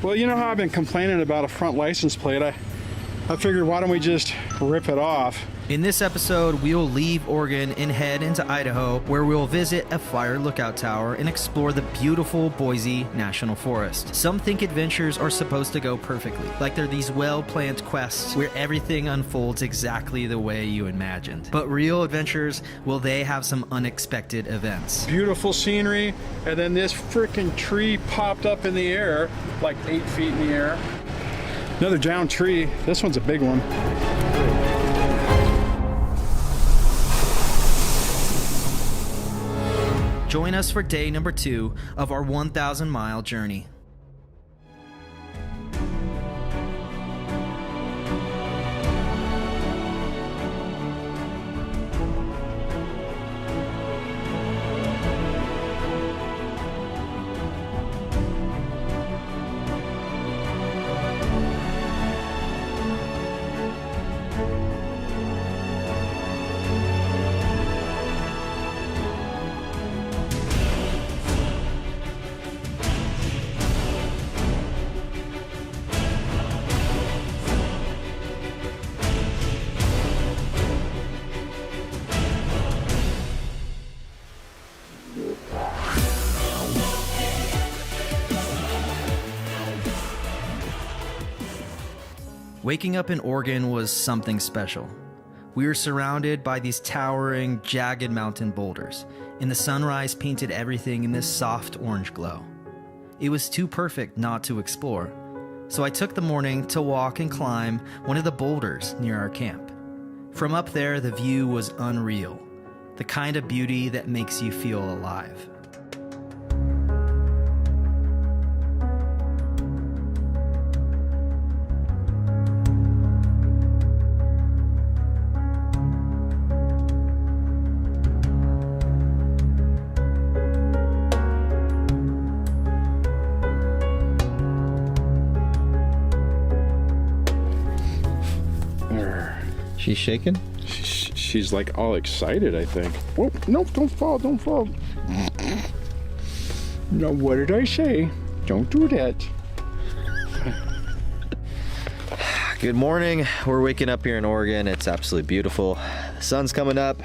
Well, you know how I've been complaining about a front license plate? I figured, why don't we just rip it off? In this episode, we'll leave Oregon and head into Idaho, where we'll visit a fire lookout tower and explore the beautiful Boise National Forest. Some think adventures are supposed to go perfectly, like they're these well-planned quests where everything unfolds exactly the way you imagined. But real adventures, well, they have some unexpected events. Beautiful scenery, and then this freaking tree popped up in the air, like 8 feet in the air. Another downed tree. This one's a big one. Join us for day number 2 of our 1,000-mile journey. Waking up in Oregon was something special. We were surrounded by these towering, jagged mountain boulders, and the sunrise painted everything in this soft orange glow. It was too perfect not to explore, so I took the morning to walk and climb one of the boulders near our camp. From up there, the view was unreal, the kind of beauty that makes you feel alive. She's shaking? She's like all excited, I think. Whoa, no, don't fall, don't fall. No, what did I say? Don't do that. Good morning. We're waking up here in Oregon. It's absolutely beautiful. The sun's coming up.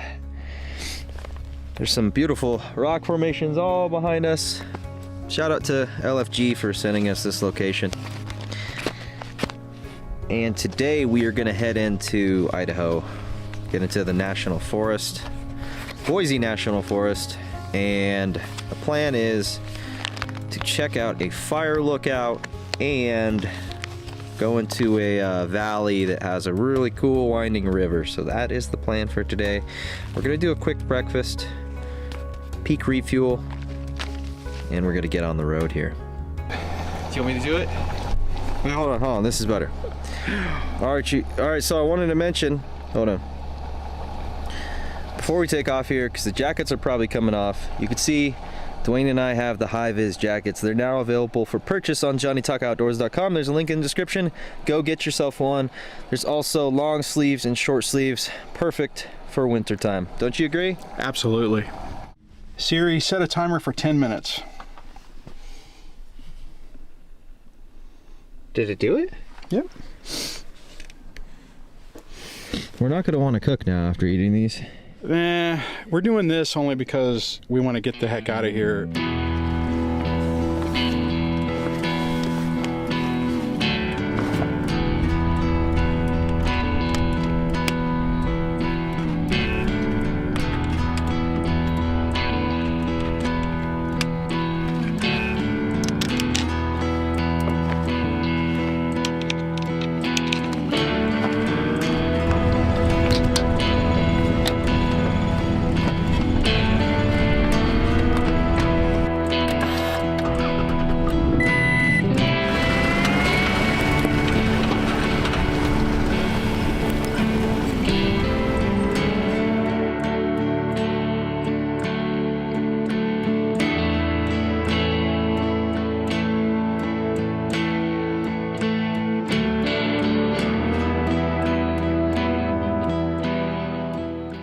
There's some beautiful rock formations all behind us. Shout out to LFG for sending us this location. And today we are going to head into Idaho, get into the National Forest, Boise National Forest, and the plan is to check out a fire lookout and go into a valley that has a really cool winding river. So that is the plan for today. We're going to do a quick breakfast, peak refuel, and we're going to get on the road here. Do you want me to do it? Wait, hold on, this is better. All right, so I wanted to mention, hold on. Before we take off here, because the jackets are probably coming off, you can see Dwayne and I have the high-vis jackets. They're now available for purchase on JohnnyTalkOutdoors.com. There's a link in the description. Go get yourself one. There's also long sleeves and short sleeves, perfect for winter time. Don't you agree? Absolutely. Siri, set a timer for 10 minutes. Did it do it? Yep. We're not going to want to cook now after eating these. We're doing this only because we want to get the heck out of here.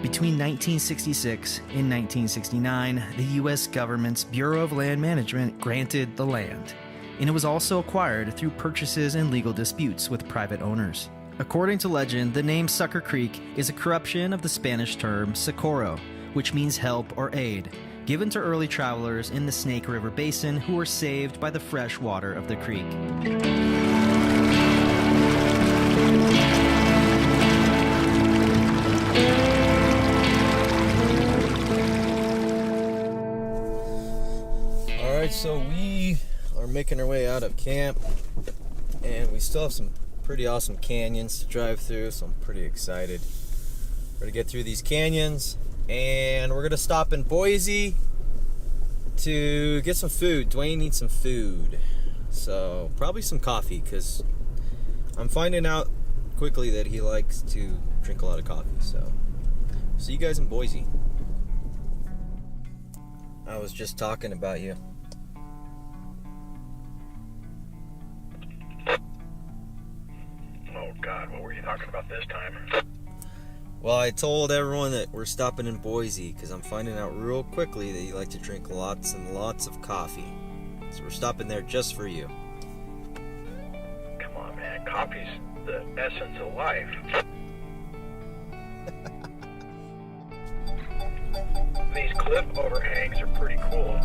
Between 1966 and 1969, the U.S. government's Bureau of Land Management granted the land. and it was also acquired through purchases and legal disputes with private owners. According to legend, the name Sucker Creek is a corruption of the Spanish term socorro, which means help or aid, given to early travelers in the Snake River Basin who were saved by the fresh water of the creek. Alright, so we are making our way out of camp, and we still have some pretty awesome canyons to drive through, so I'm pretty excited. We're gonna get through these canyons, and we're gonna stop in Boise to get some food. Dwayne needs some food, so probably some coffee, because I'm finding out quickly that he likes to drink a lot of coffee. So see you guys in Boise. I was just talking about you. Oh God, what were you talking about this time? Well, I told everyone that we're stopping in Boise because I'm finding out real quickly that you like to drink lots and lots of coffee. So we're stopping there just for you. Come on, man. Coffee's the essence of life. These cliff overhangs are pretty cool.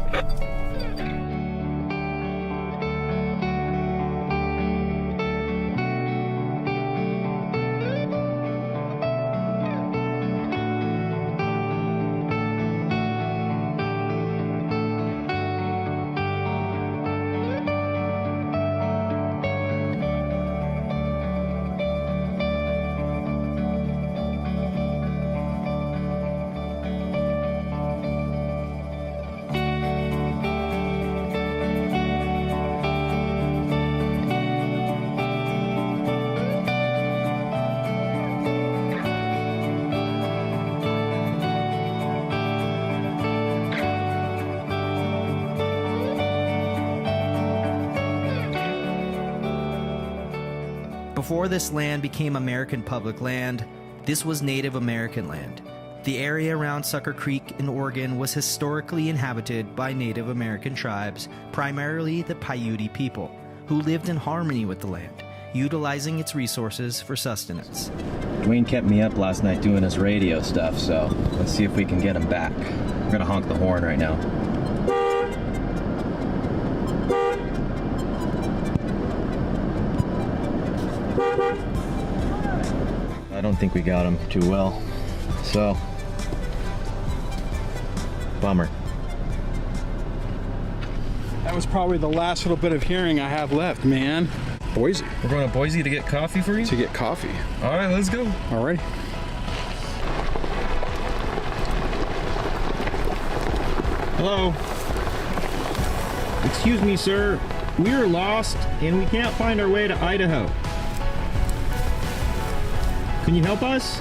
Before this land became American public land, this was Native American land. The area around Sucker Creek in Oregon was historically inhabited by Native American tribes, primarily the Paiute people, who lived in harmony with the land, utilizing its resources for sustenance. Dwayne kept me up last night doing his radio stuff, so let's see if we can get him back. We're gonna honk the horn right now. I don't think we got him too well, so bummer. That was probably the last little bit of hearing I have left, man. Boise. We're going to Boise to get coffee for you? To get coffee. All right, let's go. All right. Hello. Excuse me, sir. We are lost and we can't find our way to Idaho. Can you help us?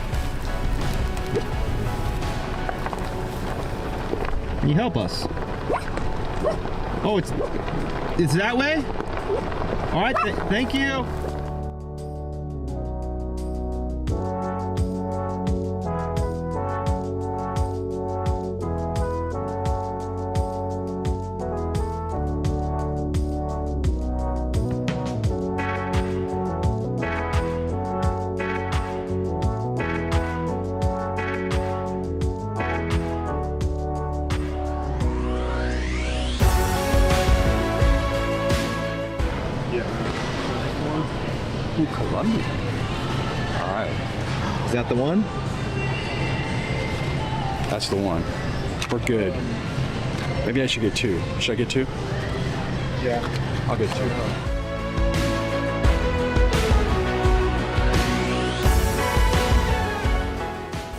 Can you help us? Oh, it's that way? All right, thank you. Ooh, Columbia. All right. Is that the one? That's the one. We're good. Maybe I should get two. Should I get two? Yeah. I'll get two.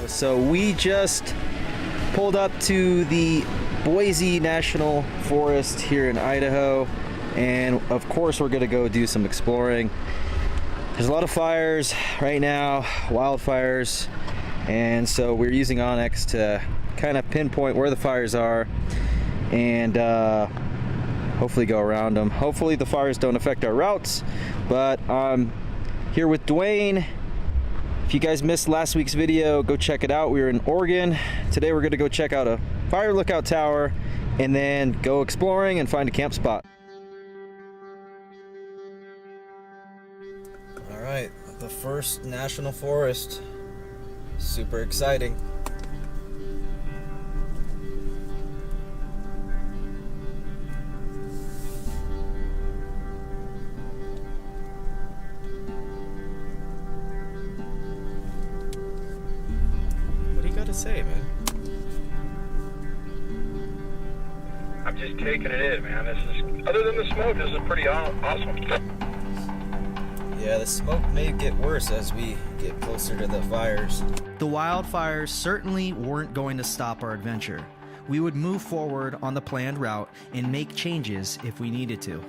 So we just pulled up to the Boise National Forest here in Idaho, and of course we're gonna go do some exploring. There's a lot of fires right now, wildfires, and so we're using onX to kind of pinpoint where the fires are and hopefully go around them. Hopefully the fires don't affect our routes, but I'm here with Dwayne. If you guys missed last week's video, go check it out. We were in Oregon. Today we're gonna go check out a fire lookout tower and then go exploring and find a camp spot. the first national forest. Super exciting. What do you got to say, man? I'm just taking it in, man. This is, other than the smoke, this is pretty awesome. Yeah, the smoke may get worse as we get closer to the fires. The wildfires certainly weren't going to stop our adventure. We would move forward on the planned route and make changes if we needed to.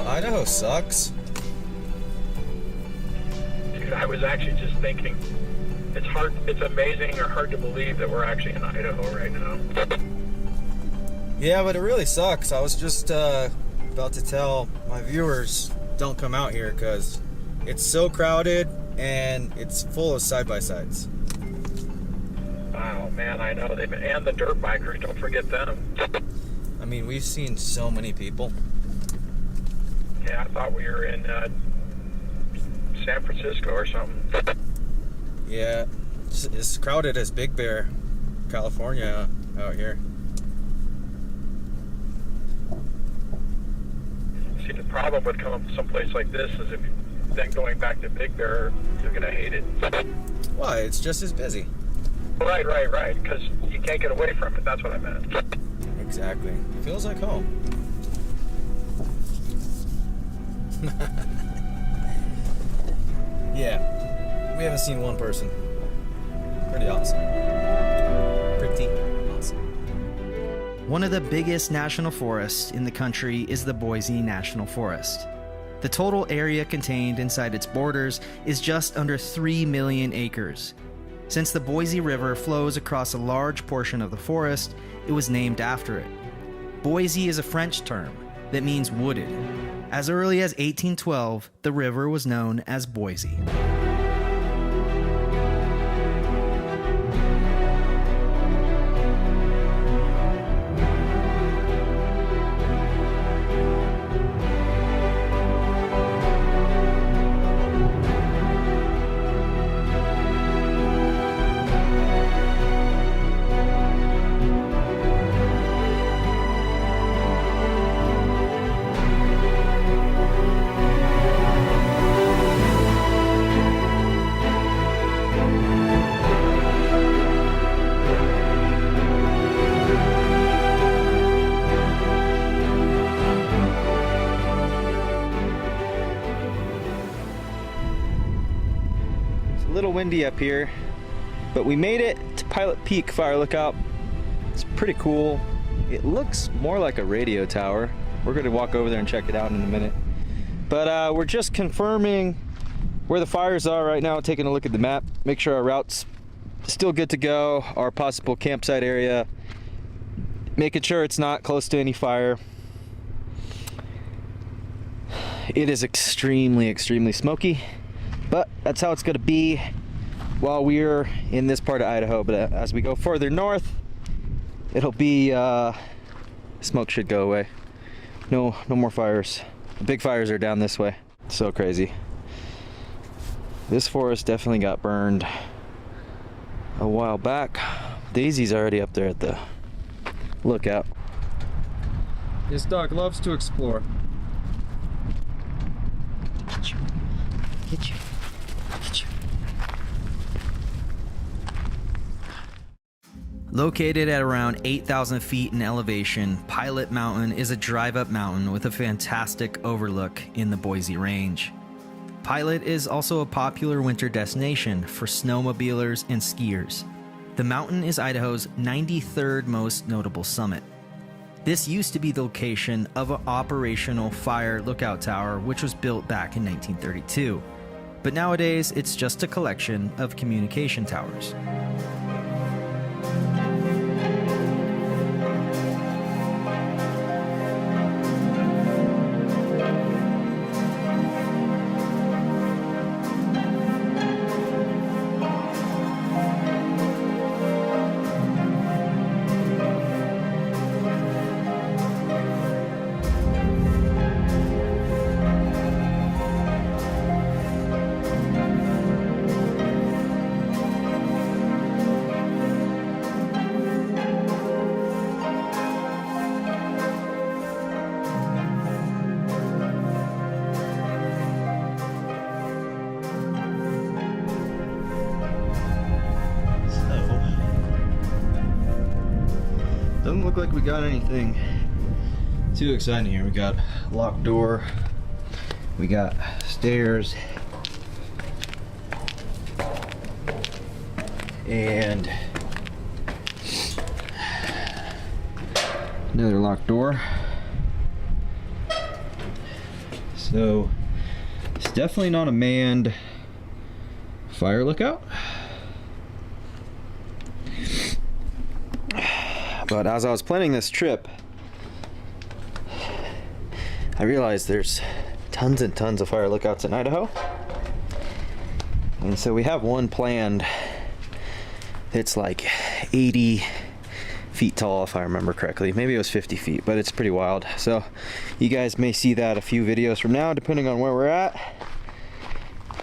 Idaho sucks. Dude, I was actually just thinking, it's amazing or hard to believe that we're actually in Idaho right now. Yeah, but it really sucks. I was just about to tell my viewers, don't come out here because it's so crowded and it's full of side-by-sides. Wow, man, I know. And the dirt bikers, don't forget them. I mean, we've seen so many people. Yeah, I thought we were in San Francisco or something. Yeah, it's as crowded as Big Bear, California out here. See, the problem with coming to someplace like this is if then going back to Big Bear, you're going to hate it. Why? It's just as busy. Right, because you can't get away from it. That's what I meant. Exactly. Feels like home. Yeah, we haven't seen one person. Pretty awesome. Pretty awesome. One of the biggest national forests in the country is the Boise National Forest. The total area contained inside its borders is just under 3 million acres. Since the Boise River flows across a large portion of the forest, it was named after it. Boise is a French term that means wooded. As early as 1812, the river was known as Boise. Windy up here, but we made it to Pilot Peak Fire Lookout. It's pretty cool. It looks more like a radio tower. We're going to walk over there and check it out in a minute, but we're just confirming where the fires are right now, taking a look at the map, make sure our route's still good to go, our possible campsite area, making sure it's not close to any fire. It is extremely smoky, but that's how it's going to be while we're in this part of Idaho. But as we go further north, it'll be smoke should go away. No more fires. The big fires are down this way. So crazy. This forest definitely got burned a while back. Daisy's already up there at the lookout. This dog loves to explore. Get you. Located at around 8,000 feet in elevation, Payette Mountain is a drive-up mountain with a fantastic overlook in the Boise Range. Payette is also a popular winter destination for snowmobilers and skiers. The mountain is Idaho's 93rd most notable summit. This used to be the location of an operational fire lookout tower which was built back in 1932. But nowadays, it's just a collection of communication towers. Doesn't look like we got anything too exciting here. We got locked door, we got stairs, and another locked door. So it's definitely not a manned fire lookout. But as I was planning this trip, I realized there's tons and tons of fire lookouts in Idaho. And so we have one planned. It's like 80 feet tall, if I remember correctly. Maybe it was 50 feet, but it's pretty wild. So you guys may see that a few videos from now, depending on where we're at.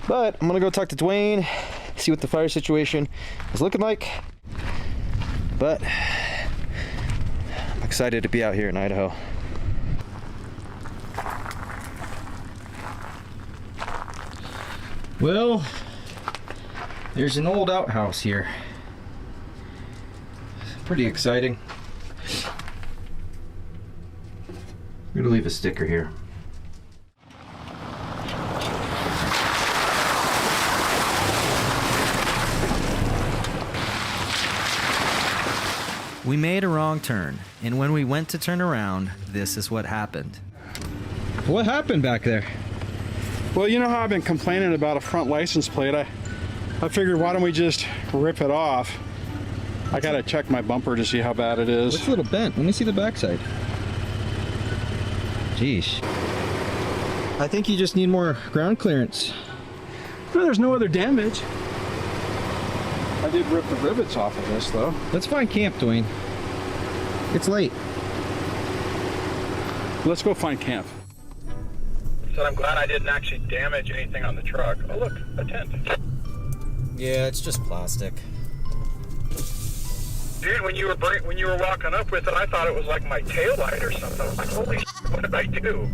But I'm gonna go talk to Dwayne, see what the fire situation is looking like. But excited to be out here in Idaho. Well, there's an old outhouse here. Pretty exciting. I'm gonna leave a sticker here. We made a wrong turn, and when we went to turn around, this is what happened. What happened back there? Well, you know how I've been complaining about a front license plate? I figured, why don't we just rip it off? I gotta check my bumper to see how bad it is. It's a little bent. Let me see the backside. Jeez. I think you just need more ground clearance. No, there's no other damage. I did rip the rivets off of this, though. Let's find camp, Dwayne. It's late. Let's go find camp. So I'm glad I didn't actually damage anything on the truck. Oh look, a tent. Yeah, it's just plastic. Dude, when you were walking up with it, I thought it was like my taillight or something. I was like, holy shit, what did I do?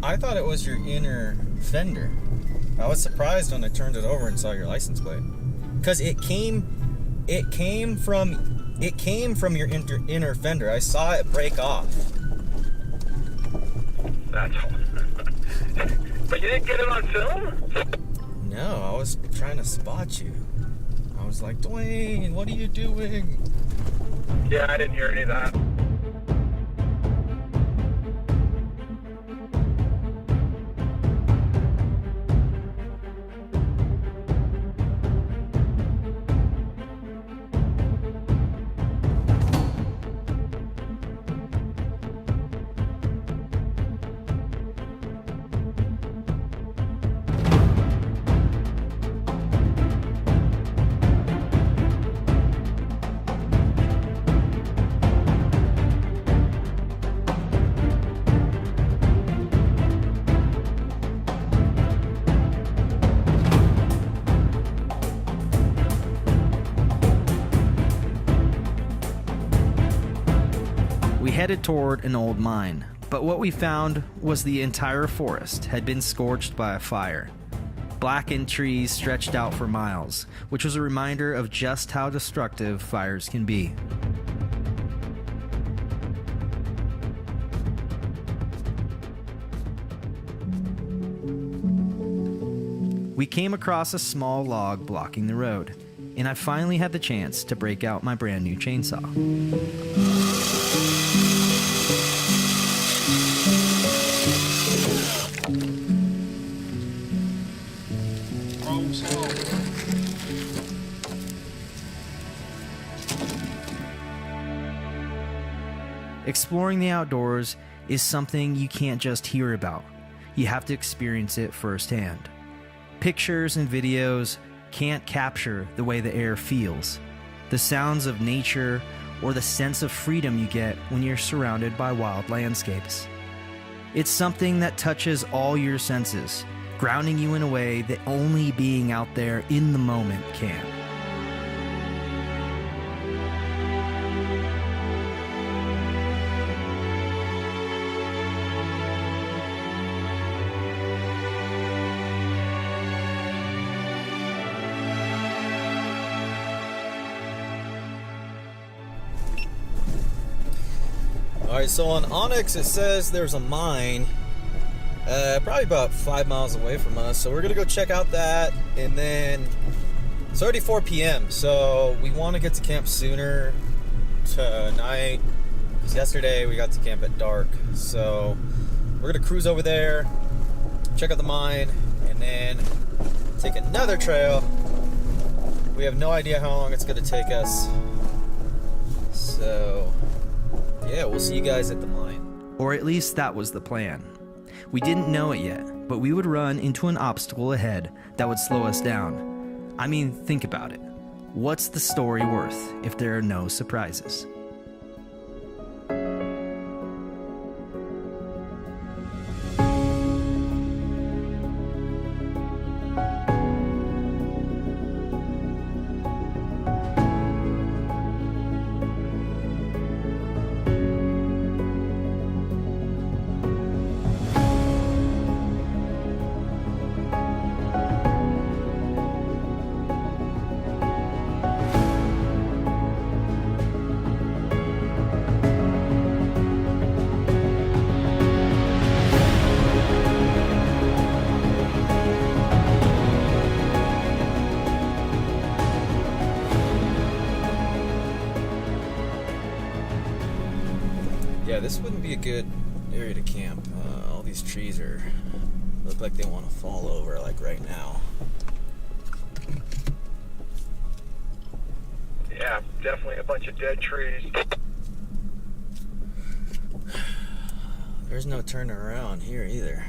I thought it was your inner fender. I was surprised when I turned it over and saw your license plate. Because it came from your inner fender. I saw it break off. That's all. But you didn't get it on film? No, I was trying to spot you. I was like, Dwayne, what are you doing? Yeah, I didn't hear any of that. Headed toward an old mine, but what we found was the entire forest had been scorched by a fire. Blackened trees stretched out for miles, which was a reminder of just how destructive fires can be. We came across a small log blocking the road, and I finally had the chance to break out my brand new chainsaw. Exploring the outdoors is something you can't just hear about. You have to experience it firsthand. Pictures and videos can't capture the way the air feels, the sounds of nature, or the sense of freedom you get when you're surrounded by wild landscapes. It's something that touches all your senses, grounding you in a way that only being out there in the moment can. Alright, so on Onyx it says there's a mine probably about 5 miles away from us, so we're gonna go check out that. And then it's already 4 p.m. so we want to get to camp sooner tonight, because yesterday we got to camp at dark. So we're gonna cruise over there, check out the mine, and then take another trail. We have no idea how long it's gonna take us, so yeah, we'll see you guys at the mine. Or at least that was the plan. We didn't know it yet, but we would run into an obstacle ahead that would slow us down. I mean, think about it. What's the story worth if there are no surprises? Yeah, this wouldn't be a good area to camp. All these trees look like they want to fall over, like right now. Yeah, definitely a bunch of dead trees. There's no turning around here either.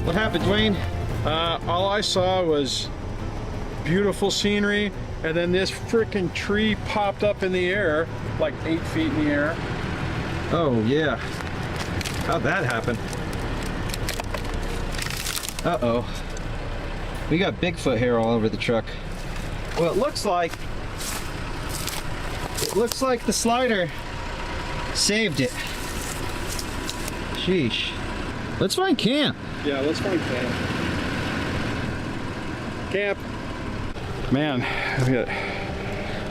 What happened, Dwayne? All I saw was beautiful scenery, and then this freaking tree popped up in the air, like 8 feet in the air. Oh, yeah. How'd that happen? Uh-oh. We got Bigfoot hair all over the truck. Well, it looks like the slider saved it. Sheesh. Let's find camp. Yeah, let's find camp. Camp. Man, we got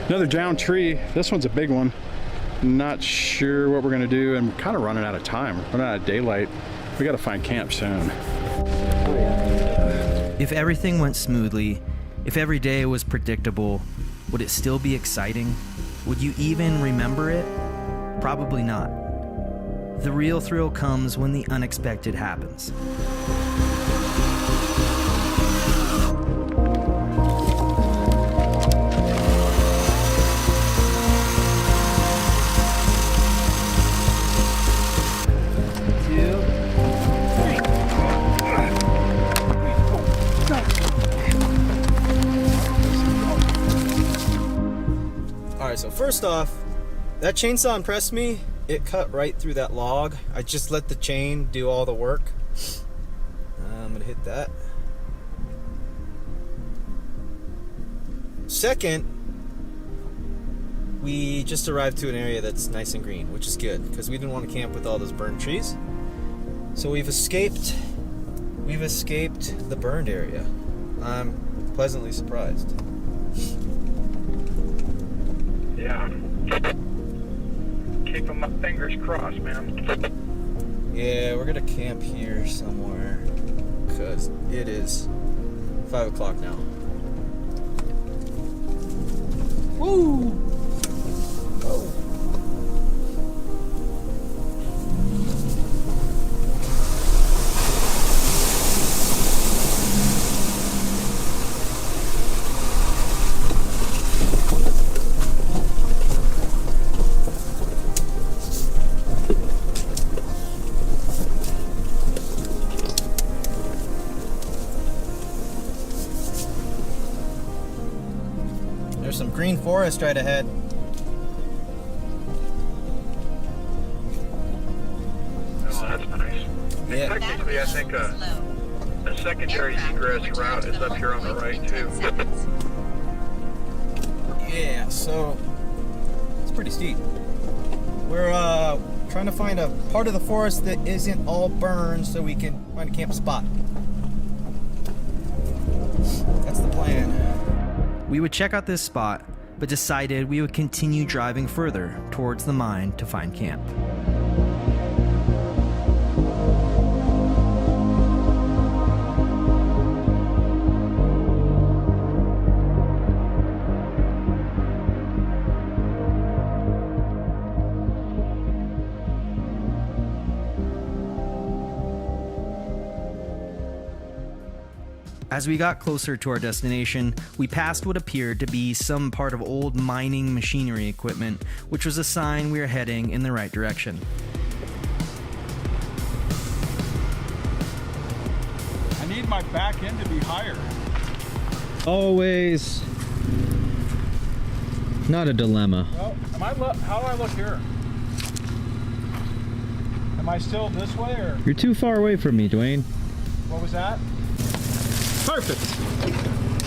another downed tree. This one's a big one. Not sure what we're gonna do, and we're kind of running out of time. We're running out of daylight. We gotta find camp soon. If everything went smoothly, if every day was predictable, would it still be exciting? Would you even remember it? Probably not. The real thrill comes when the unexpected happens. first off, that chainsaw impressed me. It cut right through that log. I just let the chain do all the work. I'm gonna hit that. Second, we just arrived to an area that's nice and green, which is good because we didn't want to camp with all those burned trees. So we've escaped the burned area. I'm pleasantly surprised. Yeah. Keeping my fingers crossed, man. Yeah, we're gonna camp here somewhere because it is 5 o'clock now. Woo! Oh. There's some green forest right ahead. Oh, that's nice. Yeah. Technically, I think a secondary egress route is up here on the right, too. Yeah, so it's pretty steep. We're trying to find a part of the forest that isn't all burned so we can find a camp spot. That's the plan. We would check out this spot, but decided we would continue driving further towards the mine to find camp. As we got closer to our destination, we passed what appeared to be some part of old mining machinery equipment, which was a sign we were heading in the right direction. I need my back end to be higher. Always not a dilemma. Well, how do I look here? Am I still this way or? You're too far away from me, Dwayne. What was that? Perfect.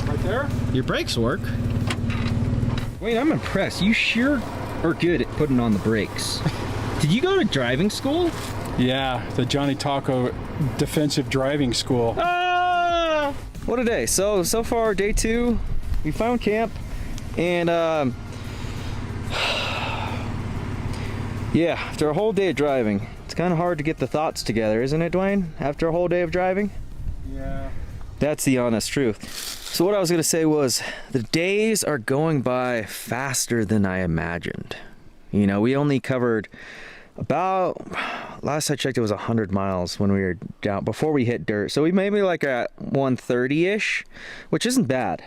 Right there? Your brakes work. Wait, I'm impressed. You sure are good at putting on the brakes. Did you go to driving school? Yeah, the Johnny Taco Defensive Driving School. Ah! What a day. So far, day 2, we found camp, and yeah, after a whole day of driving, it's kind of hard to get the thoughts together, isn't it, Dwayne? After a whole day of driving? Yeah. That's the honest truth. So what I was gonna say was, the days are going by faster than I imagined. You know, we only covered about, last I checked, it was 100 miles when we were down, before we hit dirt. So we maybe like at 130-ish, which isn't bad.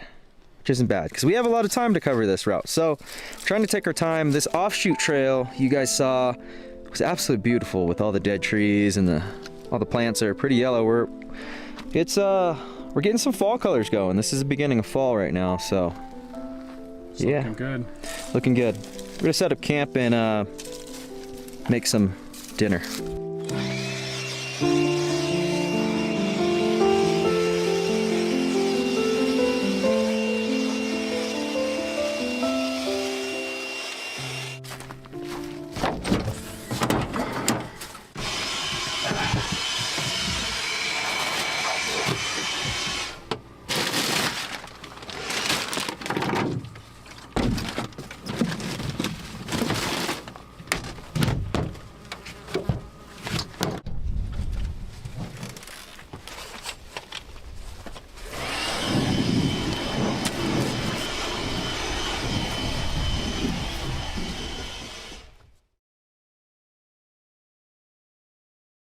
Because we have a lot of time to cover this route. So we're trying to take our time. This offshoot trail you guys saw was absolutely beautiful with all the dead trees and all the plants are pretty yellow. We're getting some fall colors going. This is the beginning of fall right now, so yeah, Looking good. looking good. We're gonna set up camp and make some dinner.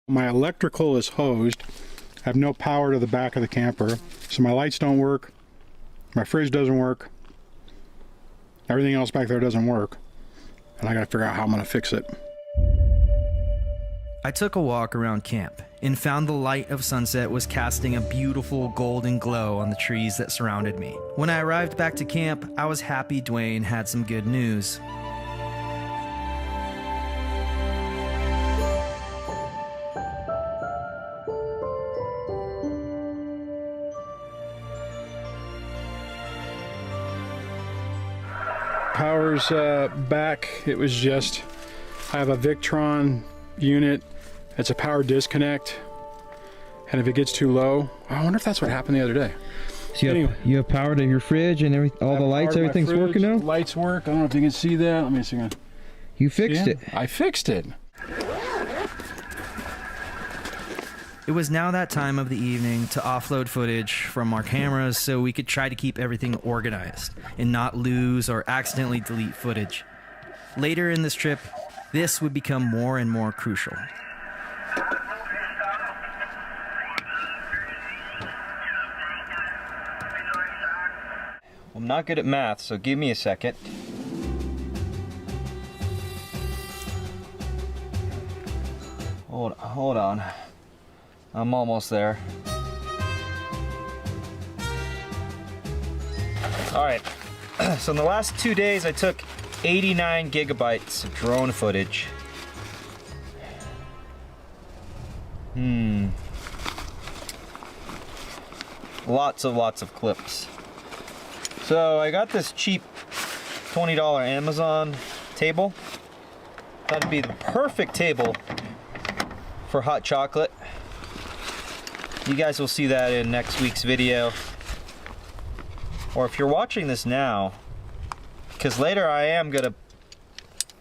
My electrical is hosed. I have no power to the back of the camper, so my lights don't work, my fridge doesn't work, everything else back there doesn't work, and I gotta figure out how I'm gonna fix it. I took a walk around camp and found the light of sunset was casting a beautiful golden glow on the trees that surrounded me. When I arrived back to camp, I was happy Dwayne had some good news. power's back. It was just, I have a Victron unit. It's a power disconnect. And if it gets too low, I wonder if that's what happened the other day. So you have power to your fridge and all the lights, everything's working now? Lights work. I don't know if you can see that. Let me see. You fixed it. I fixed it. It was now that time of the evening to offload footage from our cameras so we could try to keep everything organized and not lose or accidentally delete footage. Later in this trip, this would become more and more crucial. I'm not good at math, so give me a second. Hold on. I'm almost there. All right, so in the last 2 days, I took 89 gigabytes of drone footage. Lots of clips. So I got this cheap $20 Amazon table. That'd be the perfect table for hot chocolate. You guys will see that in next week's video. Or if you're watching this now, because later I am gonna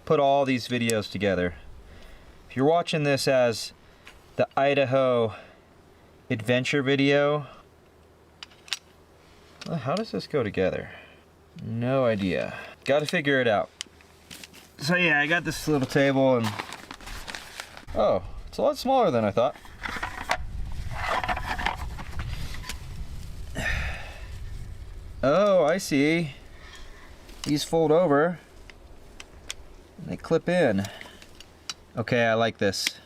put all these videos together. If you're watching this as the Idaho adventure video, well, how does this go together? No idea. Gotta figure it out. So yeah, I got this little table and oh, it's a lot smaller than I thought. Oh, I see. These fold over and they clip in. Okay, I like this.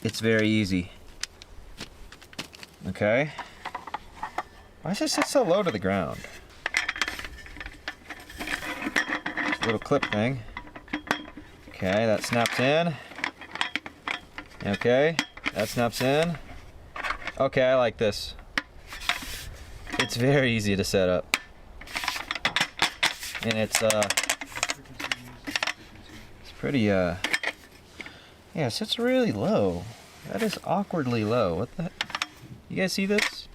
It's very easy. Okay. Why does it sit so low to the ground? Just a little clip thing. Okay, that snaps in. Okay, that snaps in. Okay, I like this. It's very easy to set up. And it's pretty, yeah, it sits really low. That is awkwardly low. What the heck? You guys see this?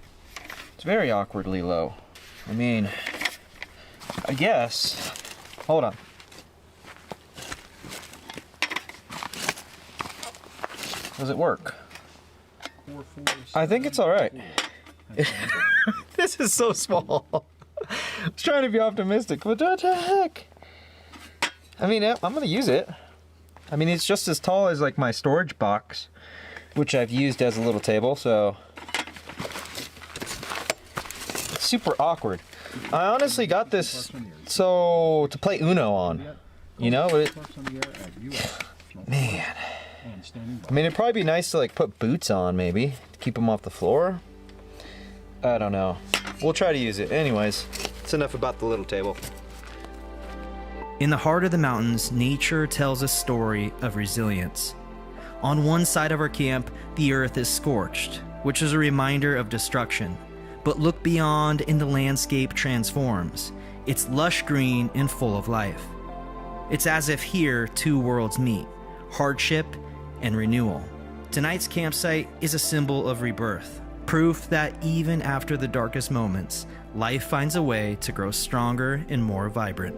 It's very awkwardly low. I mean, I guess, hold on. Does it work? I think it's all right. This is so small. I was trying to be optimistic, but what the heck? I mean, I'm gonna use it. I mean, it's just as tall as like my storage box, which I've used as a little table, so it's super awkward. I honestly got this so to play Uno on, you know, but man. I mean, it'd probably be nice to like put boots on maybe to keep them off the floor. I don't know. We'll try to use it. Anyways, it's enough about the little table. In the heart of the mountains, nature tells a story of resilience. On one side of our camp, the earth is scorched, which is a reminder of destruction. But look beyond and the landscape transforms. It's lush green and full of life. It's as if here two worlds meet, hardship and renewal. Tonight's campsite is a symbol of rebirth, proof that even after the darkest moments, life finds a way to grow stronger and more vibrant.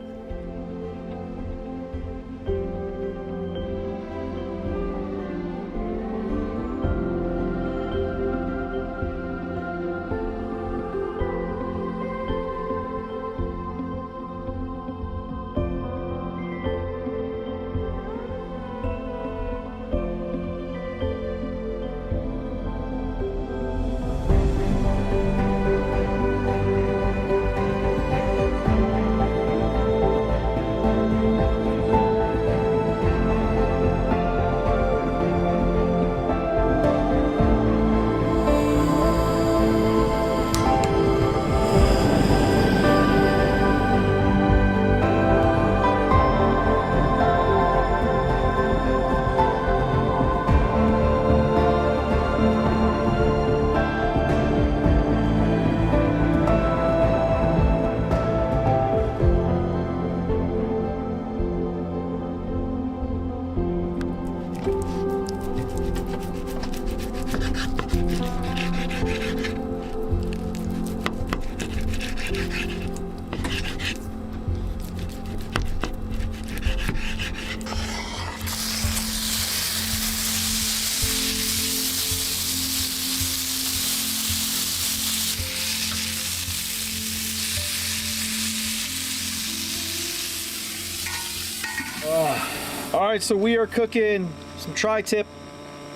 All right, so we are cooking some tri-tip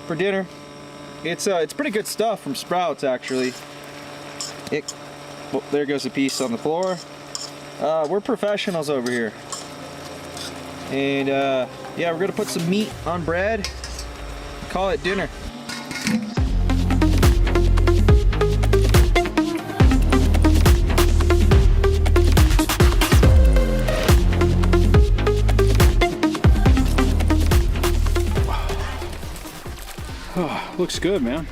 for dinner. It's pretty good stuff from Sprouts, actually. Well, there goes a piece on the floor. We're professionals over here. And yeah, we're gonna put some meat on bread. Call it dinner. Oh, looks good, man.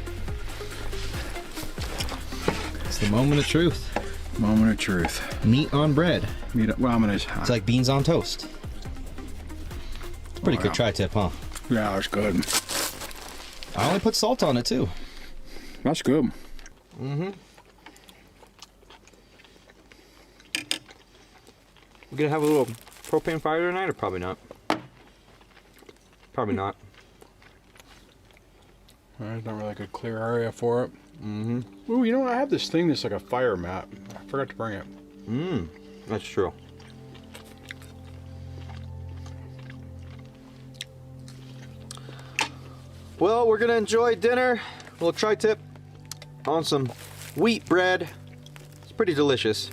It's the moment of truth. Moment of truth. Meat on bread. Well, I'm gonna. It's like beans on toast. It's pretty good tri-tip, huh? Yeah, it's good. I only put salt on it too. That's good. Mm-hmm. We gonna have a little propane fire tonight, or probably not? Probably not. There's not really like a clear area for it. Mm-hmm. Ooh, you know what? I have this thing that's like a fire mat. I forgot to bring it. That's true. Well, we're gonna enjoy dinner. A little tri-tip on some wheat bread. It's pretty delicious.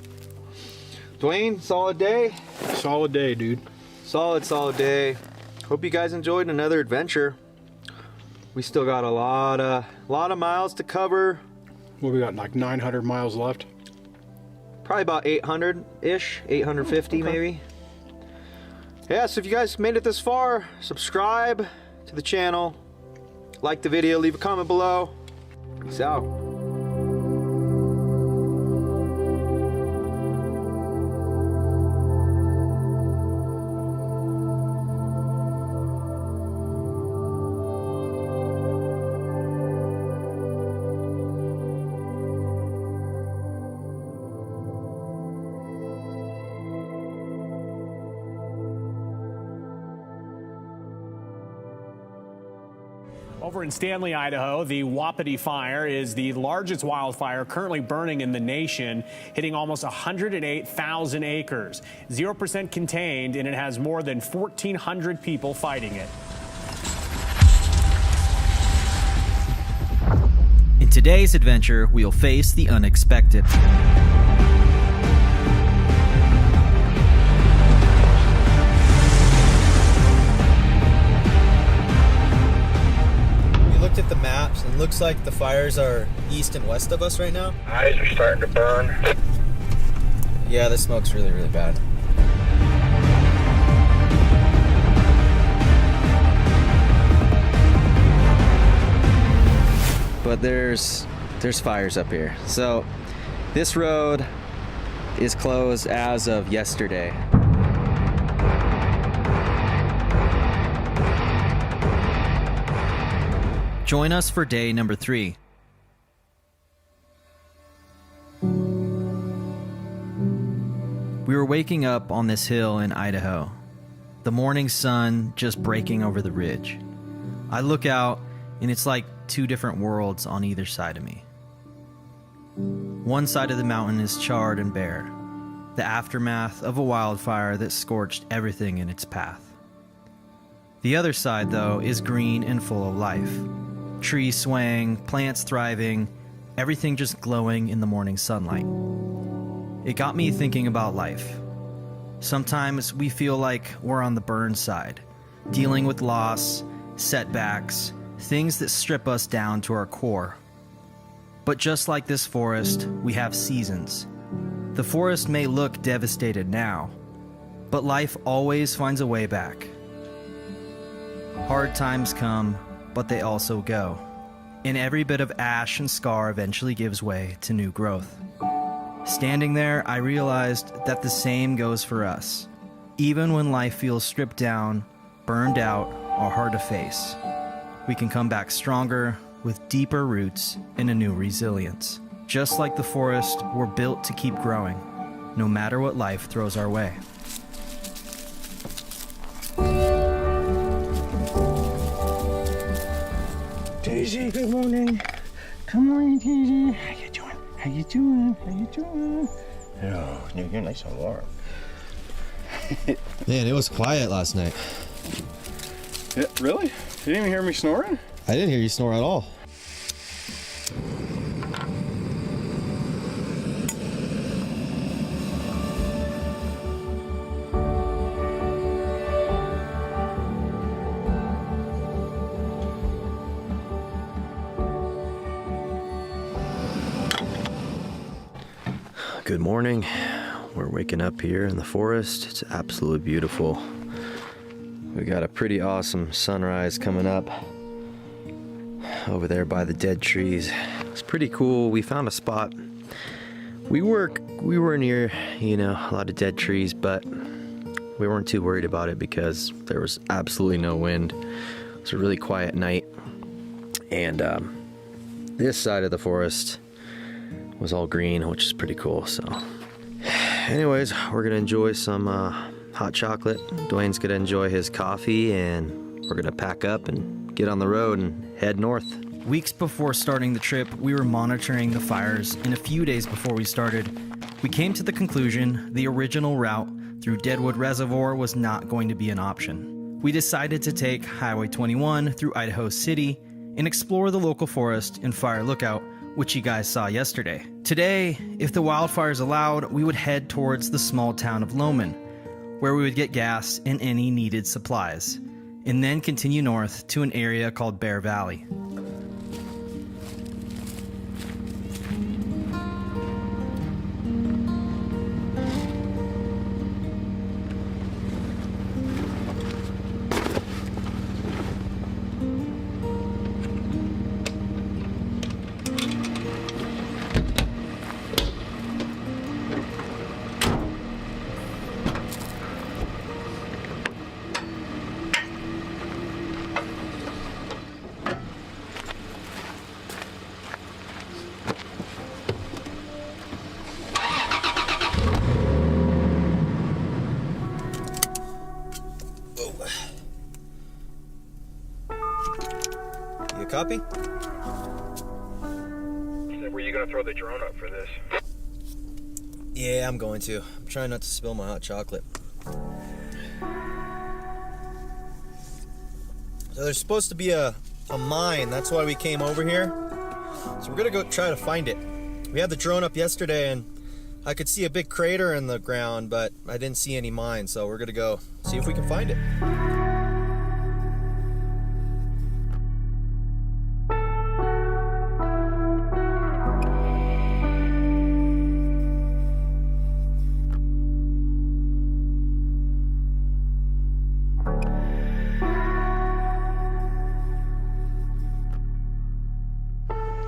Dwayne, solid day? Solid day, dude. Solid day. Hope you guys enjoyed another adventure. We still got a lot of miles to cover. Well, we got like 900 miles left. Probably about 800-ish, 850 maybe. Yeah, so if you guys made it this far, subscribe to the channel, like the video, leave a comment below. Peace out. Over in Stanley, Idaho, the WAPITI fire is the largest wildfire currently burning in the nation, hitting almost 108,000 acres. 0% contained, and it has more than 1,400 people fighting it. In today's adventure, we'll face the unexpected. At the maps, and it looks like the fires are east and west of us right now. Eyes are starting to burn. Yeah, the smoke's really bad. But there's fires up here. So this road is closed as of yesterday. Join us for day number 3. We were waking up on this hill in Idaho, the morning sun just breaking over the ridge. I look out, and it's like two different worlds on either side of me. One side of the mountain is charred and bare, the aftermath of a wildfire that scorched everything in its path. The other side, though, is green and full of life. Trees swaying, plants thriving, everything just glowing in the morning sunlight. It got me thinking about life. Sometimes we feel like we're on the burn side, dealing with loss, setbacks, things that strip us down to our core. But just like this forest, we have seasons. The forest may look devastated now, but life always finds a way back. Hard times come, but they also go. And every bit of ash and scar eventually gives way to new growth. Standing there, I realized that the same goes for us. Even when life feels stripped down, burned out, or hard to face, we can come back stronger with deeper roots and a new resilience. Just like the forest, we're built to keep growing. no matter what life throws our way. Daisy, good morning. Good morning, Daisy. How you doing? How you doing? How you doing? Oh, you're nice and warm. Man, it was quiet last night. Yeah, really? You didn't even hear me snoring? I didn't hear you snore at all. Good morning. We're waking up here in the forest. It's absolutely beautiful. We got a pretty awesome sunrise coming up over there by the dead trees. It's pretty cool. We found a spot. We were near, a lot of dead trees, but we weren't too worried about it because there was absolutely no wind. It was a really quiet night. And this side of the forest was all green, which is pretty cool. So anyways, we're gonna enjoy some hot chocolate. Dwayne's gonna enjoy his coffee, and we're gonna pack up and get on the road and head north. Weeks before starting the trip, we were monitoring the fires, and a few days before we started, we came to the conclusion the original route through Deadwood Reservoir was not going to be an option. We decided to take Highway 21 through Idaho City and explore the local forest and fire lookout, which you guys saw yesterday. Today, if the wildfires allowed, we would head towards the small town of Lowman, where we would get gas and any needed supplies, and then continue north to an area called Bear Valley. Copy? Were you going to throw the drone up for this? Yeah, I'm going to. I'm trying not to spill my hot chocolate. So there's supposed to be a mine. That's why we came over here. So we're going to go try to find it. We had the drone up yesterday and I could see a big crater in the ground, but I didn't see any mine. So we're going to go see if we can find it.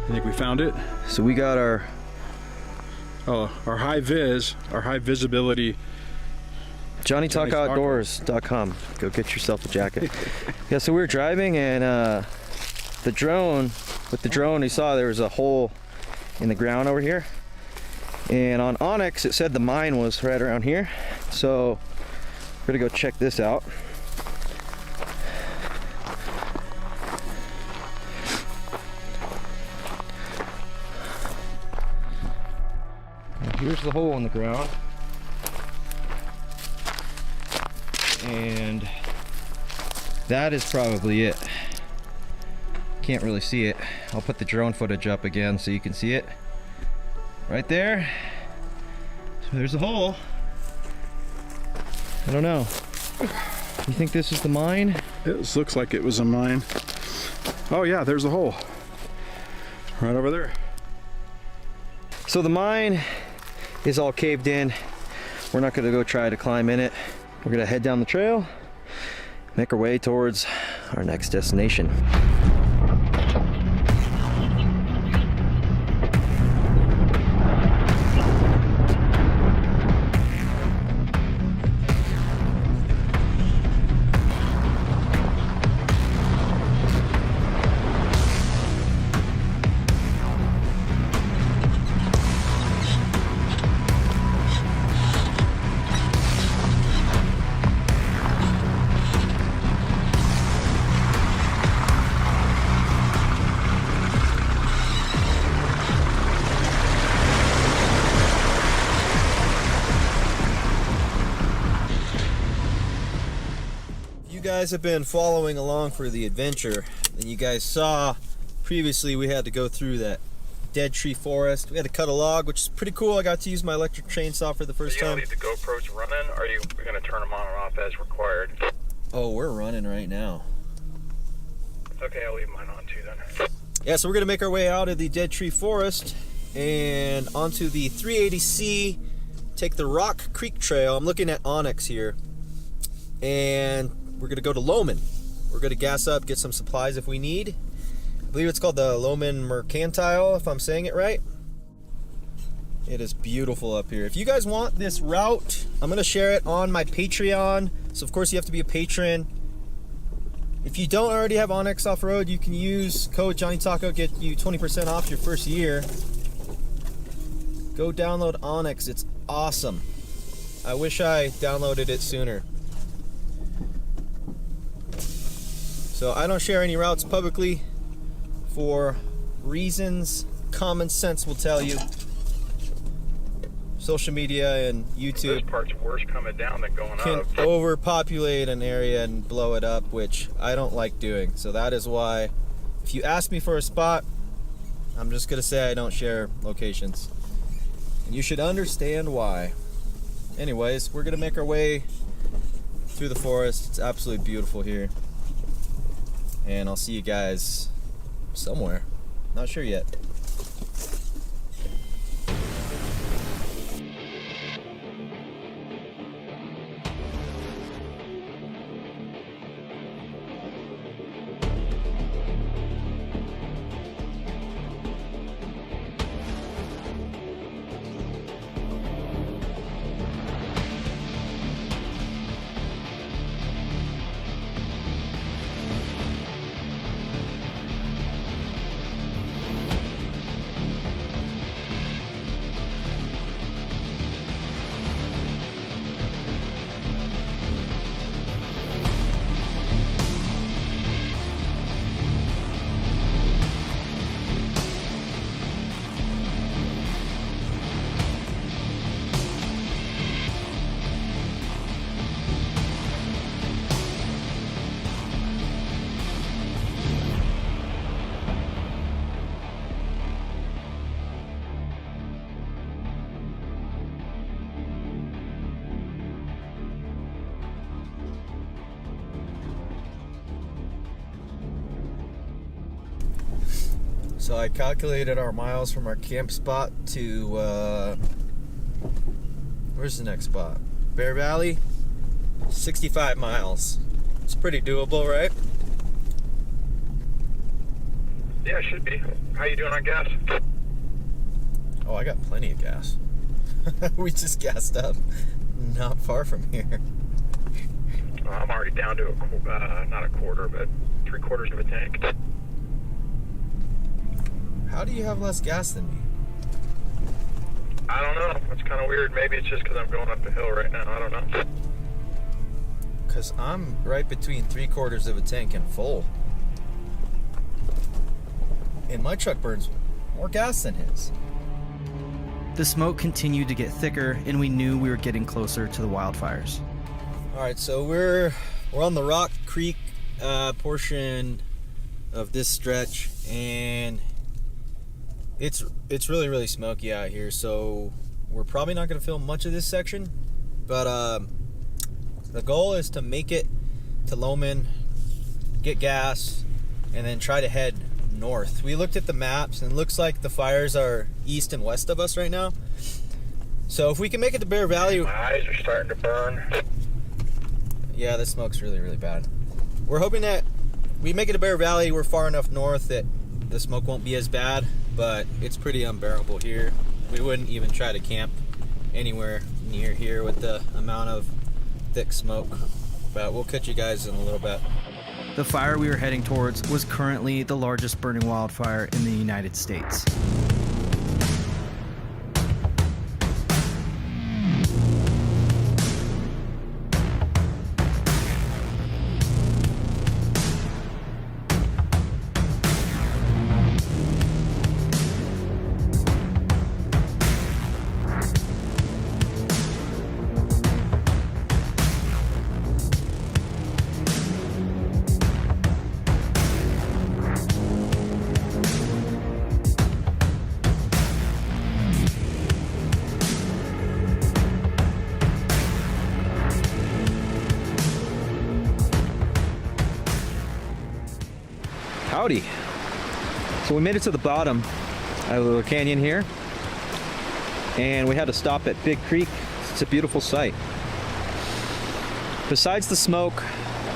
I think we found it. So we got our our high visibility. JohnnyTalkOutdoors.com. Go get yourself a jacket. Yeah, so we were driving and with the drone you saw there was a hole in the ground over here. And on Onyx it said the mine was right around here. So we're gonna go check this out. Here's the hole in the ground, and that is probably it. Can't really see it. I'll put the drone footage up again so you can see it. Right there. So there's a hole. I don't know. You think this is the mine? It looks like it was a mine. Oh yeah, there's a hole. Right over there. So the mine is all caved in. We're not gonna go try to climb in it. We're gonna head down the trail, make our way towards our next destination. guys have been following along for the adventure, and you guys saw previously we had to go through that dead tree forest. We had to cut a log, which is pretty cool. I got to use my electric chainsaw for the first time. Are you going to leave the GoPros running, or are you going to turn them on and off as required? Oh, we're running right now. Okay, I'll leave mine on too then. Yeah, so we're going to make our way out of the dead tree forest and onto the 380C, take the Rock Creek Trail. I'm looking at Onyx here. And we're going to go to Lowman. We're going to gas up, get some supplies if we need. I believe it's called the Lowman Mercantile, if I'm saying it right. It is beautiful up here. If you guys want this route, I'm going to share it on my Patreon. So, of course, you have to be a patron. If you don't already have Onyx Off-Road, you can use code Johnny Taco, get you 20% off your first year. Go download Onyx. It's awesome. I wish I downloaded it sooner. So I don't share any routes publicly for reasons common sense will tell you. Social media and YouTube This part's worse coming down than going can up. overpopulate an area and blow it up, which I don't like doing. So that is why if you ask me for a spot, I'm just gonna say I don't share locations. And you should understand why. Anyways, we're gonna make our way through the forest. It's absolutely beautiful here. And I'll see you guys somewhere. Not sure yet. So I calculated our miles from our camp spot to, where's the next spot? Bear Valley, 65 miles. It's pretty doable, right? Yeah, it should be. How you doing on gas? Oh, I got plenty of gas. We just gassed up not far from here. Well, I'm already down to not a quarter, but 3/4 of a tank. How do you have less gas than me? I don't know. It's kind of weird. Maybe it's just because I'm going up the hill right now. I don't know. Because I'm right between 3/4 of a tank and full. And my truck burns more gas than his. The smoke continued to get thicker, and we knew we were getting closer to the wildfires. All right, so we're on the Rock Creek portion of this stretch, and it's really smoky out here. So we're probably not going to film much of this section, but the goal is to make it to Lowman, get gas, and then try to head north. We looked at the maps, and it looks like the fires are east and west of us right now. So if we can make it to Bear Valley, My eyes are starting to burn. yeah, the smoke's really bad. We're hoping that we make it to Bear Valley. We're far enough north that the smoke won't be as bad, but it's pretty unbearable here. We wouldn't even try to camp anywhere near here with the amount of thick smoke, but we'll catch you guys in a little bit. The fire we were heading towards was currently the largest burning wildfire in the United States. cloudy. So we made it to the bottom of a little canyon here, and we had to stop at Big Creek. It's a beautiful sight. Besides the smoke,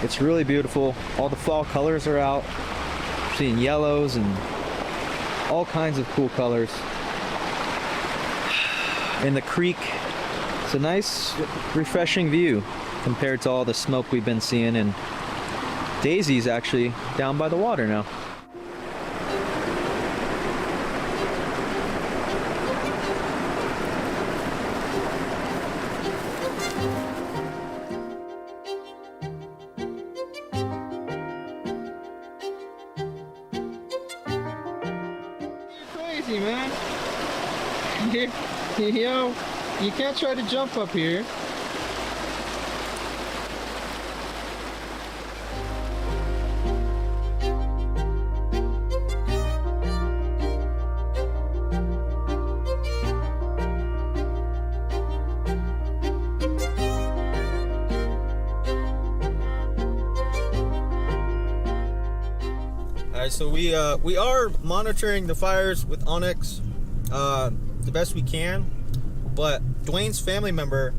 it's really beautiful. All the fall colors are out. We're seeing yellows and all kinds of cool colors. And the creek, it's a nice, refreshing view compared to all the smoke we've been seeing. And Daisy's actually down by the water now. Crazy, man. Yo, you can't try to jump up here. Alright, so we are monitoring the fires with Onyx the best we can, but Dwayne's family member,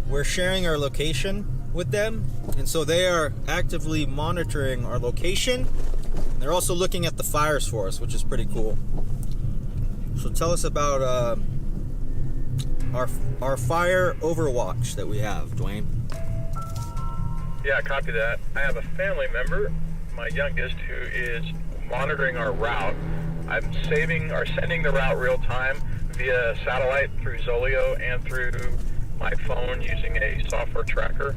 we're sharing our location with them, and so they are actively monitoring our location. They're also looking at the fires for us, which is pretty cool. So tell us about our fire overwatch that we have, Dwayne. Yeah, copy that. I have a family member, my youngest, who is monitoring our route. I'm sending the route real time via satellite through Zoleo and through my phone using a software tracker,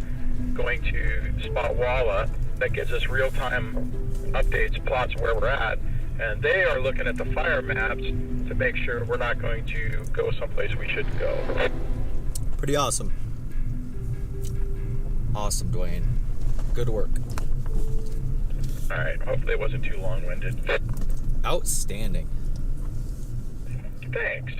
going to Spot Walla that gives us real time updates, plots where we're at, and they are looking at the fire maps to make sure we're not going to go someplace we shouldn't go. Pretty awesome. Awesome, Dwayne. Good work. All right, hopefully it wasn't too long-winded. Outstanding. Thanks.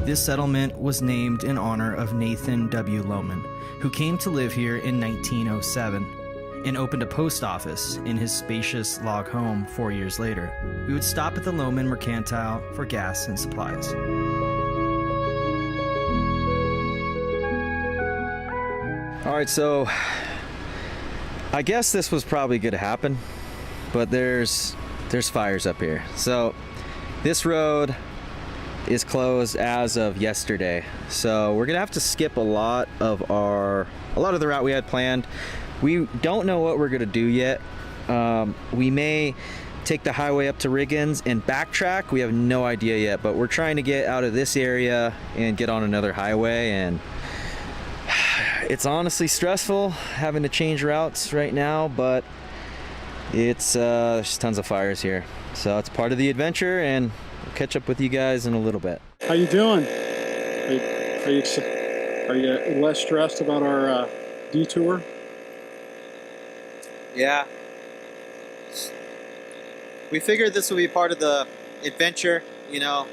This settlement was named in honor of Nathan W. Lowman, who came to live here in 1907 and opened a post office in his spacious log home 4 years later. We would stop at the Lowman Mercantile for gas and supplies. All right, so I guess this was probably going to happen, but there's fires up here. So this road is closed as of yesterday, so we're gonna have to skip a lot of the route we had planned. We don't know what we're gonna do yet. We may take the highway up to Riggins and backtrack. We have no idea yet, but we're trying to get out of this area and get on another highway, and it's honestly stressful having to change routes right now, but it's there's tons of fires here, so it's part of the adventure, and we'll catch up with you guys in a little bit. How you doing? Are you less stressed about our detour? Yeah. we figured this would be part of the adventure, you know.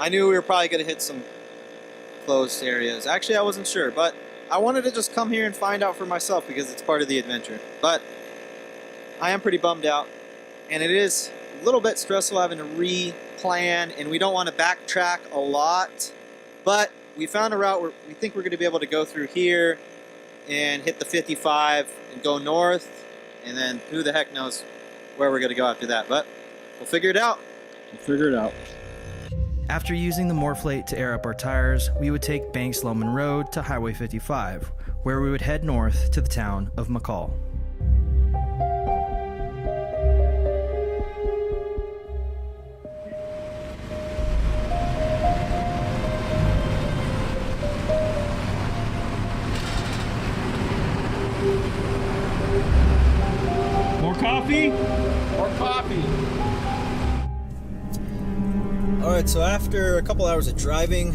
I knew we were probably going to hit some closed areas. Actually, I wasn't sure, but I wanted to just come here and find out for myself because it's part of the adventure. But I am pretty bummed out, and it is a little bit stressful having to re-plan, and we don't want to backtrack a lot, but we found a route where we think we're going to be able to go through here and hit the 55 and go north, and then who the heck knows where we're going to go after that, but we'll figure it out. We'll figure it out. After using the Morphlate to air up our tires, we would take Banks Lowman Road to Highway 55, where we would head north to the town of McCall. More coffee? More coffee. Alright, so after a couple hours of driving,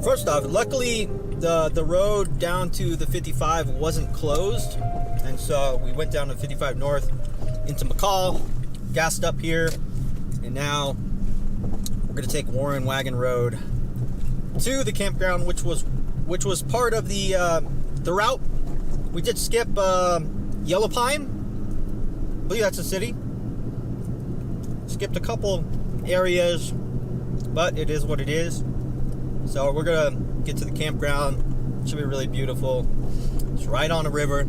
first off, luckily the road down to the 55 wasn't closed, and so we went down to 55 north into McCall, gassed up here, and now we're going to take Warren Wagon Road to the campground, which was part of the route. We did skip Yellow Pine, I believe that's a city. Skipped a couple areas, but it is what it is. So we're gonna get to the campground. It should be really beautiful. It's right on a river,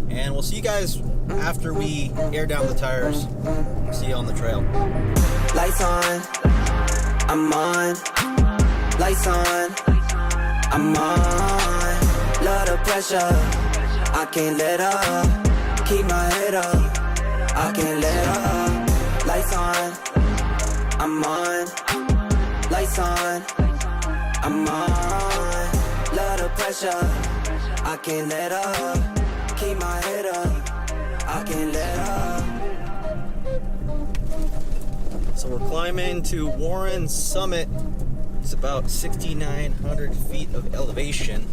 and we'll see you guys after we air down the tires. See you on the trail. Lights on, I'm on. Lights on, I'm on. Love the pressure, I can't let up. Keep my head up, I can't let up. Lights on, I'm on. Lights on, I'm on. Love the pressure, I can't let up. Keep my head up, I can't let up. So we're climbing to Warren Summit. It's about 6,900 feet of elevation.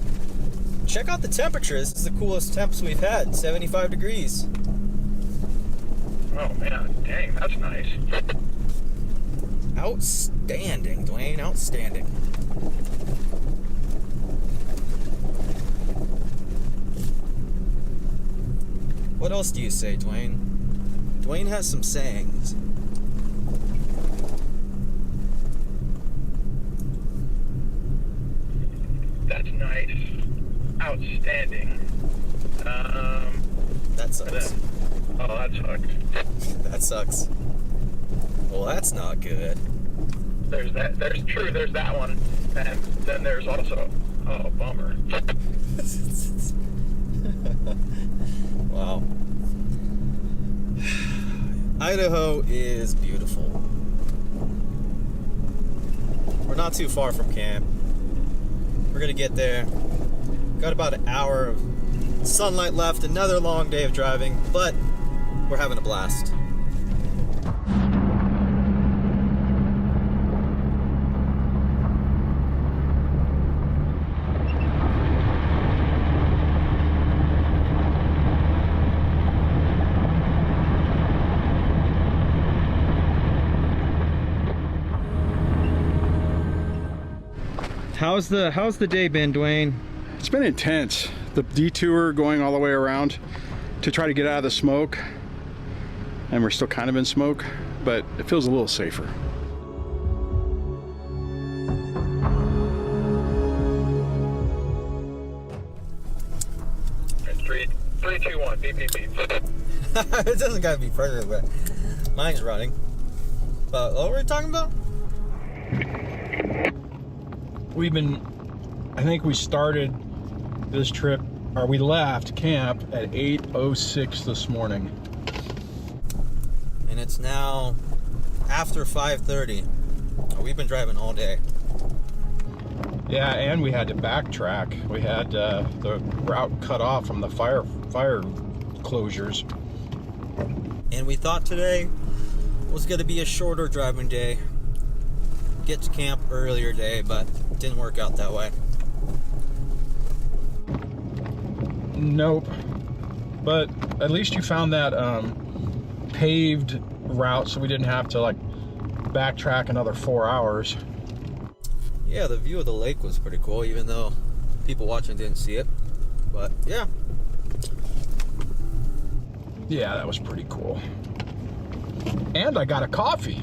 Check out the temperature. This is the coolest temps we've had, 75 degrees. Oh man, dang, that's nice. Outstanding, Dwayne, outstanding. What else do you say, Dwayne? Dwayne has some sayings. That's nice. Outstanding. That sucks. Oh, that sucks. That sucks. Well, that's not good. There's that. There's that one. And then there's also, oh, bummer. Wow. Idaho is beautiful. We're not too far from camp. We're gonna get there. Got about an hour of sunlight left, another long day of driving, but we're having a blast. How's the day been, Dwayne? It's been intense. The detour going all the way around to try to get out of the smoke, and we're still kind of in smoke, but it feels a little safer. Three, two, one. Beep, beep, beep. It doesn't gotta be further, but mine's running. But what were we talking about? I think we started this trip, or we left camp at 8:06 this morning. And it's now after 5:30. We've been driving all day. Yeah, and we had to backtrack. We had the route cut off from the fire closures. And we thought today was going to be a shorter driving day. Get to camp earlier day, but it didn't work out that way. Nope. but at least you found that paved route, so we didn't have to like backtrack another 4 hours. Yeah, the view of the lake was pretty cool, even though people watching didn't see it. But yeah. Yeah, that was pretty cool. And I got a coffee.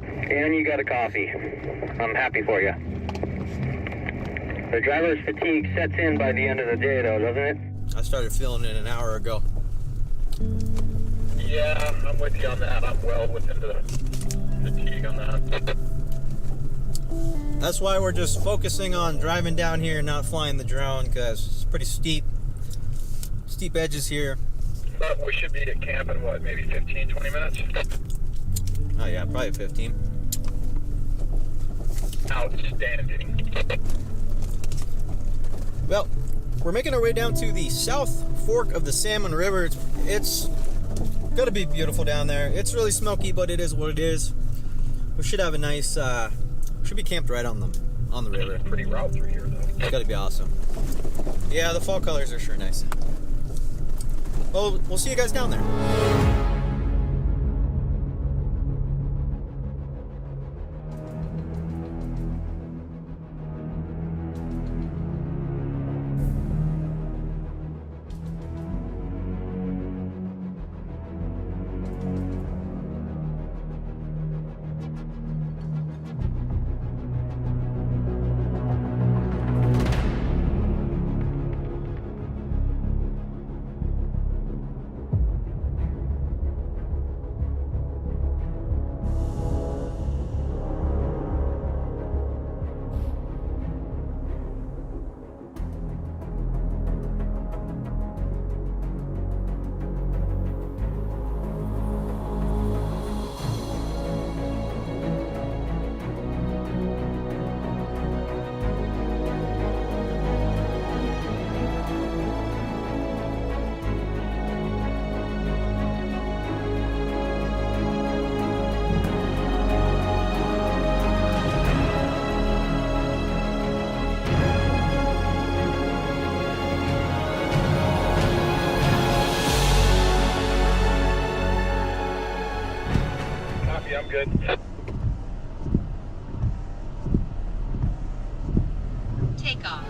And you got a coffee. I'm happy for you. The driver's fatigue sets in by the end of the day, though, doesn't it? I started feeling it an hour ago. Yeah, I'm with you on that. I'm well within the fatigue on that. That's why we're just focusing on driving down here and not flying the drone, because it's pretty steep edges here. But we should be at camp in what, maybe 15, 20 minutes? Oh yeah, probably 15. Outstanding. Well, we're making our way down to the South Fork of the Salmon River. It's gonna be beautiful down there. It's really smoky, but it is what it is. We should have a nice, should be camped right on the river. Pretty route through here, though. It's gotta be awesome. Yeah, the fall colors are sure nice. Well, we'll see you guys down there. I'm good. Take off.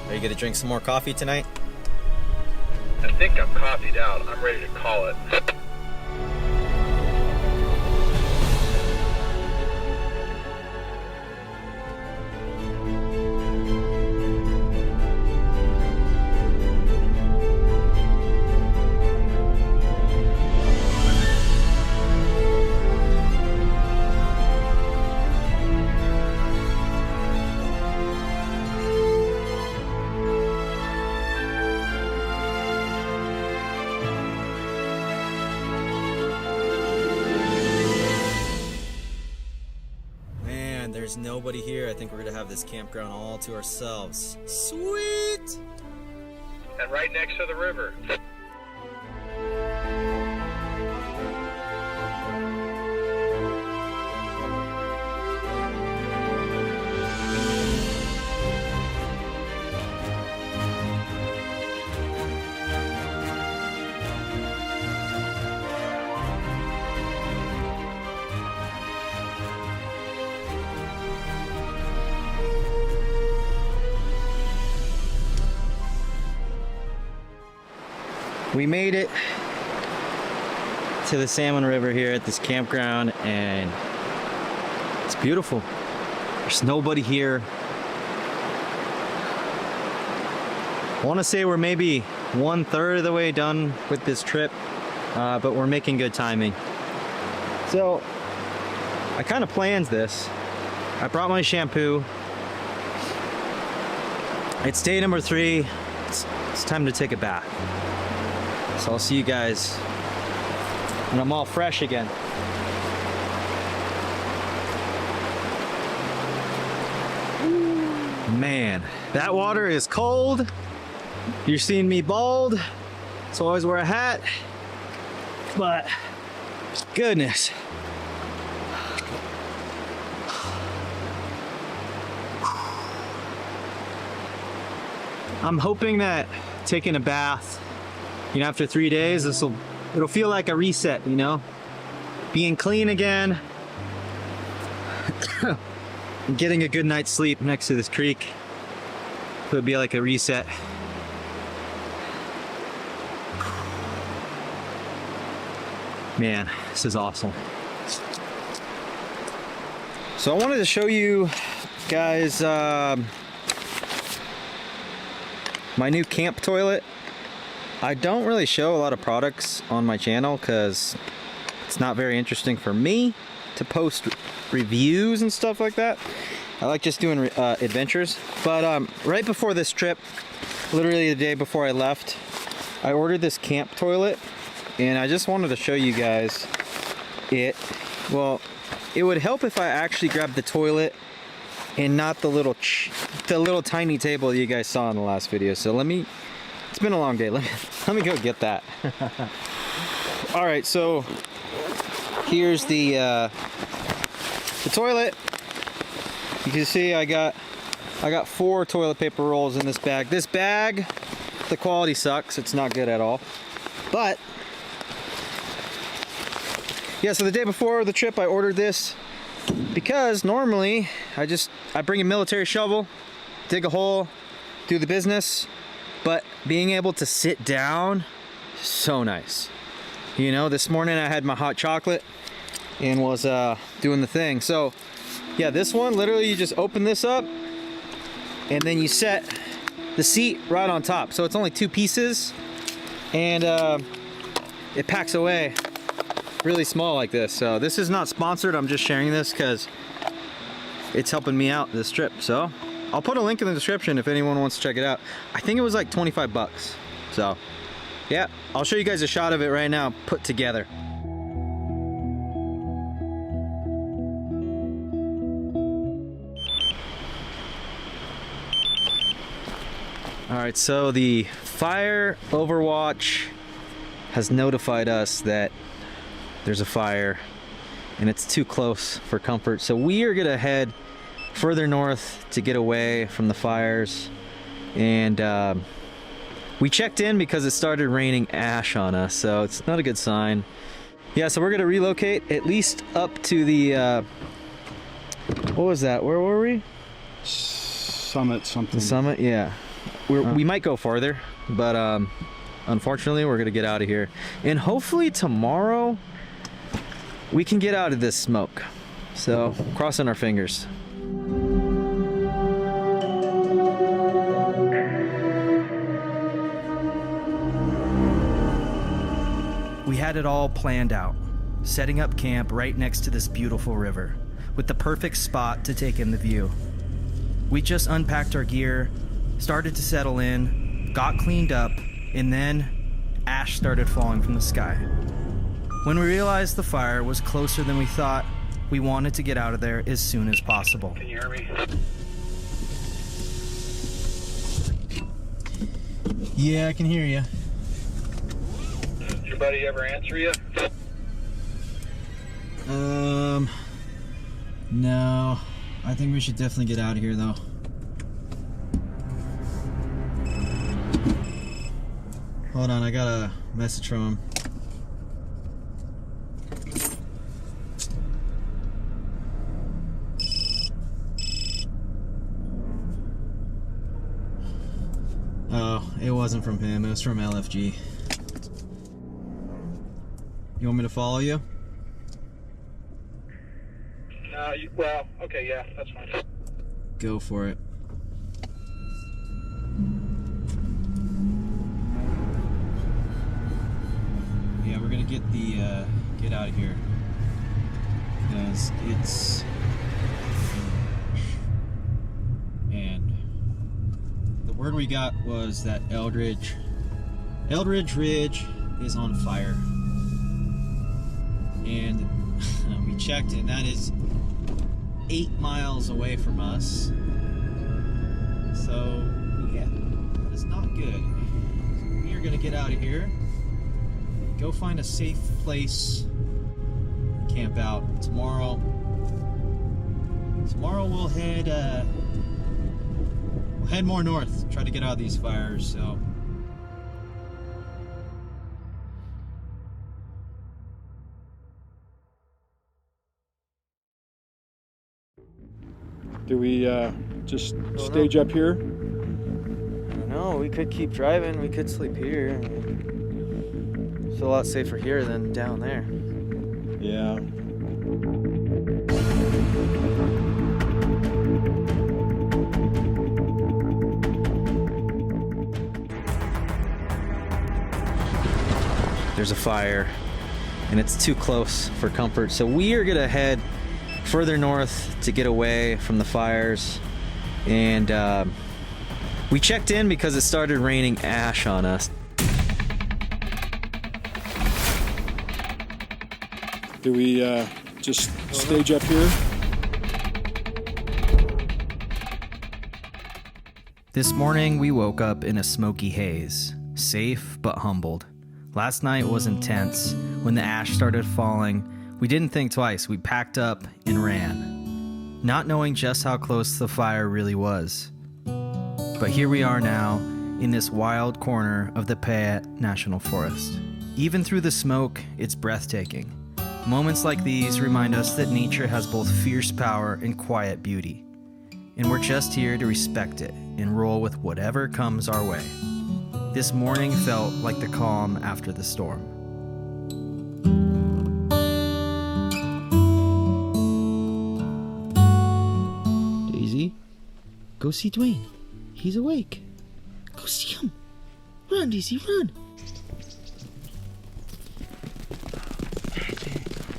Are you gonna drink some more coffee tonight? I think I'm coffeeed out. I'm ready to call it. There's nobody here. I think we're gonna have this campground all to ourselves. Sweet! And right next to the river. We made it to the Salmon River here at this campground, and it's beautiful. There's nobody here. I want to say we're maybe 1/3 of the way done with this trip, but we're making good timing. So I kind of planned this. I brought my shampoo. It's day number 3. It's time to take a bath. So I'll see you guys when I'm all fresh again. Man, that water is cold. You're seeing me bald, so I always wear a hat. But goodness. I'm hoping that taking a bath, you know, after 3 days, it'll feel like a reset, you know? Being clean again, getting a good night's sleep next to this creek would be like a reset. Man, this is awesome. So I wanted to show you guys my new camp toilet. I don't really show a lot of products on my channel because it's not very interesting for me to post reviews and stuff like that. I like just doing adventures. But right before this trip, literally the day before I left, I ordered this camp toilet, and I just wanted to show you guys it. Well, it would help if I actually grabbed the toilet and not the little tiny table that you guys saw in the last video. So let me, it's been a long day. Let me go get that. All right, so here's the toilet. You can see I got 4 toilet paper rolls in this bag. This bag, the quality sucks. It's not good at all. But yeah, so the day before the trip I ordered this because normally I bring a military shovel, dig a hole, do the business, but being able to sit down, so nice. You know, this morning I had my hot chocolate and was doing the thing. So yeah, this one, literally you just open this up and then you set the seat right on top. So it's only 2 pieces and it packs away really small like this. So this is not sponsored, I'm just sharing this because it's helping me out this trip. So I'll put a link in the description if anyone wants to check it out. I think it was like 25 bucks. So yeah, I'll show you guys a shot of it right now put together. All right, so the fire overwatch has notified us that there's a fire and it's too close for comfort. So we are gonna head further north to get away from the fires. And we checked in because it started raining ash on us, so it's not a good sign. Yeah, so we're gonna relocate at least up to the, what was that? Where were we? Summit something. The summit, yeah. We might go farther, but unfortunately we're gonna get out of here. And hopefully tomorrow we can get out of this smoke. So crossing our fingers. We had it all planned out, setting up camp right next to this beautiful river, with the perfect spot to take in the view. We just unpacked our gear, started to settle in, got cleaned up, and then ash started falling from the sky. When we realized the fire was closer than we thought, we wanted to get out of there as soon as possible. Can you hear me? Yeah, I can hear you. Did your buddy ever answer you? No. I think we should definitely get out of here though. Hold on, I got a message from him. Oh, it wasn't from him, it was from LFG. You want me to follow you? Well, okay, yeah, that's fine. Go for it. Yeah, we're gonna get out of here because it's, and the word we got was that Eldridge Ridge is on fire, and we checked and that is 8 miles away from us. So yeah, that's not good. We are gonna get out of here, go find a safe place, camp out. Tomorrow we'll head head more north, try to get out of these fires. So Do we just stage up here? no, we could keep driving. We could sleep here. It's a lot safer here than down there. Yeah. There's a fire and it's too close for comfort, so we are gonna head further north to get away from the fires. And we checked in because it started raining ash on us. Do we just stage up here? This morning, we woke up in a smoky haze, safe but humbled. Last night was intense. When the ash started falling, we didn't think twice. We packed up and ran, not knowing just how close the fire really was. But here we are now, in this wild corner of the Payette National Forest. Even through the smoke, it's breathtaking. Moments like these remind us that nature has both fierce power and quiet beauty. And we're just here to respect it and roll with whatever comes our way. This morning felt like the calm after the storm. Daisy, go see Dwayne. He's awake. Go see him. Run, Daisy, run.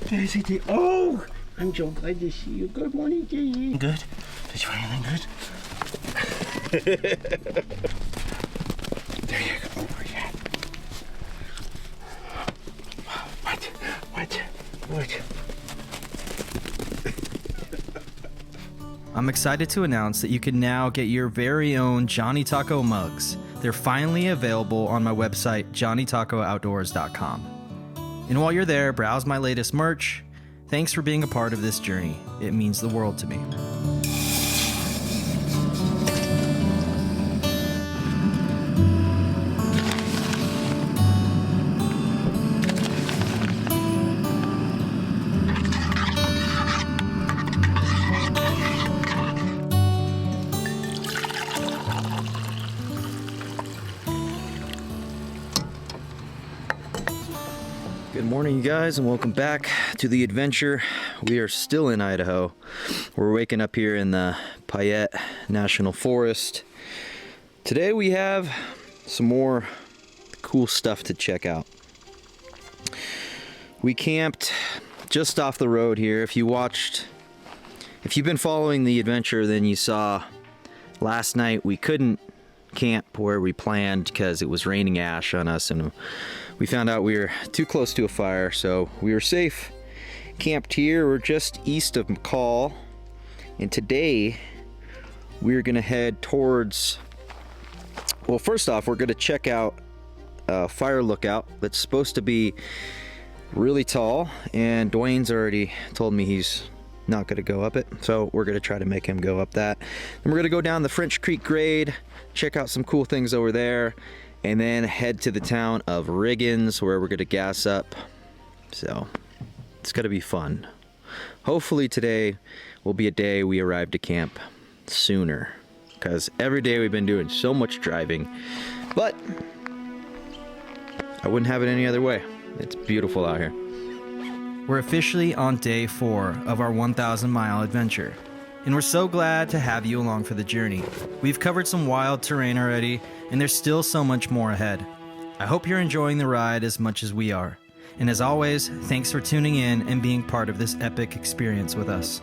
Daisy, oh, I'm so glad to see you. Good morning, Daisy. Good. Did you find anything good? There you go. Over here. What? I'm excited to announce that you can now get your very own Johnny Taco mugs. They're finally available on my website, johnnytacooutdoors.com. And while you're there, browse my latest merch. Thanks for being a part of this journey. It means the world to me. Good morning, you guys, and welcome back to the adventure. We are still in Idaho. We're waking up here in the Payette National Forest. Today we have some more cool stuff to check out. We camped just off the road here. If you've been following the adventure, then you saw last night we couldn't camp where we planned because it was raining ash on us, and we found out we were too close to a fire, so we were safe. Camped here, we're just east of McCall, and today we're gonna head towards, well, first off, we're gonna check out a fire lookout that's supposed to be really tall, and Dwayne's already told me he's not gonna go up it, so we're gonna try to make him go up that. Then we're gonna go down the French Creek grade, check out some cool things over there, and then head to the town of Riggins where we're gonna gas up. So it's gonna be fun. Hopefully today will be a day we arrive to camp sooner, because every day we've been doing so much driving, but I wouldn't have it any other way. It's beautiful out here. We're officially on day 4 of our 1,000-mile adventure, and we're so glad to have you along for the journey. We've covered some wild terrain already, and there's still so much more ahead. I hope you're enjoying the ride as much as we are. And as always, thanks for tuning in and being part of this epic experience with us.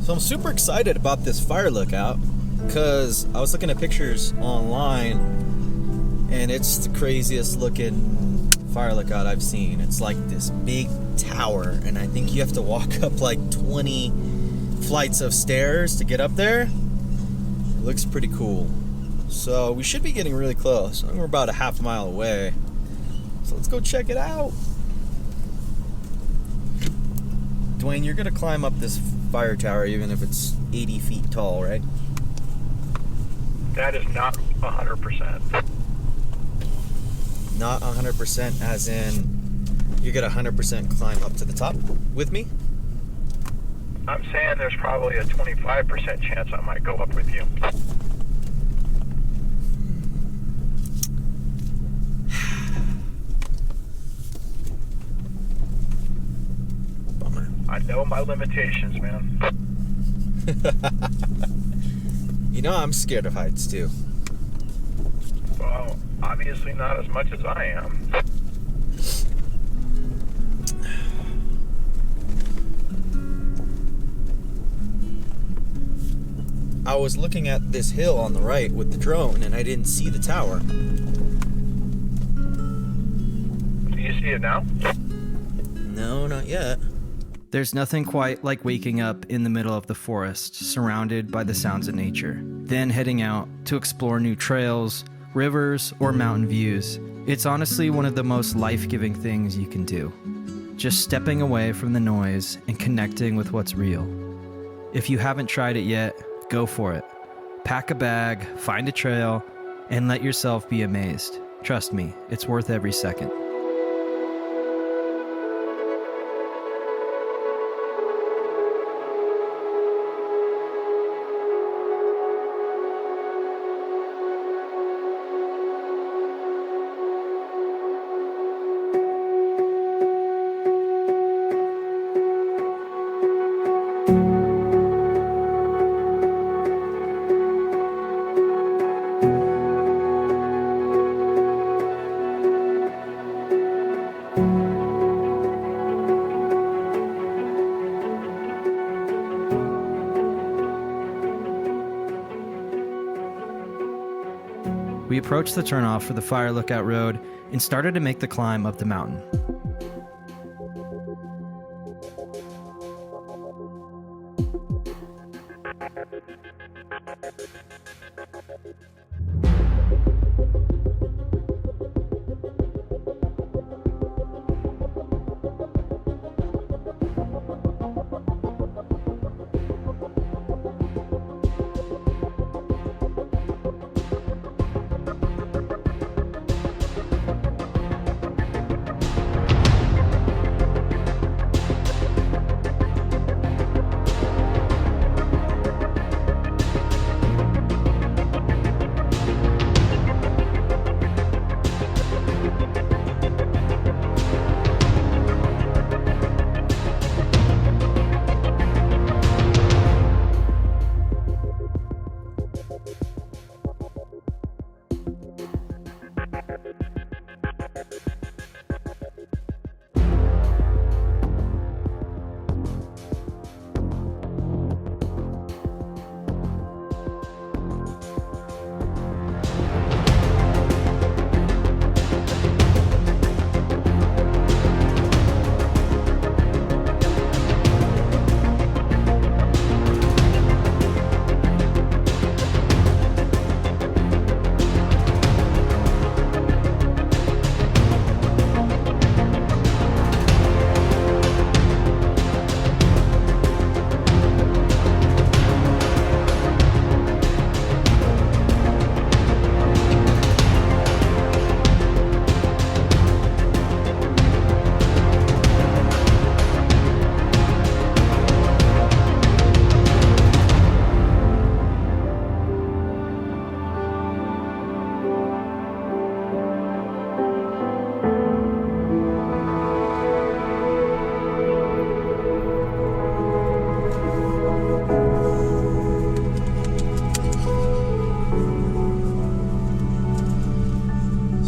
So I'm super excited about this fire lookout because I was looking at pictures online and it's the craziest looking fire lookout I've seen. It's like this big tower and I think you have to walk up like 20 flights of stairs to get up there. It looks pretty cool. So we should be getting really close. I think we're about a half mile away. So let's go check it out. Dwayne, you're gonna climb up this fire tower even if it's 80 feet tall, right? That is not 100%. Not 100% as in you're gonna 100% climb up to the top with me? I'm saying there's probably a 25% chance I might go up with you. Bummer. I know my limitations, man. You know I'm scared of heights too. Well, obviously not as much as I am. I was looking at this hill on the right with the drone and I didn't see the tower. Do you see it now? No, not yet. There's nothing quite like waking up in the middle of the forest, surrounded by the sounds of nature, then heading out to explore new trails, rivers, or mountain views. It's honestly one of the most life-giving things you can do. Just stepping away from the noise and connecting with what's real. If you haven't tried it yet, go for it. Pack a bag, find a trail, and let yourself be amazed. Trust me, it's worth every second. We approached the turnoff for the Fire Lookout Road and started to make the climb up the mountain.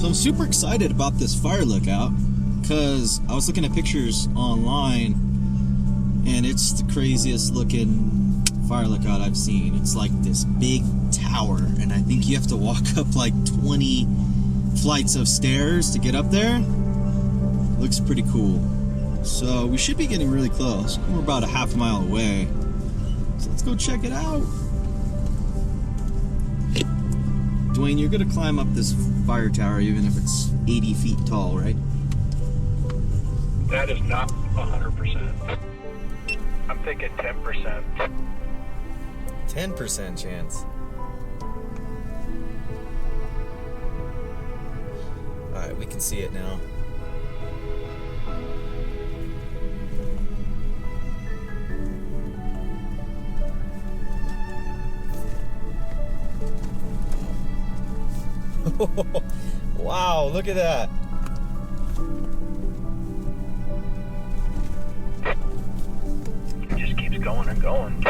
I'm super excited about this fire lookout because I was looking at pictures online And it's the craziest looking fire lookout I've seen. It's like this big tower, and I think you have to walk up like 20 flights of stairs to get up there. Looks pretty cool. So we should be getting really close. We're about a half mile away. So let's go check it out. Dwayne, you're gonna climb up this fire tower even if it's 80 feet tall, right? That is not 100%. I'm thinking 10%. 10% chance. Alright, we can see it now. Wow, look at that. It just keeps going and going.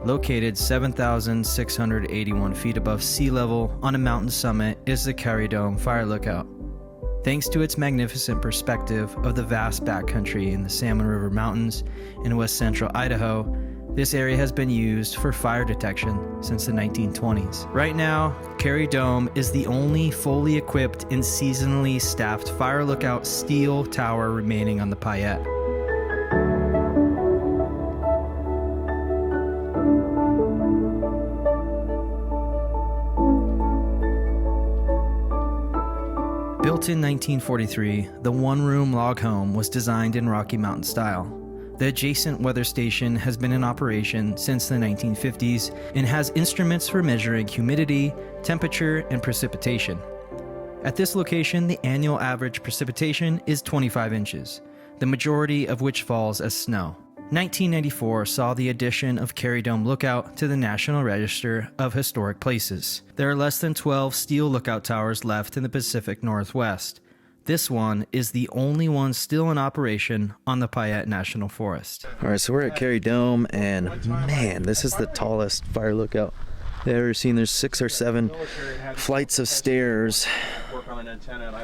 Located 7,681 feet above sea level on a mountain summit is the Carrie Dome Fire Lookout. Thanks to its magnificent perspective of the vast backcountry in the Salmon River Mountains in west central Idaho, this area has been used for fire detection since the 1920s. Right now, Carrie Dome is the only fully equipped and seasonally staffed fire lookout steel tower remaining on the Payette. Built in 1943, the one-room log home was designed in Rocky Mountain style. The adjacent weather station has been in operation since the 1950s and has instruments for measuring humidity, temperature, and precipitation. At this location, the annual average precipitation is 25 inches, the majority of which falls as snow. 1994 saw the addition of Carrie Dome Lookout to the National Register of Historic Places. There are less than 12 steel lookout towers left in the Pacific Northwest. This one is the only one still in operation on the Payette National Forest. All right, so we're at Carrie Dome, and man, this is the tallest fire lookout I've ever seen. There's 6 or 7 flights of stairs. Work on an antenna, and I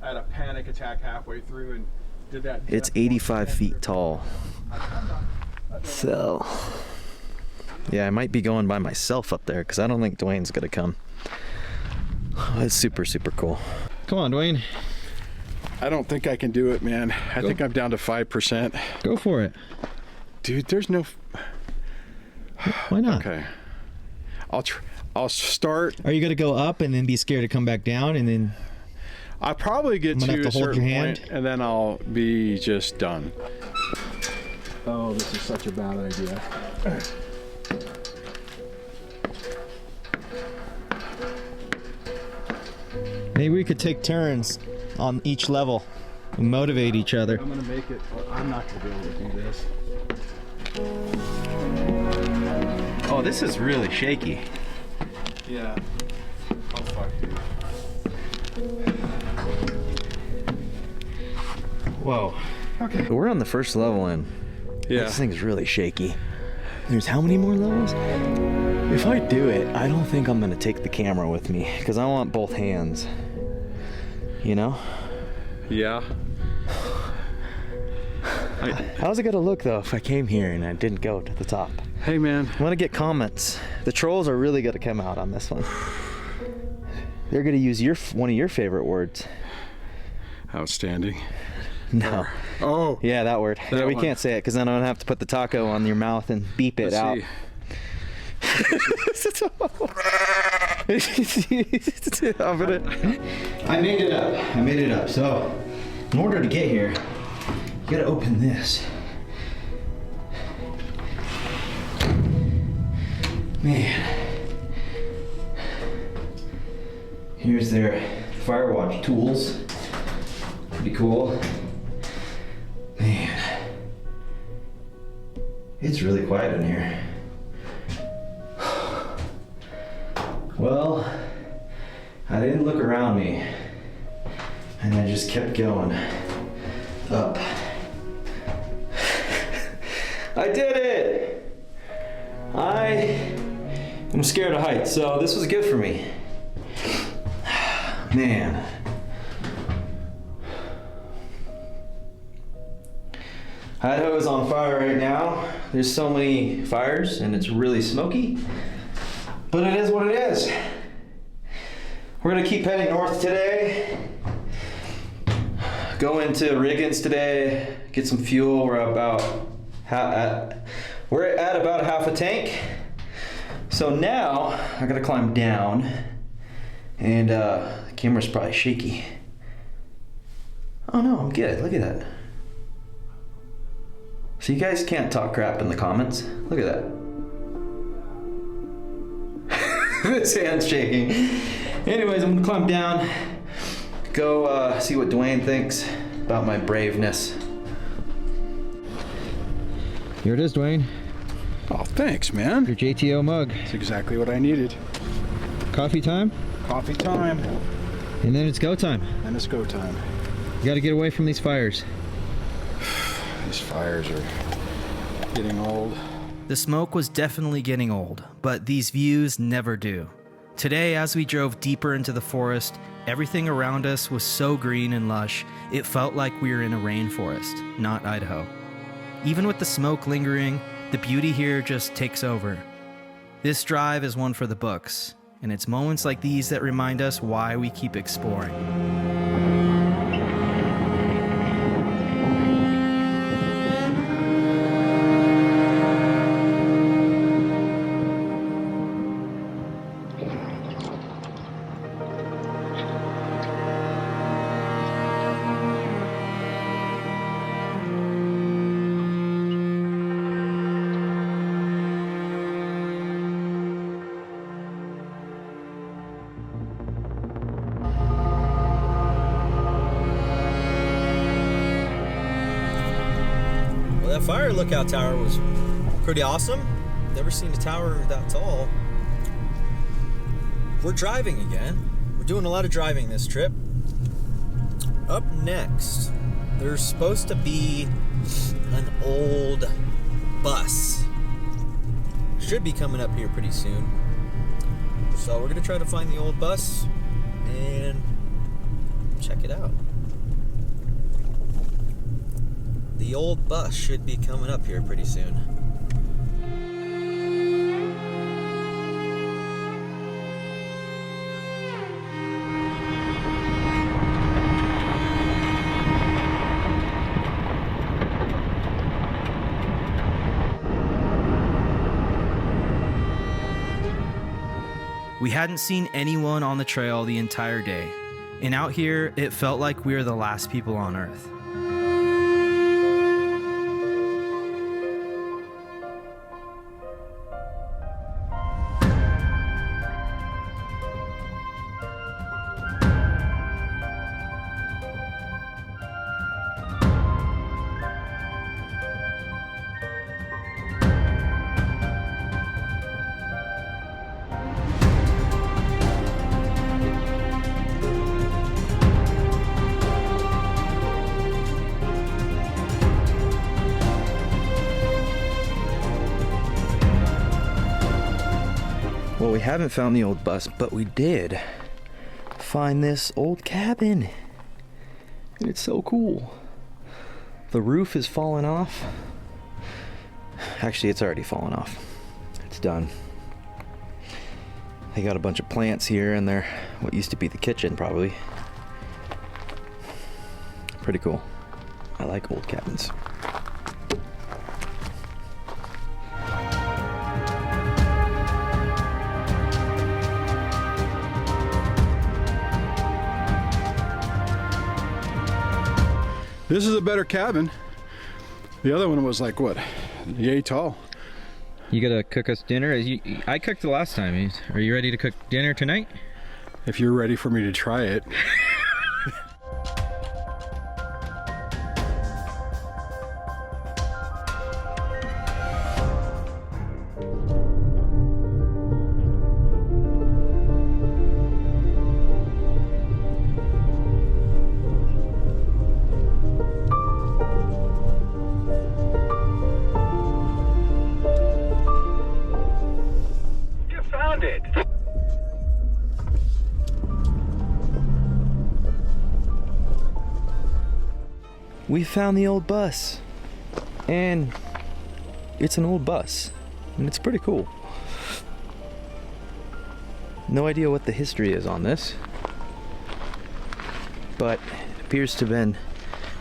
had a panic attack halfway through and did that. It's 85 feet tall. So, yeah, I might be going by myself up there because I don't think Dwayne's gonna come. Oh, it's super, super cool. Come on, Dwayne. I don't think I can do it, man. I think I'm down to 5%. Go for it. Dude, there's no. Why not? Okay. I'll start. Are you gonna go up and then be scared to come back down and then? I'll probably get to a certain point and then I'll be just done. Oh, this is such a bad idea. Maybe we could take turns on each level and motivate each other. I'm gonna make it. I'm not gonna be able to do this. Oh, this is really shaky. Yeah. Oh, fuck, dude. Whoa. Okay. We're on the first level and this thing's really shaky. There's how many more levels? If I do it, I don't think I'm gonna take the camera with me because I want both hands. You know? Yeah. How's it gonna look though if I came here and I didn't go to the top? Hey man. I wanna get comments. The trolls are really gonna come out on this one. They're gonna use one of your favorite words. Outstanding. No. Oh. Yeah, that word. That we one. can't say it because then I'm gonna have to put the taco on your mouth and beep it out. I made it up. So, in order to get here, you gotta open this. Man. Here's their Firewatch tools. Pretty cool. Man. It's really quiet in here. Well, I didn't look around me, and I just kept going up. I did it! I am scared of heights, so this was good for me. Man. Idaho is on fire right now. There's so many fires and it's really smoky, but it is what it is. We're gonna keep heading north today. Go into Riggins today, get some fuel. We're at about half a tank. So now I gotta climb down, and the camera's probably shaky. Oh no, I'm good. Look at that. So you guys can't talk crap in the comments. Look at that. This hand's shaking. Anyways, I'm gonna climb down, go see what Dwayne thinks about my braveness. Here it is, Dwayne. Oh, thanks, man. Your JTO mug. That's exactly what I needed. Coffee time? Coffee time. And then it's go time. And it's go time. You gotta get away from these fires. These fires are getting old. The smoke was definitely getting old, but these views never do. Today, as we drove deeper into the forest, everything around us was so green and lush, it felt like we were in a rainforest, not Idaho. Even with the smoke lingering, the beauty here just takes over. This drive is one for the books, and it's moments like these that remind us why we keep exploring. That fire lookout tower was pretty awesome. Never seen a tower that tall. We're driving again. We're doing a lot of driving this trip. Up next, there's supposed to be an old bus. Should be coming up here pretty soon. So we're gonna try to find the old bus and check it out. The old bus should be coming up here pretty soon. We hadn't seen anyone on the trail the entire day, and out here, it felt like we were the last people on Earth. Well, we haven't found the old bus, but we did find this old cabin. And it's so cool. The roof is falling off. Actually, it's already fallen off. It's done. They got a bunch of plants here in there. What used to be the kitchen, probably. Pretty cool. I like old cabins. This is a better cabin. The other one was like, what, yay tall. You gotta cook us dinner? I cooked the last time. Are you ready to cook dinner tonight? If you're ready for me to try it. We found the old bus. And it's an old bus. And it's pretty cool. No idea what the history is on this. But it appears to have been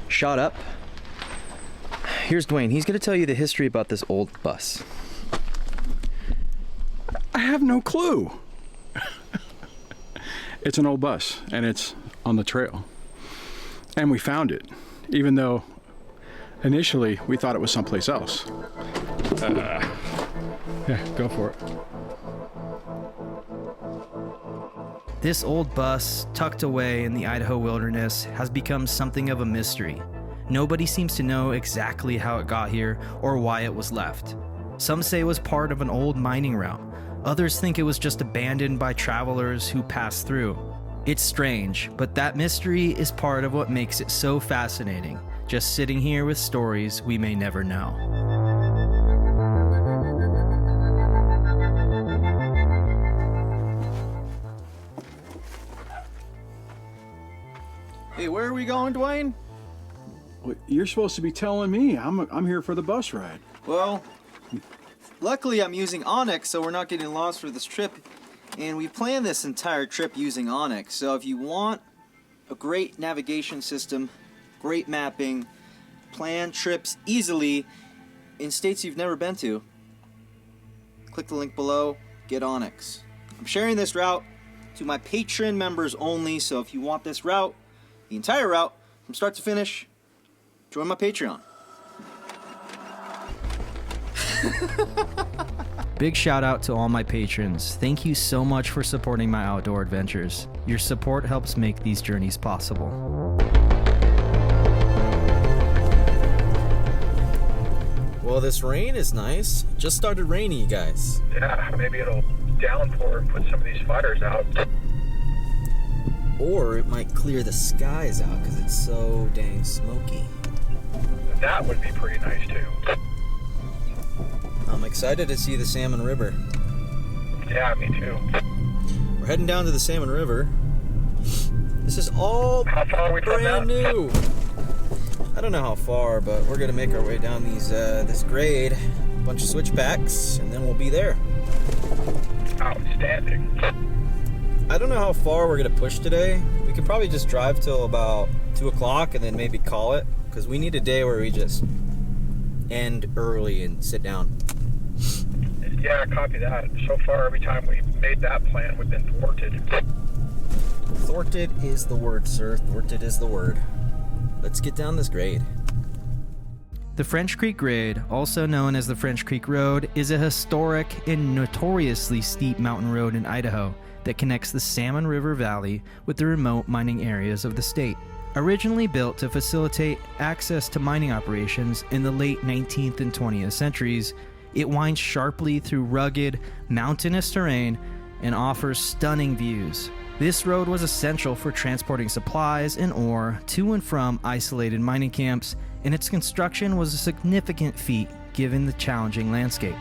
shot up. Here's Dwayne. He's going to tell you the history about this old bus. I have no clue. It's an old bus, and it's on the trail. And we found it, even though initially we thought it was someplace else. Yeah, go for it. This old bus, tucked away in the Idaho wilderness, has become something of a mystery. Nobody seems to know exactly how it got here or why it was left. Some say it was part of an old mining route. Others think it was just abandoned by travelers who passed through. It's strange, but that mystery is part of what makes it so fascinating, just sitting here with stories we may never know. Hey, where are we going, Dwayne? Well, you're supposed to be telling me. I'm here for the bus ride. Well, luckily I'm using Onyx, so we're not getting lost for this trip. And we planned this entire trip using Onyx. So if you want a great navigation system, great mapping, plan trips easily in states you've never been to, click the link below, get Onyx. I'm sharing this route to my Patreon members only, so if you want this route, the entire route, from start to finish, join my Patreon. Big shout out to all my patrons. Thank you so much for supporting my outdoor adventures. Your support helps make these journeys possible. Well, this rain is nice. Just started raining, you guys. Yeah, maybe it'll downpour and put some of these fires out. Or it might clear the skies out because it's so dang smoky. That would be pretty nice too. I'm excited to see the Salmon River. Yeah, me too. We're heading down to the Salmon River. This is all How far are we from brand that? new. I don't know how far, but we're gonna make our way down these this grade, a bunch of switchbacks, and then we'll be there. Outstanding. I don't know how far we're gonna push today. We could probably just drive till about 2 o'clock and then maybe call it, because we need a day where we just end early and sit down. Yeah, copy that. So far, every time we made that plan, we've been thwarted. Thwarted is the word, sir. Thwarted is the word. Let's get down this grade. The French Creek Grade, also known as the French Creek Road, is a historic and notoriously steep mountain road in Idaho that connects the Salmon River Valley with the remote mining areas of the state. Originally built to facilitate access to mining operations in the late 19th and 20th centuries, it winds sharply through rugged, mountainous terrain and offers stunning views. This road was essential for transporting supplies and ore to and from isolated mining camps, and its construction was a significant feat given the challenging landscape.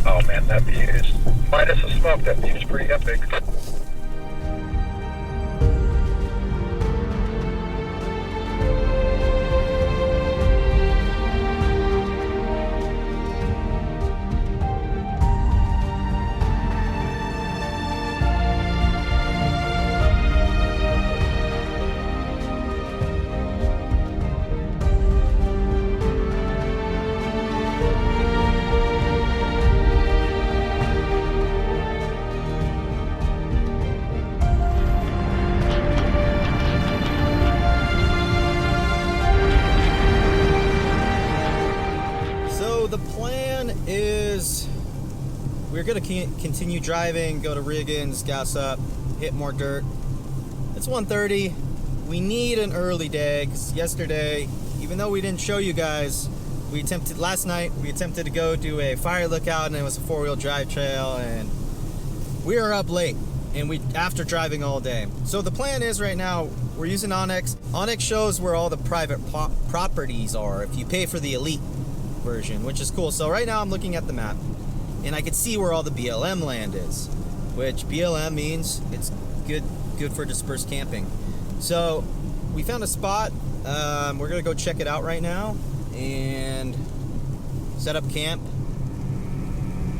Oh man, that view is, minus the smoke, that view is pretty epic. we're gonna continue driving, go to Riggins, gas up, hit more dirt. It's 1:30. We need an early day, because yesterday, even though we didn't show you guys, last night we attempted to go do a fire lookout, and it was a 4-wheel drive trail, and we are up late, and after driving all day. So the plan is right now, we're using Onyx. Onyx shows where all the private properties are if you pay for the elite version, which is cool. So right now I'm looking at the map, and I can see where all the BLM land is, which BLM means it's good for dispersed camping. So we found a spot. We're gonna go check it out right now and set up camp.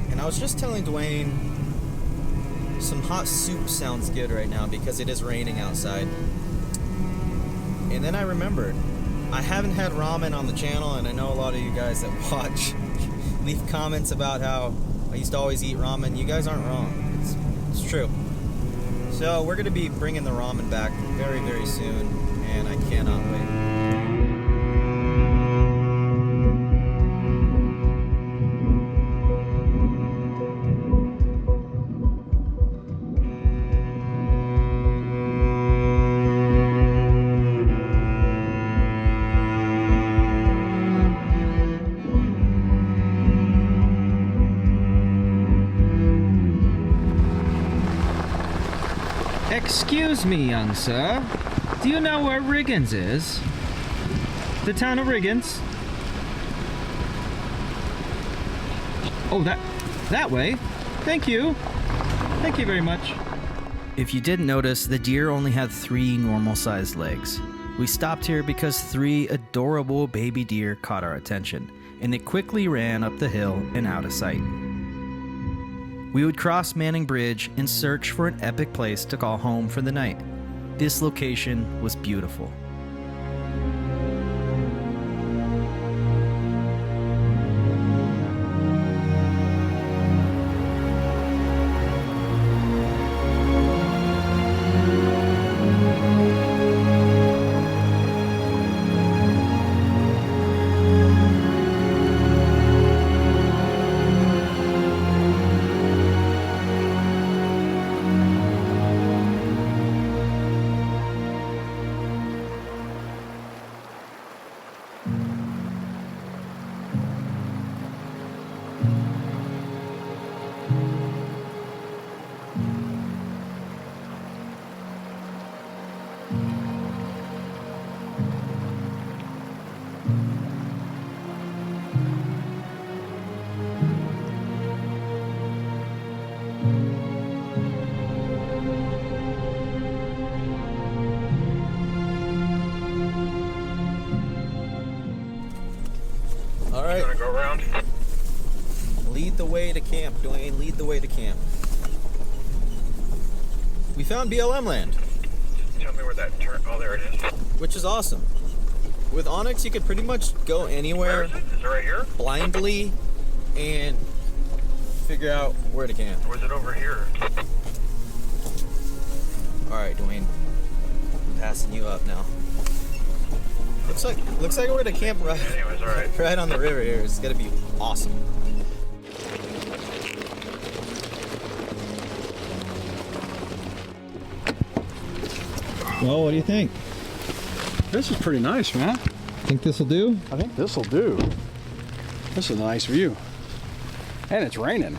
And I was just telling Dwayne, some hot soup sounds good right now because it is raining outside. And then I remembered, I haven't had ramen on the channel, and I know a lot of you guys that watch leave comments about how I used to always eat ramen. You guys aren't wrong. It's true. So we're going to be bringing the ramen back very, very soon, and I cannot wait. Excuse me, young sir. Do you know where Riggins is? The town of Riggins? Oh, that way. Thank you. Thank you very much. If you didn't notice, the deer only had 3 normal-sized legs. We stopped here because 3 adorable baby deer caught our attention, and they quickly ran up the hill and out of sight. We would cross Manning Bridge and search for an epic place to call home for the night. This location was beautiful. All right. Gonna go around. Lead the way to camp, Dwayne. Lead the way to camp. We found BLM land. Tell me where that turn. Oh, there it is. Which is awesome. With Onyx, you could pretty much go anywhere Where is it? Is it right here? blindly and figure out where to camp. Or is it over here? All right, Dwayne. I'm passing you up now. Looks like we're gonna camp Anyways, all right. right on the river here. It's gonna be awesome. Well, what do you think? This is pretty nice, man. Think this will do? I think this will do. This is a nice view. And it's raining.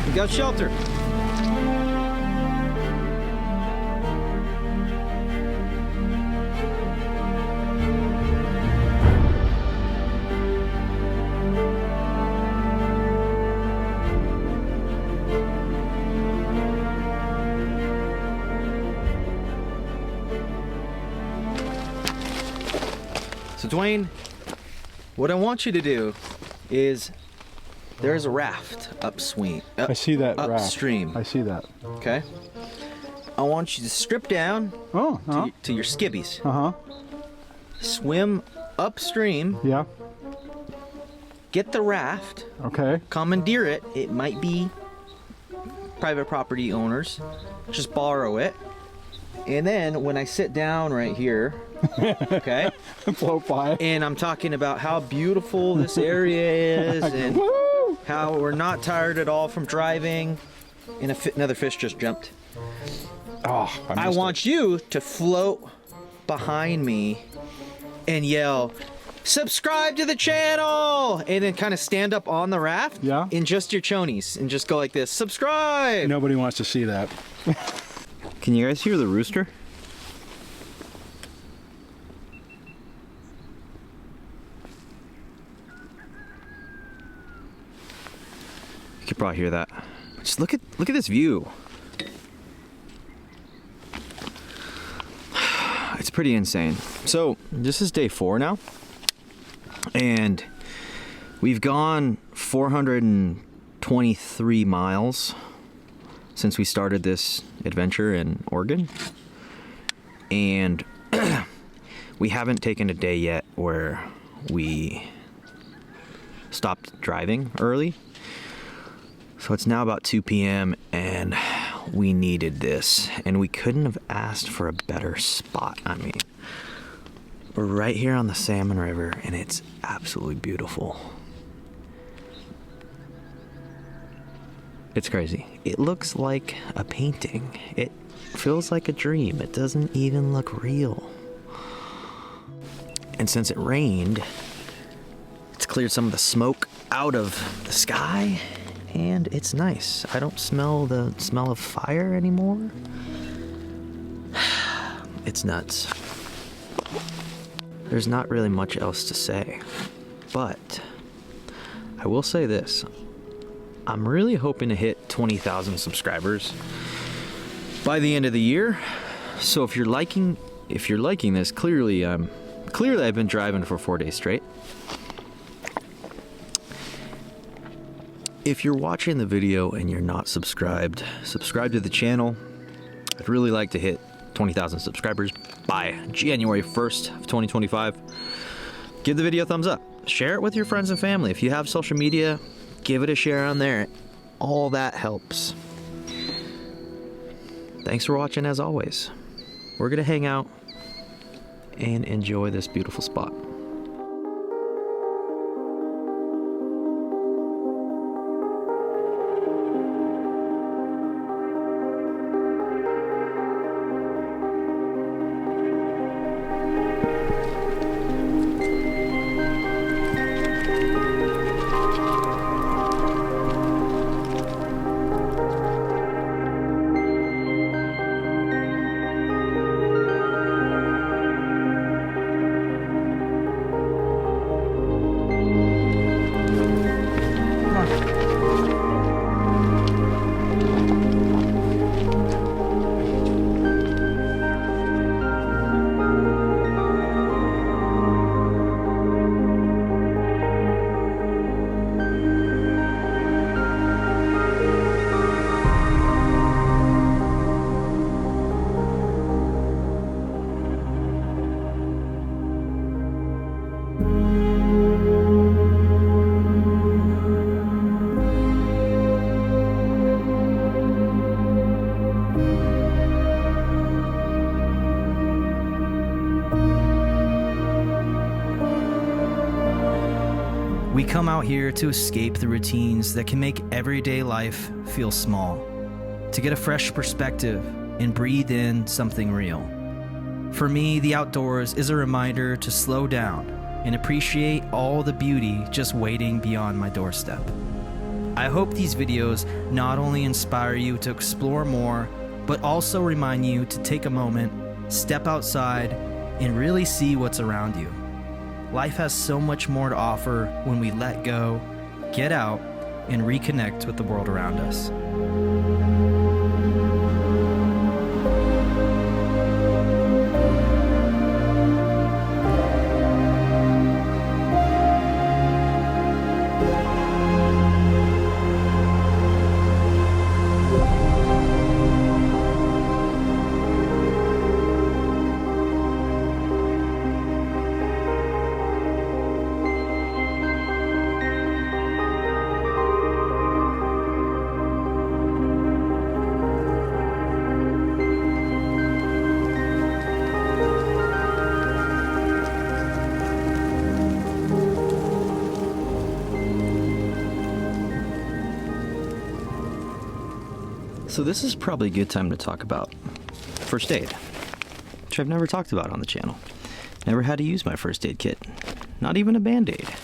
We got shelter. So Dwayne, what I want you to do is there's a raft upstream. I see that upstream. raft. I see that. Okay. I want you to strip down to your skibbies. Swim upstream. Yeah. Get the raft. Okay. Commandeer it. It might be private property owners. Just borrow it. And then when I sit down right here, okay, float by. And I'm talking about how beautiful this area is and how we're not tired at all from driving. And another fish just jumped. Oh, I want you to float behind me and yell, "Subscribe to the channel!" And then kind of stand up on the raft. Yeah. In just your chonies and just go like this, "Subscribe!" Nobody wants to see that. Can you guys hear the rooster? You could probably hear that. Just look at this view. It's pretty insane. So this is day 4 now, and we've gone 423 miles since we started this adventure in Oregon, and we haven't taken a day yet where we stopped driving early. So it's now about 2 p.m. and we needed this, and we couldn't have asked for a better spot. I mean, we're right here on the Salmon River, and it's absolutely beautiful. It's crazy. It looks like a painting. It feels like a dream. It doesn't even look real. And since it rained, it's cleared some of the smoke out of the sky, and it's nice. I don't smell the smell of fire anymore. It's nuts. There's not really much else to say, but I will say this. I'm really hoping to hit 20,000 subscribers by the end of the year. So if you're liking this, clearly I've been driving for 4 days straight. If you're watching the video and you're not subscribed, subscribe to the channel. I'd really like to hit 20,000 subscribers by January 1st of 2025. Give the video a thumbs up. Share it with your friends and family. If you have social media, give it a share on there. All that helps. Thanks for watching as always. We're gonna hang out and enjoy this beautiful spot. We come out here to escape the routines that can make everyday life feel small, to get a fresh perspective and breathe in something real. For me, the outdoors is a reminder to slow down and appreciate all the beauty just waiting beyond my doorstep. I hope these videos not only inspire you to explore more, but also remind you to take a moment, step outside, and really see what's around you. Life has so much more to offer when we let go, get out, and reconnect with the world around us. So this is probably a good time to talk about first aid, which I've never talked about on the channel. Never had to use my first aid kit, not even a Band-Aid.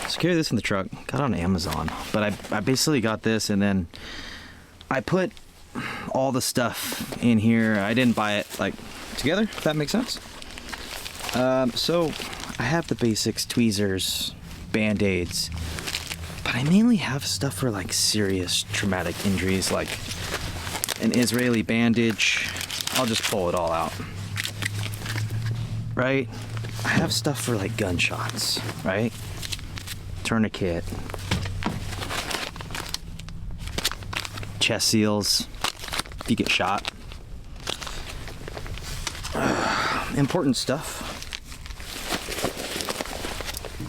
So carry this in the truck, got it on Amazon, but I basically got this and then I put all the stuff in here. I didn't buy it like together, if that makes sense. So I have the basics, tweezers, Band-Aids, but I mainly have stuff for like serious traumatic injuries, like an Israeli bandage. I'll just pull it all out, right? I have stuff for like gunshots, right? Tourniquet, chest seals if you get shot. Important stuff.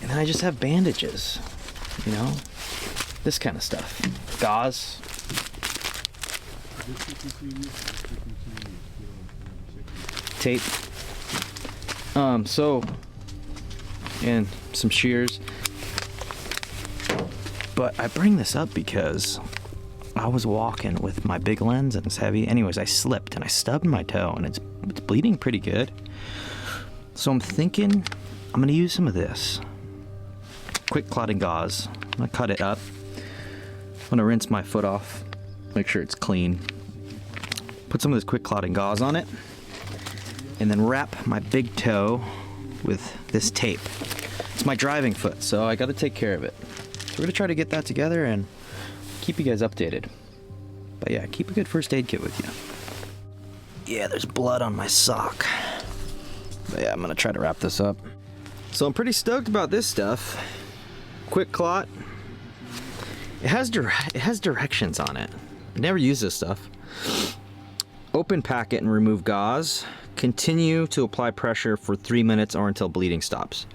And then I just have bandages, you know, this kind of stuff. Gauze. Tape. And some shears. But I bring this up because I was walking with my big lens and it's heavy. Anyways, I slipped and I stubbed my toe and it's bleeding pretty good. So I'm thinking I'm gonna use some of this quick clotting gauze. I'm gonna cut it up. I'm gonna rinse my foot off, make sure it's clean. Put some of this quick clotting gauze on it and then wrap my big toe with this tape. It's my driving foot, so I gotta take care of it. So we're gonna try to get that together and keep you guys updated. But yeah, keep a good first aid kit with you. Yeah, there's blood on my sock. But yeah, I'm gonna try to wrap this up. So I'm pretty stoked about this stuff. Quick clot. It has directions on it. I never used this stuff. Open packet and remove gauze. Continue to apply pressure for 3 minutes or until bleeding stops.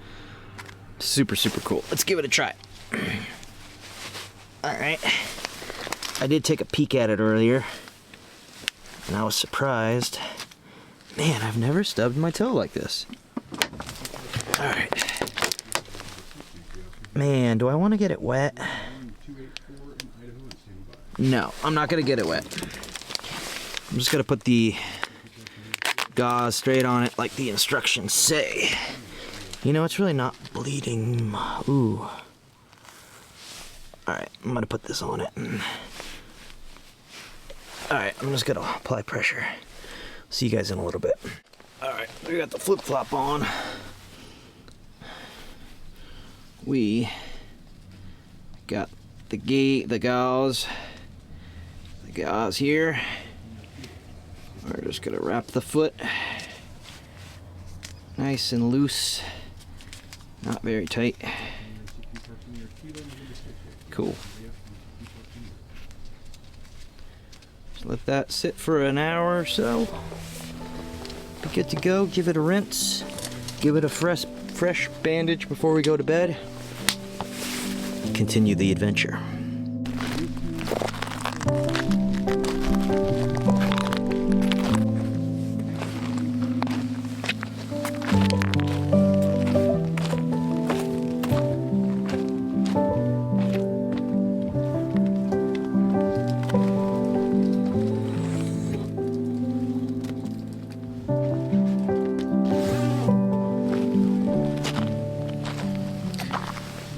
Super, super cool. Let's give it a try. All right. I did take a peek at it earlier, and I was surprised. Man, I've never stubbed my toe like this. All right. Man, do I want to get it wet? No, I'm not gonna get it wet. I'm just gonna put the gauze straight on it like the instructions say. You know, it's really not bleeding. Ooh. Alright, I'm gonna put this on it. Alright, I'm just gonna apply pressure. See you guys in a little bit. Alright, we got the flip-flop on. We got the gauze here. We're just gonna wrap the foot nice and loose, not very tight. Cool. Just let that sit for an hour or so. Be good to go. Give it a rinse. Give it a fresh bandage before we go to bed. Continue the adventure.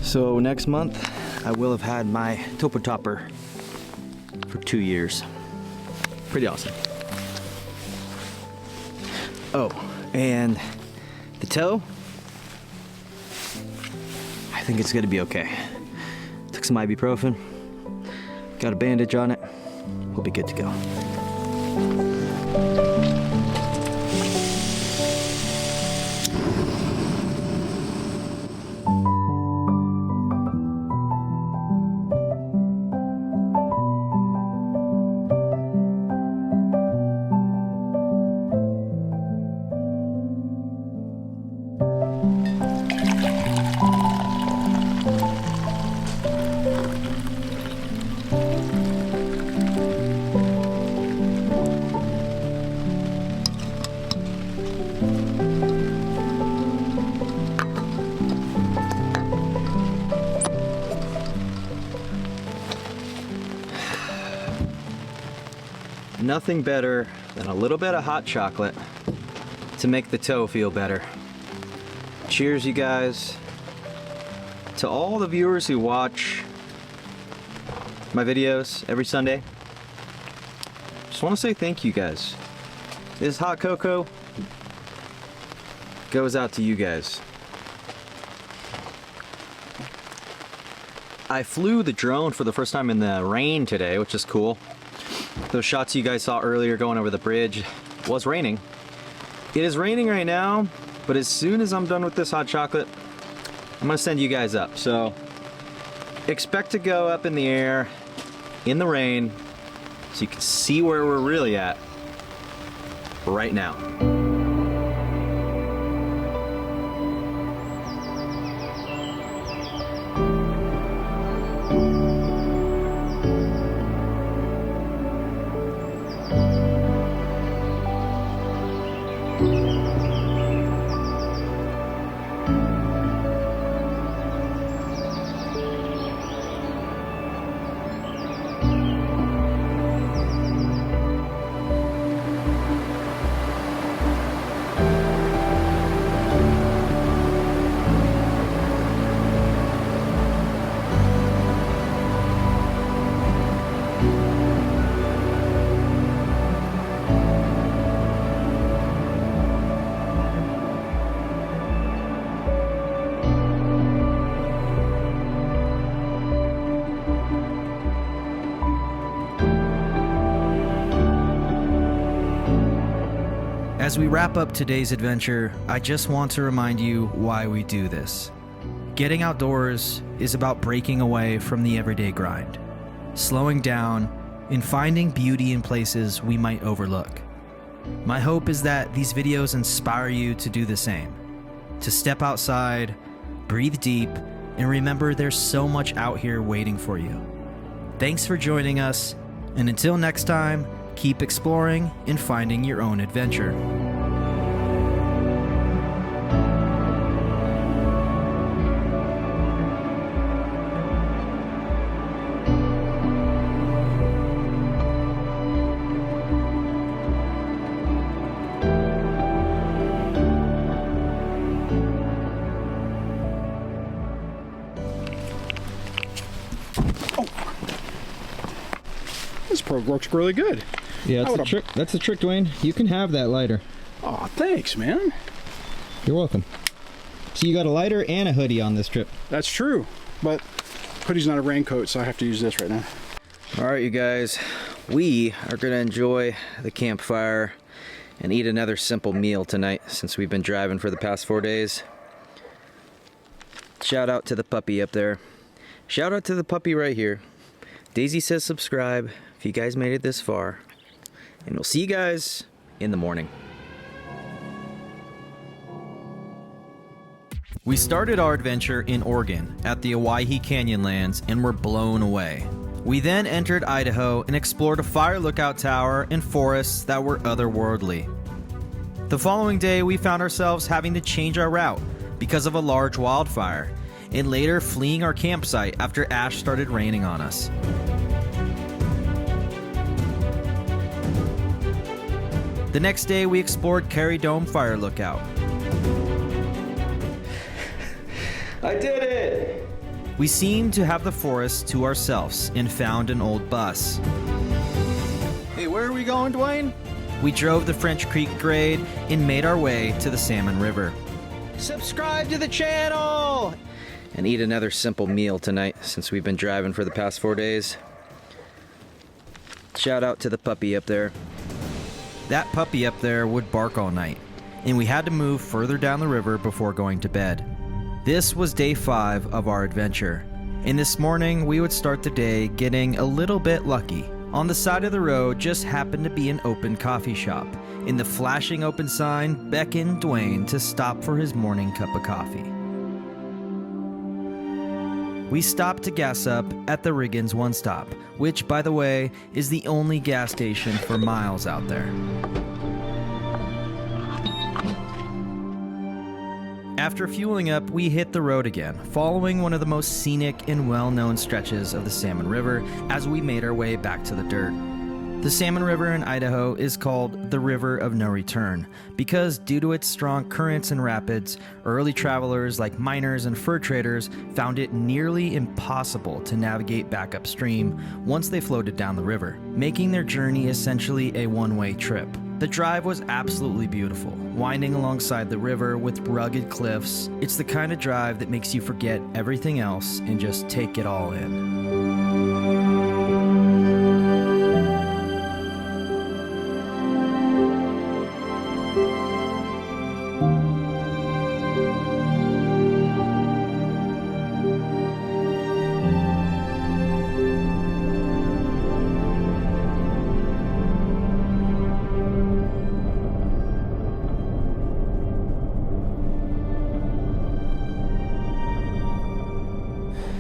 So next month, I will have had my topo topper for 2 years. Pretty awesome. Oh, and the toe, I think it's gonna be okay. Took some ibuprofen, got a bandage on it, we'll be good to go. nothing better than a little bit of hot chocolate to make the toe feel better. Cheers, you guys. To all the viewers who watch my videos every Sunday, just want to say thank you guys. This hot cocoa goes out to you guys. I flew the drone for the first time in the rain today, which is cool. Those shots you guys saw earlier going over the bridge was raining. It is raining right now, but as soon as I'm done with this hot chocolate, I'm gonna send you guys up. So expect to go up in the air in the rain so you can see where we're really at right now. As we wrap up today's adventure, I just want to remind you why we do this. Getting outdoors is about breaking away from the everyday grind, slowing down, and finding beauty in places we might overlook. My hope is that these videos inspire you to do the same, to step outside, breathe deep, and remember there's so much out here waiting for you. Thanks for joining us, and until next time, keep exploring and finding your own adventure. This probe works really good. Yeah, that's a trick. That's the trick, Dwayne. You can have that lighter. Oh, thanks, man. You're welcome. So you got a lighter and a hoodie on this trip. That's true, but hoodie's not a raincoat, so I have to use this right now. All right, you guys, we are gonna enjoy the campfire and eat another simple meal tonight since we've been driving for the past 4 days. Shout out to the puppy up there. Shout out to the puppy right here. Daisy says subscribe if you guys made it this far. And we'll see you guys in the morning. We started our adventure in Oregon at the Owyhee Canyonlands and were blown away. We then entered Idaho and explored a fire lookout tower and forests that were otherworldly. The following day, we found ourselves having to change our route because of a large wildfire, and later fleeing our campsite after ash started raining on us. The next day, we explored Carrie Dome Fire Lookout. I did it! We seemed to have the forest to ourselves and found an old bus. Hey, where are we going, Dwayne? We drove the French Creek Grade and made our way to the Salmon River. Subscribe to the channel! And eat another simple meal tonight since we've been driving for the past 4 days. Shout out to the puppy up there. That puppy up there would bark all night, and we had to move further down the river before going to bed. This was day 5 of our adventure, and this morning we would start the day getting a little bit lucky. On the side of the road just happened to be an open coffee shop, and the flashing open sign beckoned Dwayne to stop for his morning cup of coffee. We stopped to gas up at the Riggins One Stop, which, by the way, is the only gas station for miles out there. After fueling up, we hit the road again, following one of the most scenic and well-known stretches of the Salmon River as we made our way back to the dirt. The Salmon River in Idaho is called the River of No Return because, due to its strong currents and rapids, early travelers like miners and fur traders found it nearly impossible to navigate back upstream once they floated down the river, making their journey essentially a one-way trip. The drive was absolutely beautiful, winding alongside the river with rugged cliffs. It's the kind of drive that makes you forget everything else and just take it all in.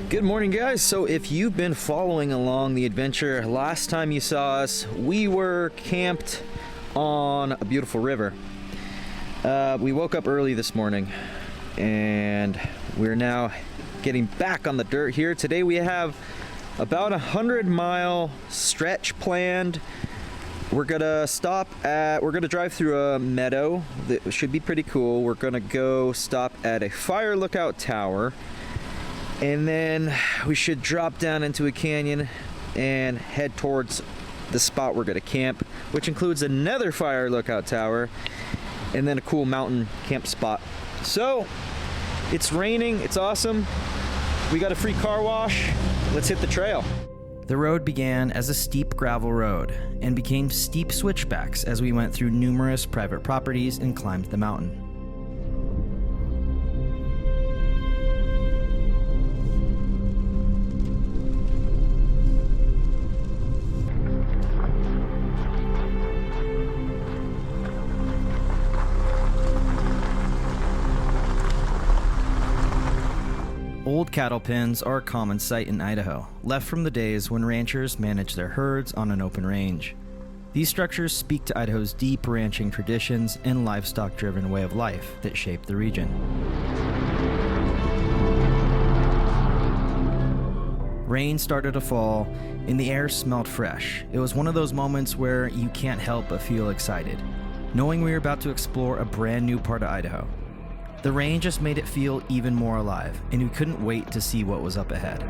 Good morning, guys. So if you've been following along the adventure, last time you saw us, we were camped on a beautiful river. We woke up early this morning and we're now getting back on the dirt here. Today we have about 100-mile stretch planned. We're gonna drive through a meadow that should be pretty cool. We're gonna go stop at a fire lookout tower, and then we should drop down into a canyon and head towards the spot we're gonna camp, which includes another fire lookout tower and then a cool mountain camp spot. So it's raining, it's awesome. We got a free car wash. Let's hit the trail. The road began as a steep gravel road and became steep switchbacks as we went through numerous private properties and climbed the mountain. Old cattle pens are a common sight in Idaho, left from the days when ranchers managed their herds on an open range. These structures speak to Idaho's deep ranching traditions and livestock-driven way of life that shaped the region. Rain started to fall, and the air smelled fresh. It was one of those moments where you can't help but feel excited, knowing we were about to explore a brand new part of Idaho. The rain just made it feel even more alive, and we couldn't wait to see what was up ahead.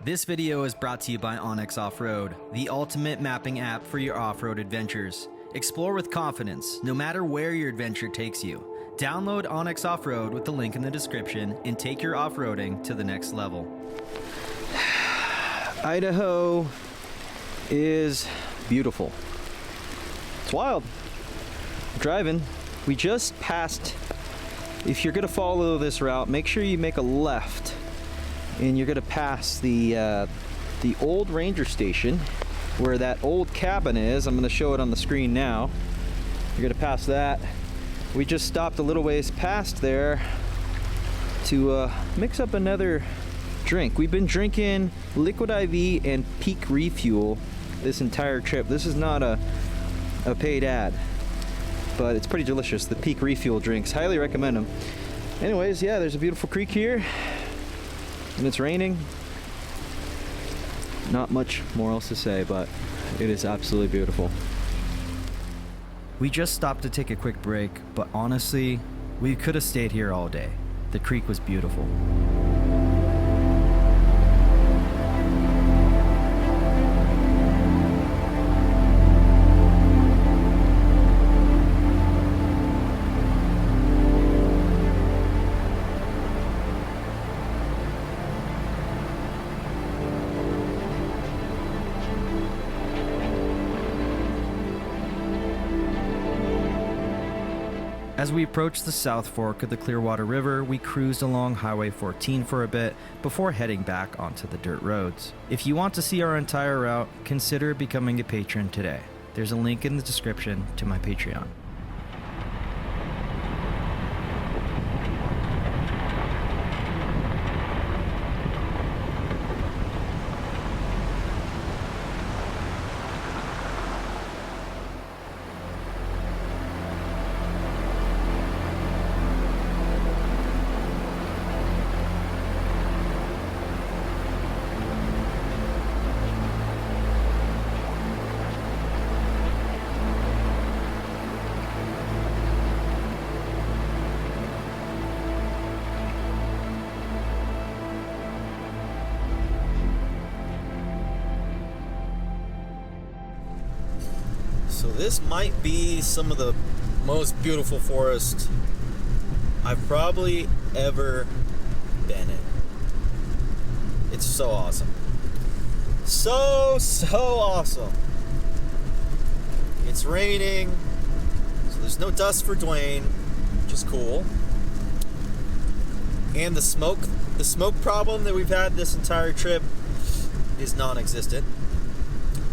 This video is brought to you by onX Off-Road, the ultimate mapping app for your off-road adventures. Explore with confidence, no matter where your adventure takes you. Download onX Off-Road with the link in the description and take your off-roading to the next level. Idaho is beautiful. It's wild. Driving. We just passed, if you're gonna follow this route, make sure you make a left and you're gonna pass the old ranger station where that old cabin is. I'm gonna show it on the screen now. You're gonna pass that. We just stopped a little ways past there to mix up another drink. We've been drinking Liquid IV and Peak Refuel this entire trip. This is not a paid ad, but it's pretty delicious. The Peak Refuel drinks, highly recommend them. Anyways, yeah, there's a beautiful creek here, and it's raining. Not much more else to say, but it is absolutely beautiful. We just stopped to take a quick break, but honestly, we could have stayed here all day. The creek was beautiful. As we approached the South Fork of the Clearwater River, we cruised along Highway 14 for a bit before heading back onto the dirt roads. If you want to see our entire route, consider becoming a patron today. There's a link in the description to my Patreon. So this might be some of the most beautiful forest I've probably ever been in. It's so awesome. So awesome. It's raining, so there's no dust for Dwayne, which is cool. And the smoke problem that we've had this entire trip is non-existent.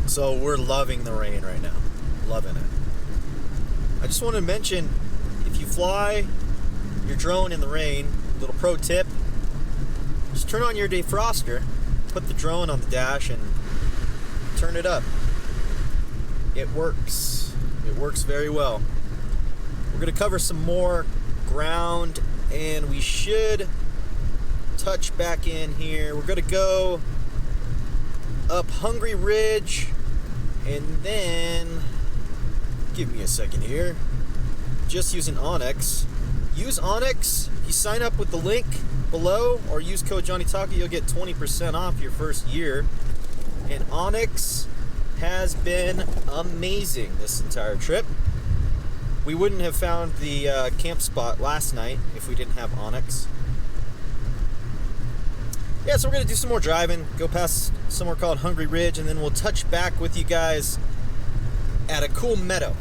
So we're loving the rain right now. Loving it. I just want to mention, if you fly your drone in the rain, little pro tip, just turn on your defroster, put the drone on the dash and turn it up. It works. It works very well. We're going to cover some more ground and we should touch back in here. We're going to go up Hungry Ridge and then, give me a second here, just using Onyx. Use Onyx. If you sign up with the link below or use code JohnnyTaka, you'll get 20% off your first year. And Onyx has been amazing this entire trip. We wouldn't have found the camp spot last night if we didn't have Onyx. Yeah, so we're going to do some more driving, go past somewhere called Hungry Ridge, and then we'll touch back with you guys at a cool meadow.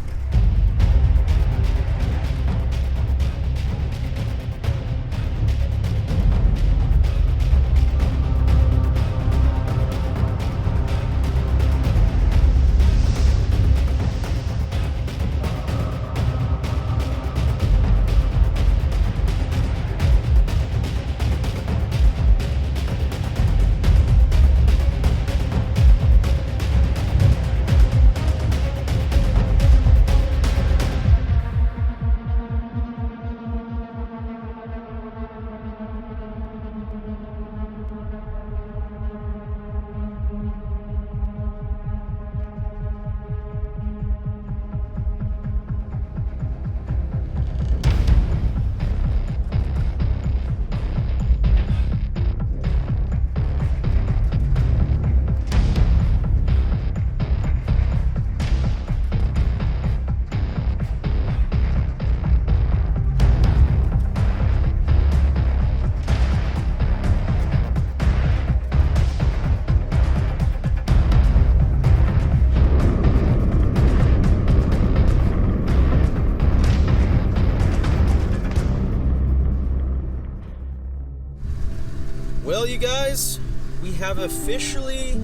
Well, you guys, we have officially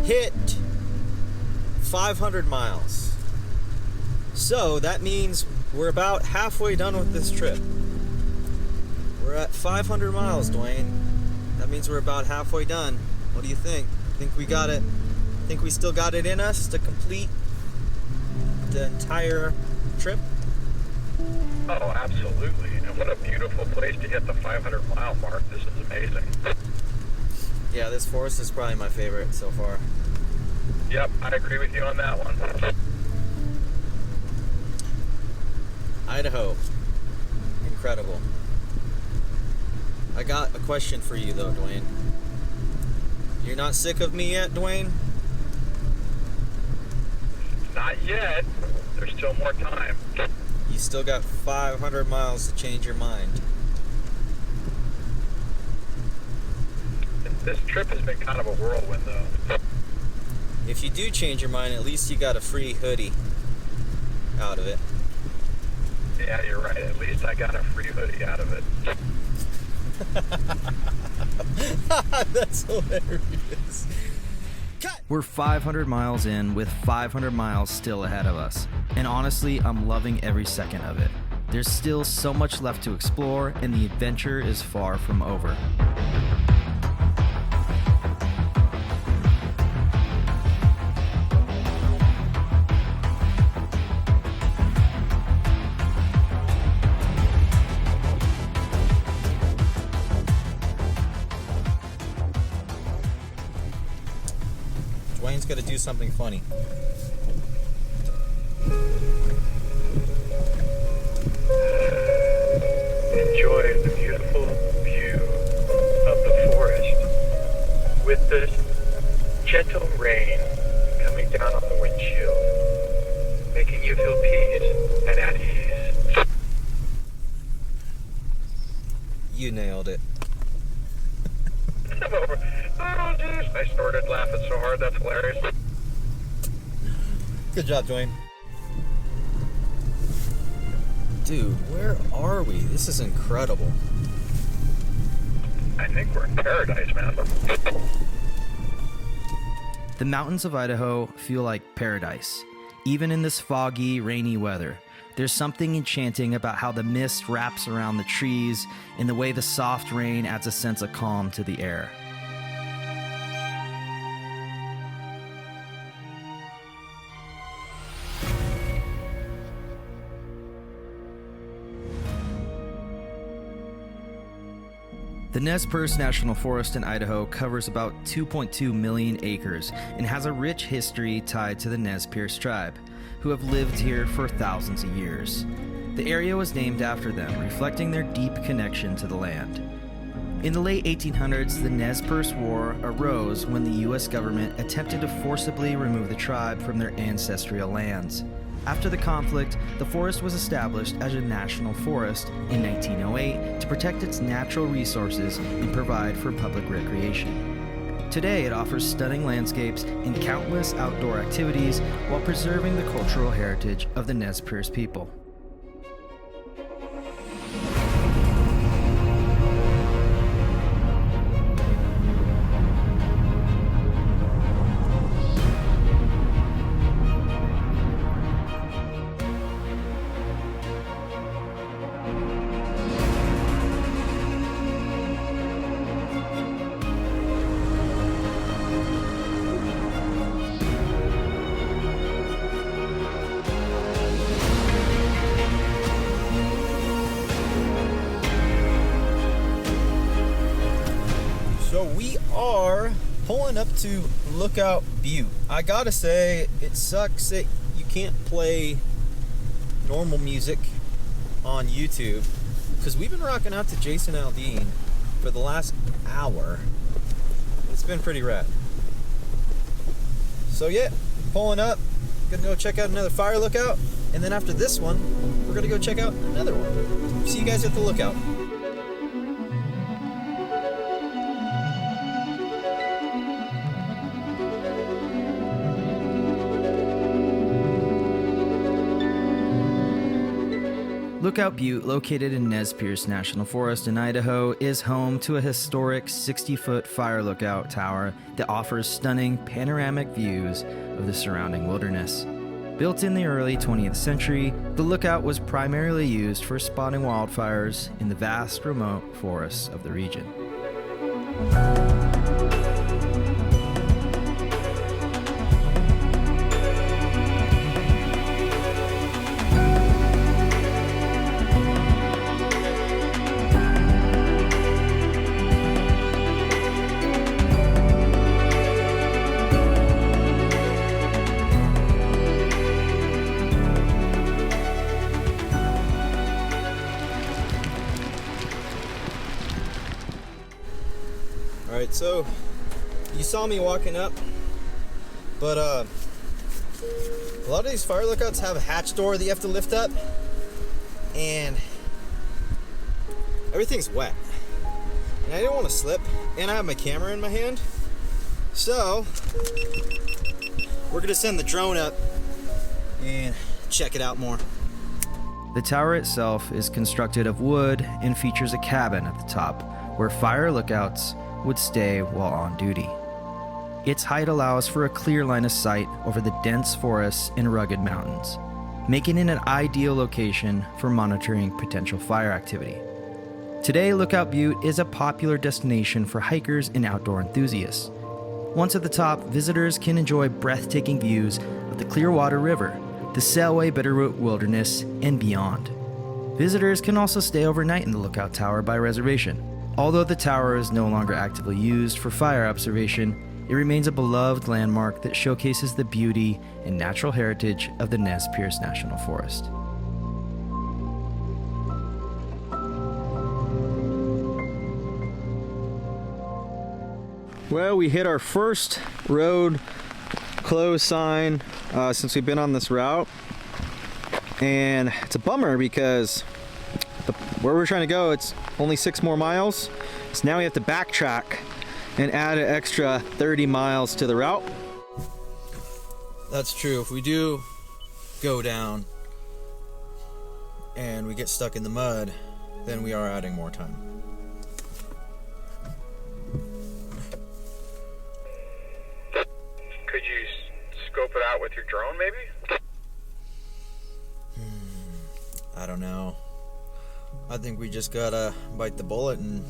hit 500 miles. So that means we're about halfway done with this trip. We're at 500 miles, Dwayne. That means we're about halfway done. What do you think? Think we got it? Think we still got it in us to complete the entire trip? Oh, absolutely. And what a beautiful place to hit the 500-mile mark. This is amazing. Yeah, this forest is probably my favorite so far. Yep, I agree with you on that one. Idaho. Incredible. I got a question for you though, Dwayne. You're not sick of me yet, Dwayne? Not yet. There's still more time. You still got 500 miles to change your mind. This trip has been kind of a whirlwind, though. If you do change your mind, at least you got a free hoodie out of it. Yeah, you're right. At least I got a free hoodie out of it. That's hilarious. Cut! We're 500 miles in with 500 miles still ahead of us. And honestly, I'm loving every second of it. There's still so much left to explore, and the adventure is far from over. Dwayne's got to do something funny. Enjoy the beautiful view of the forest with the gentle rain coming down on the windshield, making you feel peace and at ease. You nailed it. Oh, jeez. I started laughing so hard, that's hilarious. Good job, Dwayne. Dude, where are we? This is incredible. I think we're in paradise, man. The mountains of Idaho feel like paradise. Even in this foggy, rainy weather, there's something enchanting about how the mist wraps around the trees and the way the soft rain adds a sense of calm to the air. The PERCE National Forest in Idaho covers about 2.2 million acres and has a rich history tied to the Nez Perce tribe, who have lived here for thousands of years. The area was named after them, reflecting their deep connection to the land. In the late 1800s, the Nez Perce War arose when the U.S. government attempted to forcibly remove the tribe from their ancestral lands. After the conflict, the forest was established as a national forest in 1908 to protect its natural resources and provide for public recreation. Today, it offers stunning landscapes and countless outdoor activities while preserving the cultural heritage of the Nez Perce people. So we are pulling up to Lookout Butte. I gotta say, it sucks that you can't play normal music on YouTube, because we've been rocking out to Jason Aldean for the last hour. It's been pretty rad. So yeah, pulling up, gonna go check out another fire lookout, and then after this one, we're gonna go check out another one. See you guys at the lookout. Lookout Butte, located in Nez Perce National Forest in Idaho, is home to a historic 60-foot fire lookout tower that offers stunning panoramic views of the surrounding wilderness. Built in the early 20th century, the lookout was primarily used for spotting wildfires in the vast remote forests of the region. Alright, so you saw me walking up, but a lot of these fire lookouts have a hatch door that you have to lift up, and everything's wet. And I didn't want to slip, and I have my camera in my hand, so we're gonna send the drone up and check it out more. The tower itself is constructed of wood and features a cabin at the top where fire lookouts would stay while on duty. Its height allows for a clear line of sight over the dense forests and rugged mountains, making it an ideal location for monitoring potential fire activity. Today, Lookout Butte is a popular destination for hikers and outdoor enthusiasts. Once at the top, visitors can enjoy breathtaking views of the Clearwater River, the Selway Bitterroot Wilderness, and beyond. Visitors can also stay overnight in the lookout tower by reservation. Although the tower is no longer actively used for fire observation, it remains a beloved landmark that showcases the beauty and natural heritage of the Nez Perce National Forest. Well, we hit our first road closed sign since we've been on this route, and it's a bummer because where we're trying to go, it's only 6 more miles, so now we have to backtrack and add an extra 30 miles to the route. That's true. If we do go down and we get stuck in the mud, then we are adding more time. Could you scope it out with your drone, maybe? I don't know. I think we just gotta bite the bullet and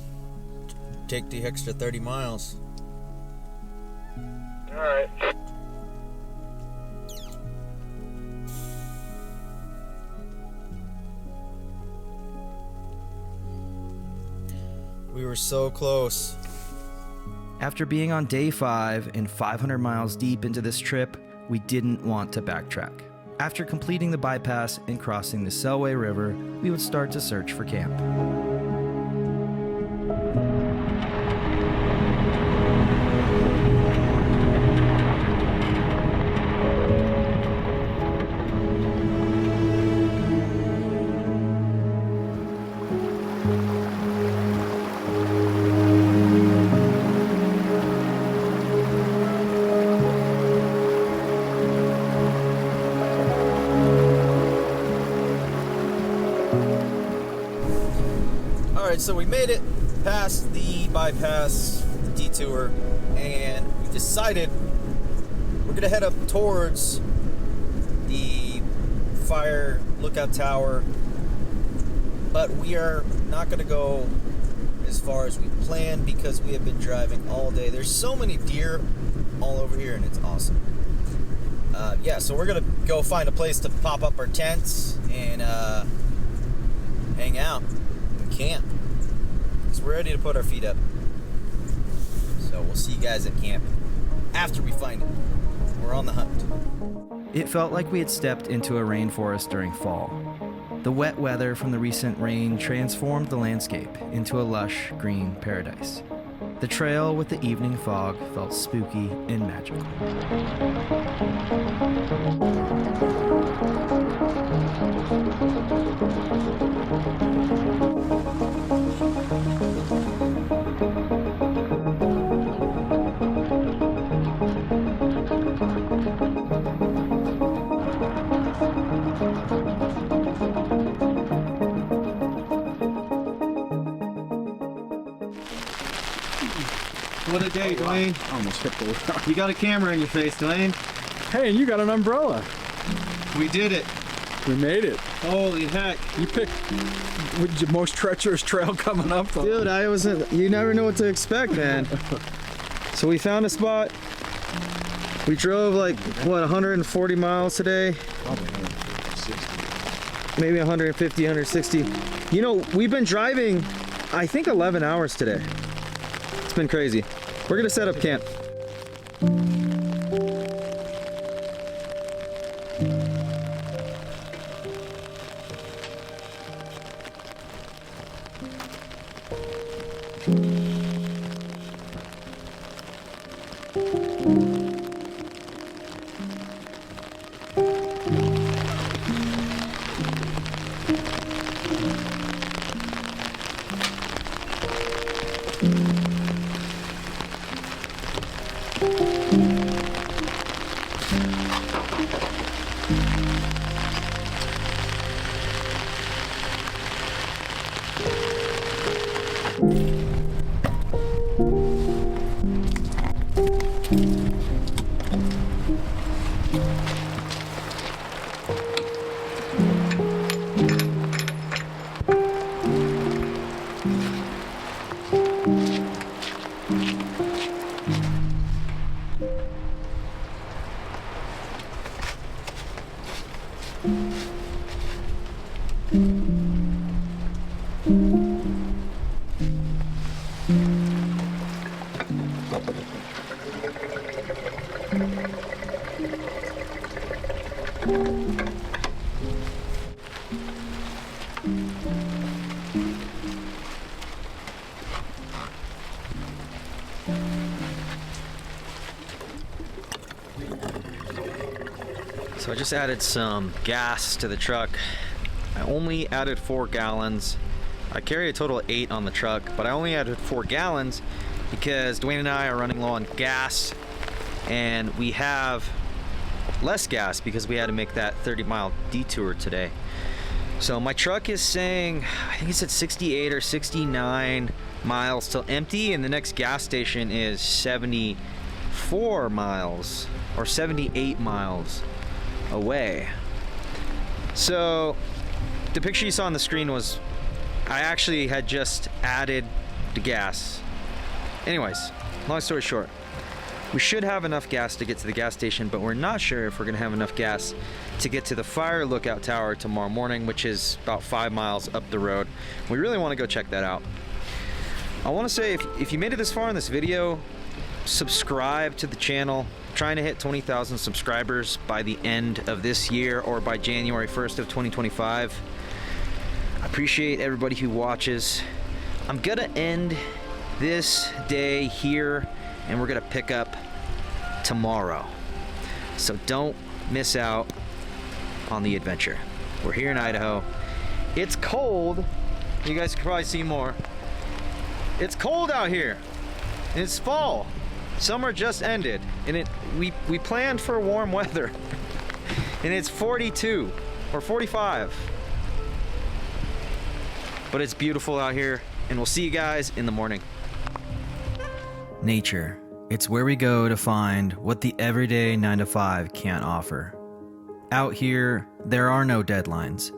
take the extra 30 miles. Alright. We were so close. After being on day 5 and 500 miles deep into this trip, we didn't want to backtrack. After completing the bypass and crossing the Selway River, we would start to search for camp. So we made it past the bypass, the detour, and we decided we're gonna head up towards the fire lookout tower, but we are not gonna go as far as we planned because we have been driving all day. There's so many deer all over here and it's awesome. Yeah, so we're gonna go find a place to pop up our tents and hang out and camp. We're ready to put our feet up. So we'll see you guys at camp after we find it. We're on the hunt. It felt like we had stepped into a rainforest during fall. The wet weather from the recent rain transformed the landscape into a lush green paradise. The trail with the evening fog felt spooky and magical. What a day, Dwayne. I almost hit the ground. You got a camera in your face, Dwayne. Hey, and you got an umbrella. We did it. We made it. Holy heck. You picked the most treacherous trail coming up. Dude, you never know what to expect, man. So we found a spot. We drove like, what, 140 miles today? Probably 160. Maybe 150, 160. You know, we've been driving, I think 11 hours today. It's been crazy. We're gonna set up camp. So I just added some gas to the truck. I only added 4 gallons. I carry a total of 8 on the truck, but I only added 4 gallons because Dwayne and I are running low on gas, and we have less gas because we had to make that 30-mile detour today. So my truck is saying, I think it's at 68 or 69 miles till empty, and the next gas station is 74 miles or 78 miles away. So the picture you saw on the screen was I actually had just added the gas. Anyways, long story short, we should have enough gas to get to the gas station, but we're not sure if we're gonna have enough gas to get to the fire lookout tower tomorrow morning, which is about 5 miles up the road. We really want to go check that out. I want to say, if you made it this far in this video, subscribe to the channel. Trying to hit 20,000 subscribers by the end of this year or by January 1st of 2025. I appreciate everybody who watches. I'm gonna end this day here, and we're gonna pick up tomorrow. So don't miss out on the adventure. We're here in Idaho. It's cold. You guys can probably see more. It's cold out here. It's fall. Summer just ended, and we planned for warm weather, and it's 42 or 45. But it's beautiful out here, and we'll see you guys in the morning. Nature. It's where we go to find what the everyday 9-to-5 can't offer. Out here, there are no deadlines,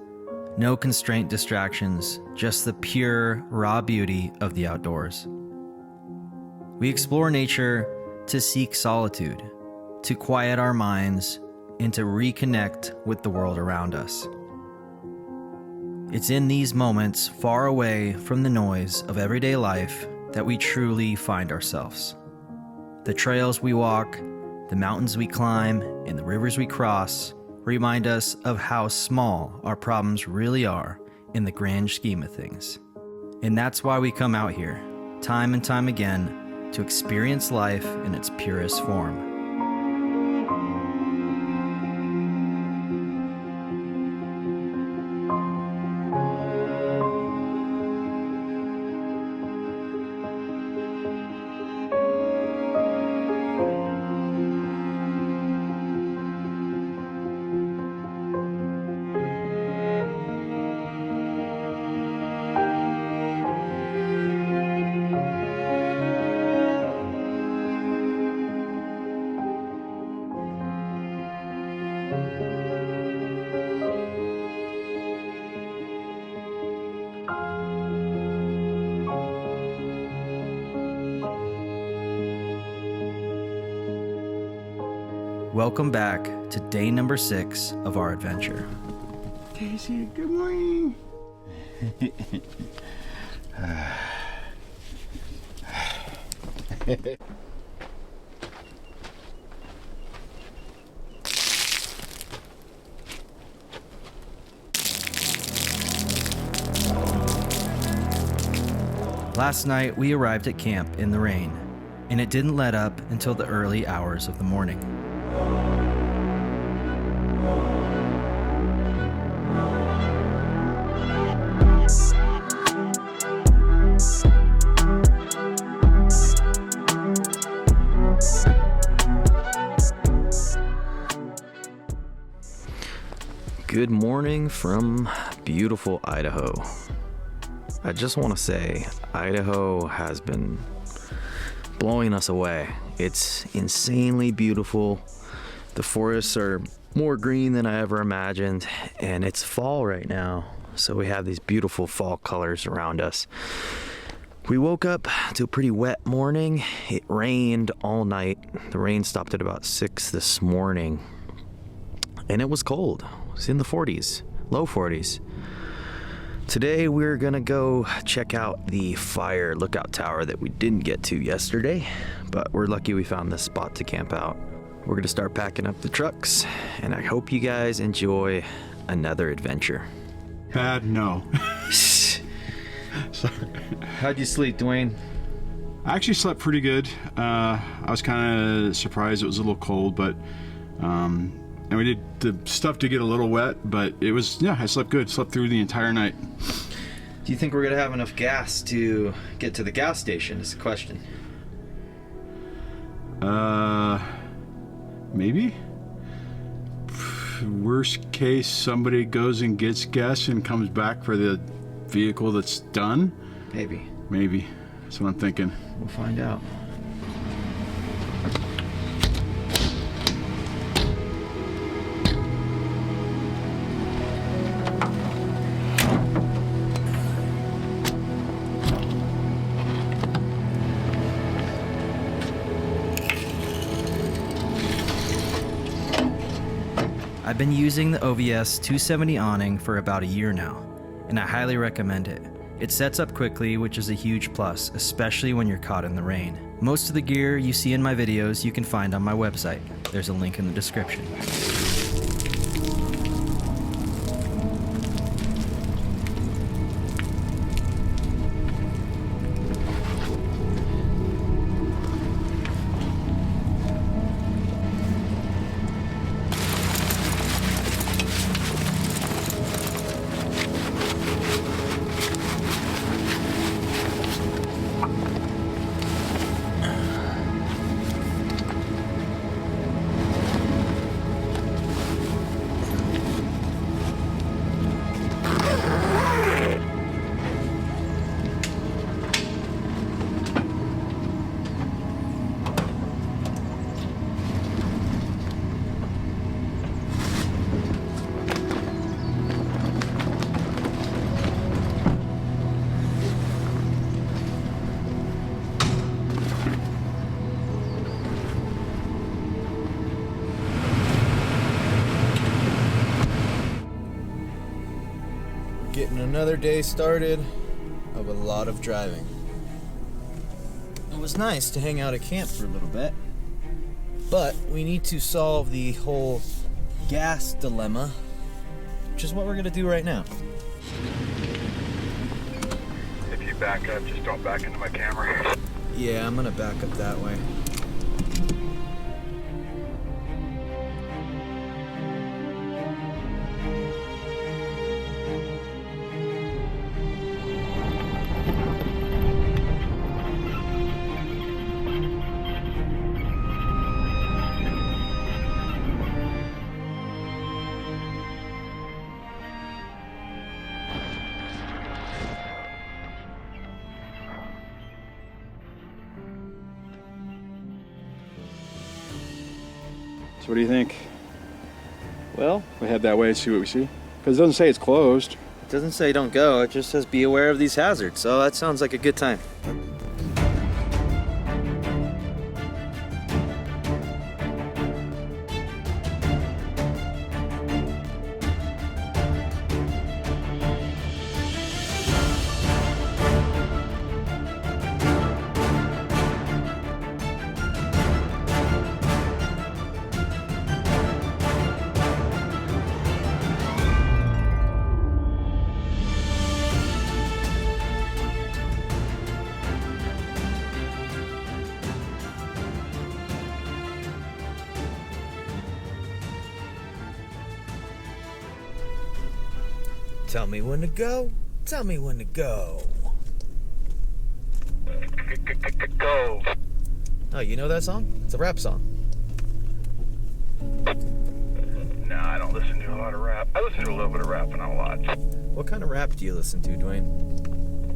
no constraint distractions, just the pure, raw beauty of the outdoors. We explore nature to seek solitude, to quiet our minds, and to reconnect with the world around us. It's in these moments, far away from the noise of everyday life, that we truly find ourselves. The trails we walk, the mountains we climb, and the rivers we cross remind us of how small our problems really are in the grand scheme of things. And that's why we come out here, time and time again, to experience life in its purest form. Welcome back to day number 6 of our adventure. Daisy, good morning. Last night we arrived at camp in the rain, and it didn't let up until the early hours of the morning. Good morning from beautiful Idaho. I just want to say, Idaho has been blowing us away. It's insanely beautiful. The forests are more green than I ever imagined, and it's fall right now, so we have these beautiful fall colors around us. We woke up to a pretty wet morning. It rained all night. The rain stopped at about 6 this morning, and it was cold. It was in the 40s, low 40s. Today we're gonna go check out the fire lookout tower that we didn't get to yesterday, but we're lucky we found this spot to camp out. We're gonna start packing up the trucks, and I hope you guys enjoy another adventure. Bad, no. Sorry. How'd you sleep, Dwayne? I actually slept pretty good. I was kind of surprised it was a little cold, but and we did the stuff to get a little wet, but it was, yeah, I slept good. Slept through the entire night. Do you think we're gonna have enough gas to get to the gas station is the question. Maybe? Worst case, somebody goes and gets gas and comes back for the vehicle that's done? Maybe. Maybe. That's what I'm thinking. We'll find out. I've been using the OVS 270 awning for about a year now, and I highly recommend it. It sets up quickly, which is a huge plus, especially when you're caught in the rain. Most of the gear you see in my videos you can find on my website. There's a link in the description. Getting another day started of a lot of driving. It was nice to hang out at camp for a little bit, but we need to solve the whole gas dilemma, which is what we're gonna do right now. If you back up, just don't back into my camera. Yeah, I'm gonna back up that way. So what do you think? Well, We head that way and see what we see? Because it doesn't say it's closed. It doesn't say don't go, it just says be aware of these hazards. So that sounds like a good time. Tell me when to go. Tell me when to go. Go. Oh, you know that song? It's a rap song. No, I don't listen to a lot of rap. I listen to a little bit of rap, but not a lot. What kind of rap do you listen to, Dwayne?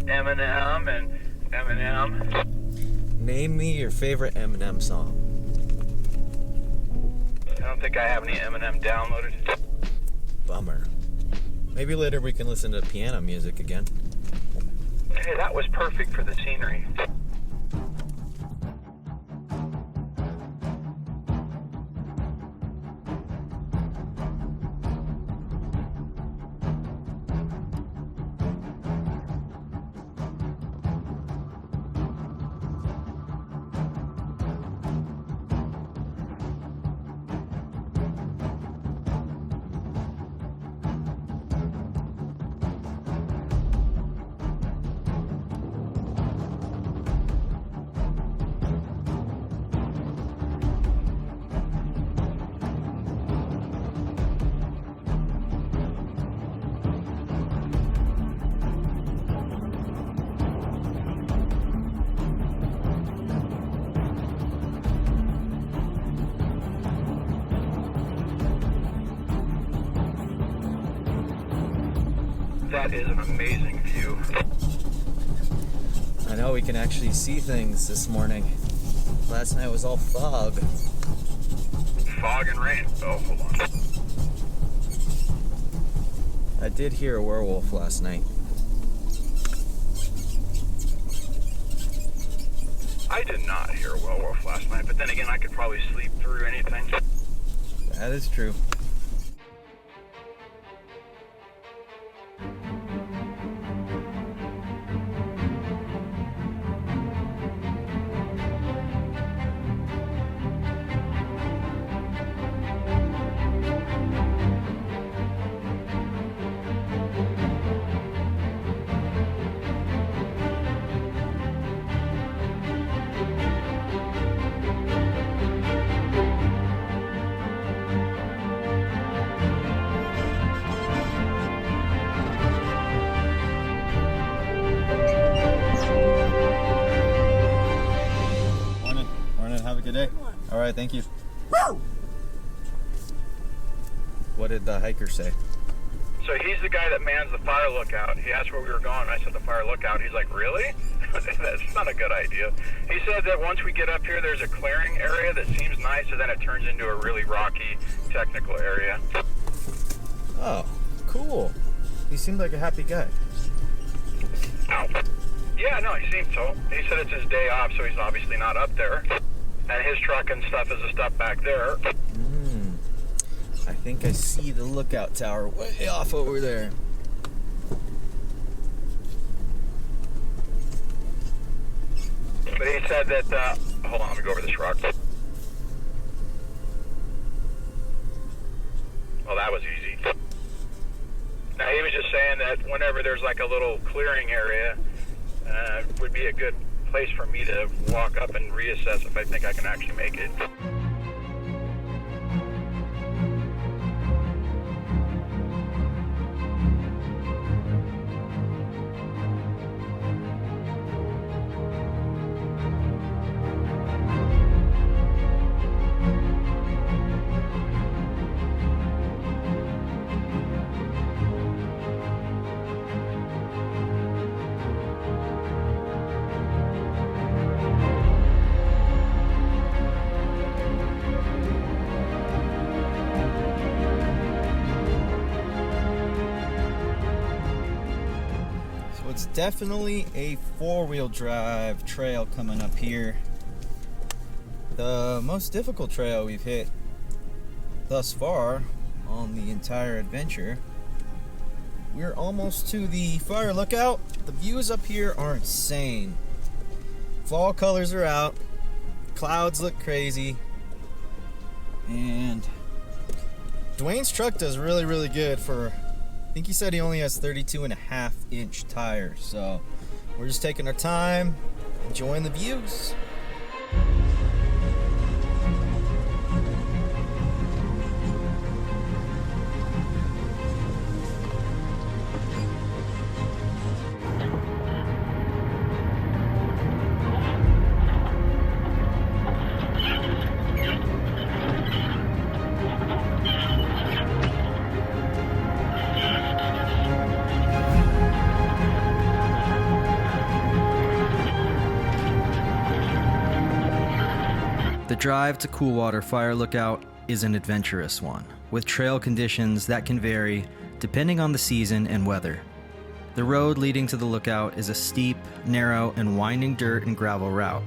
Eminem and Eminem. Name me your favorite Eminem song. I don't think I have any Eminem downloaded. Bummer. Maybe later we can listen to piano music again. Hey, that was perfect for the scenery. That is an amazing view. I know we can actually see things this morning. Last night was all fog. Fog and rain. Oh, hold on. I did hear a werewolf last night. I did not hear a werewolf last night, but then again, I could probably sleep through anything. That is true. All right, thank you. What did the hiker say? So he's the guy that mans the fire lookout. He asked where we were going. I said the fire lookout. He's like, really? That's not a good idea. He said that once we get up here, there's a clearing area that seems nice, and then it turns into a really rocky, technical area. Oh, cool. He seemed like a happy guy. Ow. Yeah, no, he seemed so. He said it's his day off, so he's obviously not up there. And his truck and stuff is the stuff back there. I think I see the lookout tower way off over there. But he said that, hold on, let me go over this rock. Well, that was easy. Now, he was just saying that whenever there's like a little clearing area, would be a good place for me to walk up and reassess if I think I can actually make it. definitely a four-wheel drive trail coming up here. The most difficult trail we've hit thus far on the entire adventure. We're almost to the fire lookout. The views up here are insane. Fall colors are out. Clouds look crazy. And Dwayne's truck does really, really good for, I think he said he only has 32.5-inch tires. So we're just taking our time, enjoying the views. The drive to Coolwater Fire Lookout is an adventurous one, with trail conditions that can vary depending on the season and weather. The road leading to the lookout is a steep, narrow, and winding dirt and gravel route.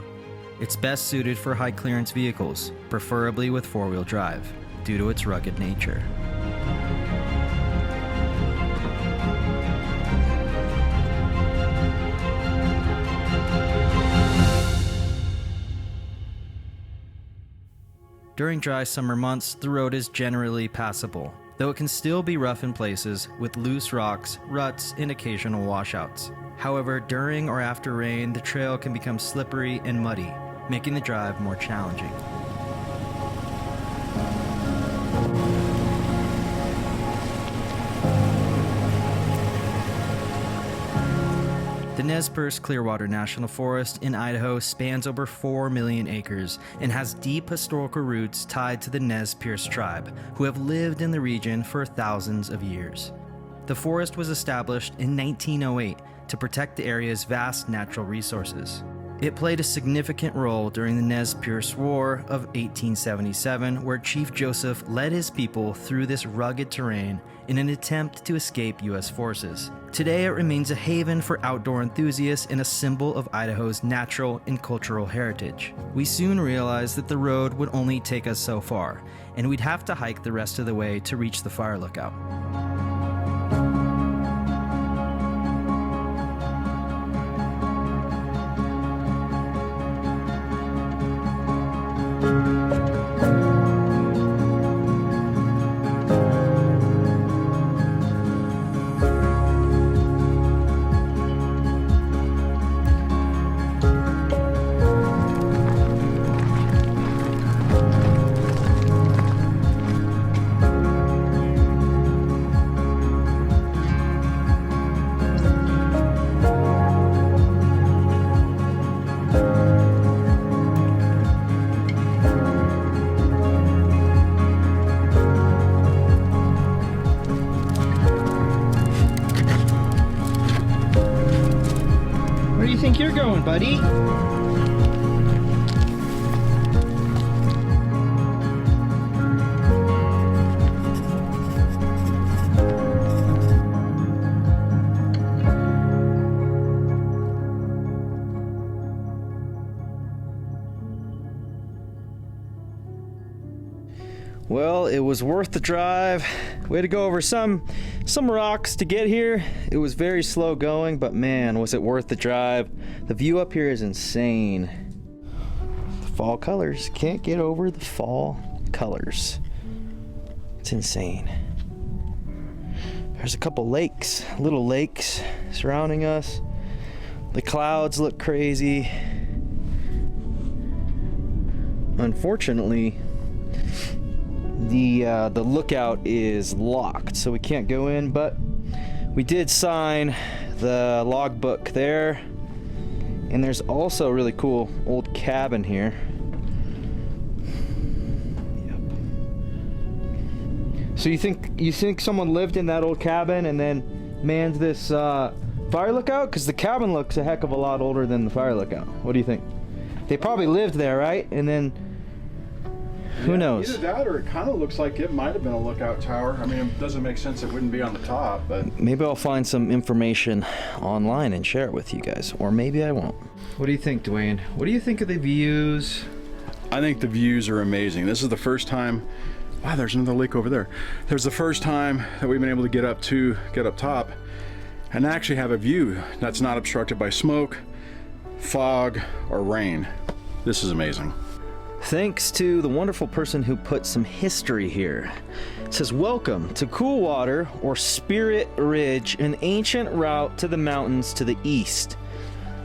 It's best suited for high clearance vehicles, preferably with four-wheel drive, due to its rugged nature. During dry summer months, the road is generally passable, though it can still be rough in places with loose rocks, ruts, and occasional washouts. However, during or after rain, the trail can become slippery and muddy, making the drive more challenging. The Nez Perce Clearwater National Forest in Idaho spans over 4 million acres and has deep historical roots tied to the Nez Perce tribe, who have lived in the region for thousands of years. The forest was established in 1908 to protect the area's vast natural resources. It played a significant role during the Nez Perce War of 1877, where Chief Joseph led his people through this rugged terrain in an attempt to escape U.S. forces. Today, it remains a haven for outdoor enthusiasts and a symbol of Idaho's natural and cultural heritage. We soon realized that the road would only take us so far, and we'd have to hike the rest of the way to reach the fire lookout. Where do you think you're going, buddy? Well, it was worth the drive. We had to go over some rocks to get here. It was very slow going, but man, was it worth the drive. The view up here is insane. The fall colors. Can't get over the fall colors. It's insane. There's a couple lakes, little lakes surrounding us. The clouds look crazy. Unfortunately, the lookout is locked, so we can't go in, but we did sign the logbook there, and there's also a really cool old cabin here. Yep. So you think someone lived in that old cabin and then manned this fire lookout? Because the cabin looks a heck of a lot older than the fire lookout. What do you think? They probably lived there, right? And then Who knows? Either that or it kind of looks like it might have been a lookout tower. I mean, it doesn't make sense it wouldn't be on the top, but... Maybe I'll find some information online and share it with you guys, or maybe I won't. What do you think, Dwayne? What do you think of the views? I think the views are amazing. This is the first time... Wow, there's another lake over there. There's the first time that we've been able to get up top and actually have a view that's not obstructed by smoke, fog, or rain. This is amazing. Thanks to the wonderful person who put some history here. It says, welcome to Coolwater or Spirit Ridge, an ancient route to the mountains to the east.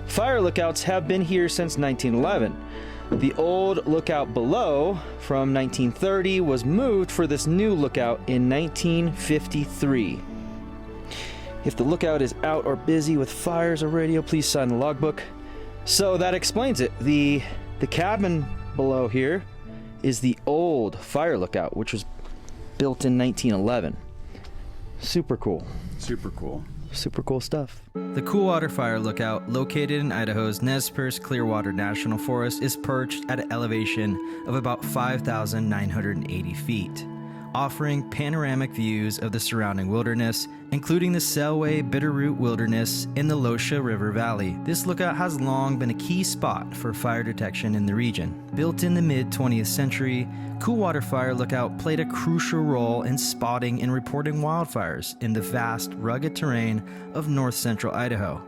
Fire lookouts have been here since 1911. The old lookout below from 1930 was moved for this new lookout in 1953. If the lookout is out or busy with fires or radio, please sign the logbook. So that explains it. The cabin below here is the old fire lookout, which was built in 1911. Super cool. Super cool. Super cool stuff. The Coolwater Fire Lookout, located in Idaho's Nez Perce Clearwater National Forest, is perched at an elevation of about 5,980 feet, offering panoramic views of the surrounding wilderness, including the Selway Bitterroot Wilderness in the Lolo River Valley. This lookout has long been a key spot for fire detection in the region. Built in the mid-20th century, Coolwater Fire Lookout played a crucial role in spotting and reporting wildfires in the vast, rugged terrain of north-central Idaho.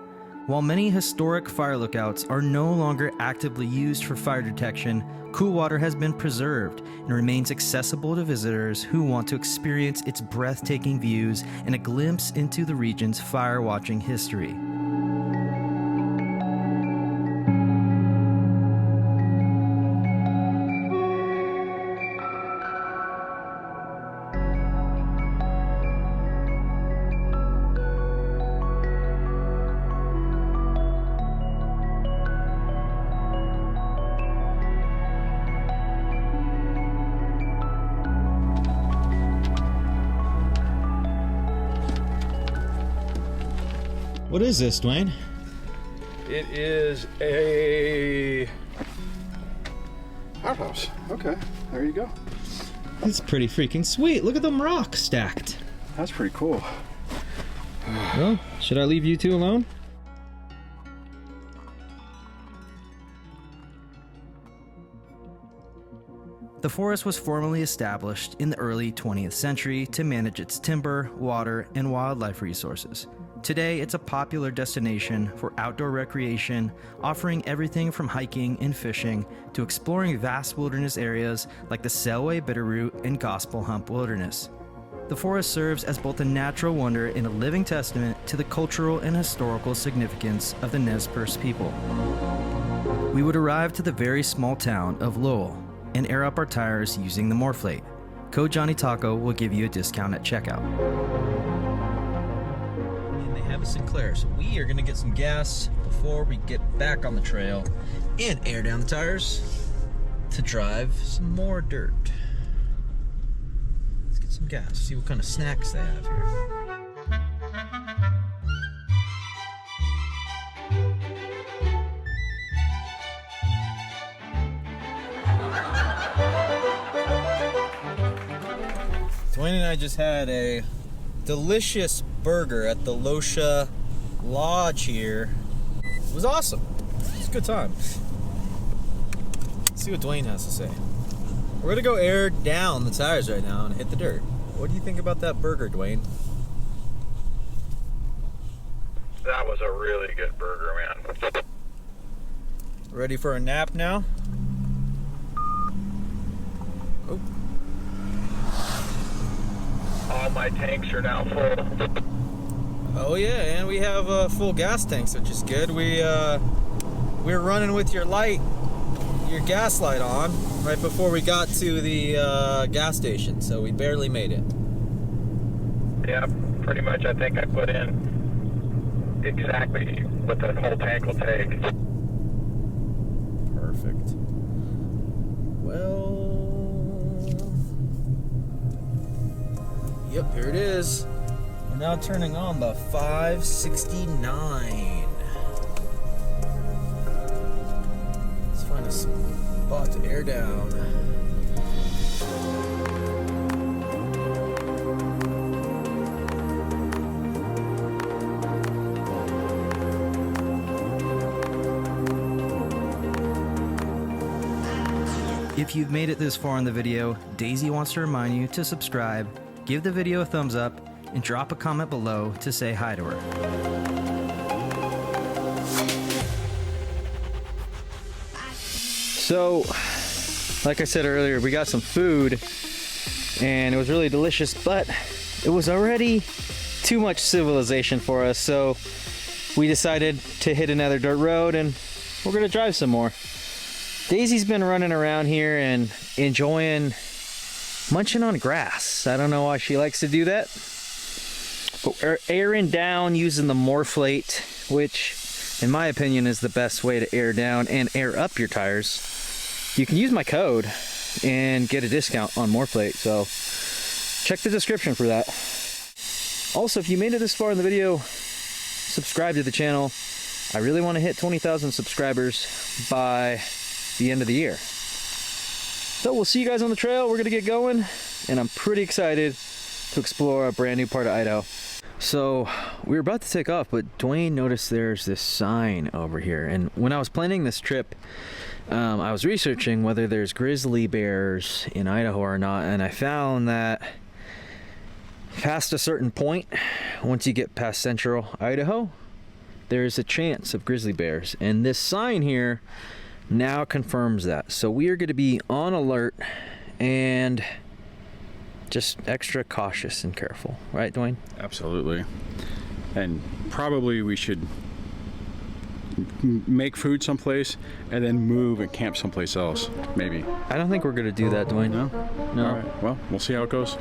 While many historic fire lookouts are no longer actively used for fire detection, Coolwater has been preserved and remains accessible to visitors who want to experience its breathtaking views and a glimpse into the region's fire-watching history. What is this, Dwayne? It is a outhouse. Okay, there you go. It's pretty freaking sweet. Look at them rocks stacked. That's pretty cool. Well, should I leave you two alone? The forest was formally established in the early 20th century to manage its timber, water, and wildlife resources. Today, it's a popular destination for outdoor recreation, offering everything from hiking and fishing to exploring vast wilderness areas like the Selway Bitterroot and Gospel Hump Wilderness. The forest serves as both a natural wonder and a living testament to the cultural and historical significance of the Nez Perce people. We would arrive to the very small town of Lowell and air up our tires using the Morphlate. Code Johnny Taco will give you a discount at checkout. Have a Sinclair, so we are gonna get some gas before we get back on the trail and air down the tires to drive some more dirt. Let's get some gas, see what kind of snacks they have here. Dwayne and I just had a delicious burger at the Losha Lodge here. It was awesome. It was a good time. Let's see what Dwayne has to say. We're gonna go air down the tires right now and hit the dirt. What do you think about that burger, Dwayne? That was a really good burger, man. Ready for a nap now? Oh. All my tanks are now full. Oh yeah, and we have full gas tanks, which is good. We're running with your gas light on right before we got to the gas station, so we barely made it. Yeah, pretty much. I think I put in exactly what the whole tank will take. Perfect. Well, yep, here it is. We're now turning on the 569. Let's find a spot to air down. If you've made it this far in the video, Daisy wants to remind you to subscribe, give the video a thumbs up, and drop a comment below to say hi to her. So, like I said earlier, we got some food and it was really delicious, but it was already too much civilization for us, so we decided to hit another dirt road and we're gonna drive some more. Daisy's been running around here and enjoying munching on grass. I don't know why she likes to do that, but we're airing down using the Morphlate, which in my opinion is the best way to air down and air up your tires. You can use my code and get a discount on Morphlate, so check the description for that. Also, if you made it this far in the video, subscribe to the channel. I really want to hit 20,000 subscribers by the end of the year. So we'll see you guys on the trail. We're gonna get going, and I'm pretty excited to explore a brand new part of Idaho. So we were about to take off, but Dwayne noticed there's this sign over here, and when I was planning this trip, I was researching whether there's grizzly bears in Idaho or not, and I found that past a certain point, once you get past central Idaho, there's a chance of grizzly bears, and this sign here now confirms that. So we are going to be on alert and just extra cautious and careful, right, Dwayne? Absolutely. And probably we should make food someplace and then move and camp someplace else, maybe. I don't think we're going to do that, Dwayne. No? All right. Well, we'll see how it goes.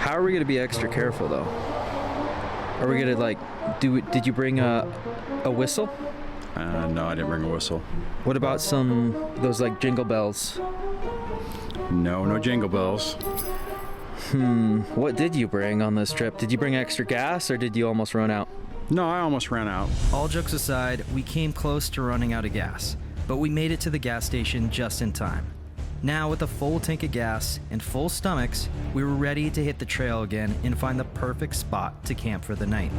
How are we going to be extra careful, though? Are we going to, like, did you bring a whistle? No, I didn't bring a whistle. What about those like jingle bells? No jingle bells. What did you bring on this trip? Did you bring extra gas or did you almost run out? No, I almost ran out. All jokes aside, we came close to running out of gas, but we made it to the gas station just in time. Now, with a full tank of gas and full stomachs, we were ready to hit the trail again and find the perfect spot to camp for the night.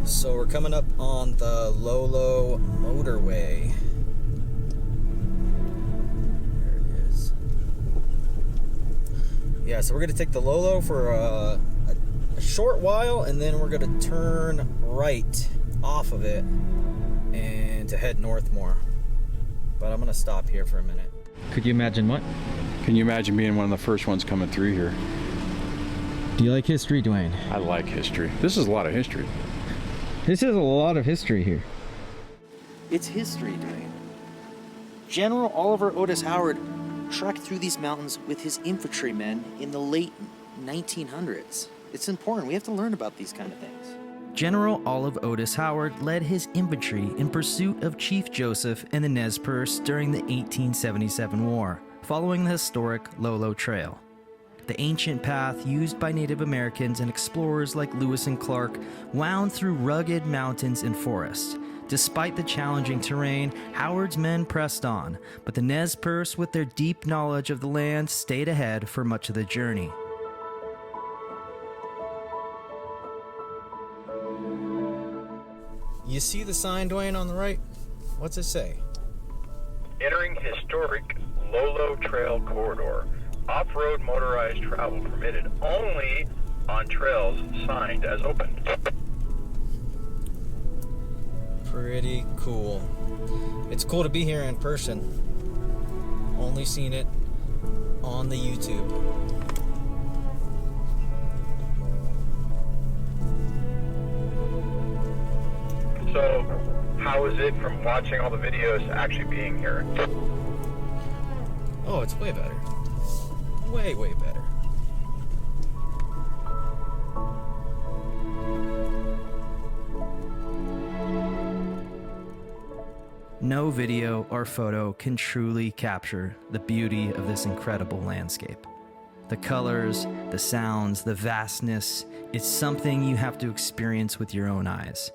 So we're coming up on the Lolo Motorway. There it is. Yeah, so we're going to take the Lolo for a short while, and then we're going to turn right off of it and to head north more. But I'm going to stop here for a minute. Could you imagine what? Can you imagine being one of the first ones coming through here? Do you like history, Dwayne? I like history. This is a lot of history. This is a lot of history here. It's history, Dwayne. General Oliver Otis Howard trekked through these mountains with his infantrymen in the late 1900s. It's important. We have to learn about these kind of things. General Olive Otis Howard led his infantry in pursuit of Chief Joseph and the Nez Perce during the 1877 war, following the historic Lolo Trail. The ancient path used by Native Americans and explorers like Lewis and Clark wound through rugged mountains and forests. Despite the challenging terrain, Howard's men pressed on, but the Nez Perce, with their deep knowledge of the land, stayed ahead for much of the journey. You see the sign, Dwayne, on the right? What's it say? Entering historic Lolo Trail corridor. Off-road motorized travel permitted only on trails signed as open. Pretty cool. It's cool to be here in person. Only seen it on the YouTube. So, how is it from watching all the videos to actually being here? Oh, it's way better. Way, way better. No video or photo can truly capture the beauty of this incredible landscape. The colors, the sounds, the vastness, it's something you have to experience with your own eyes.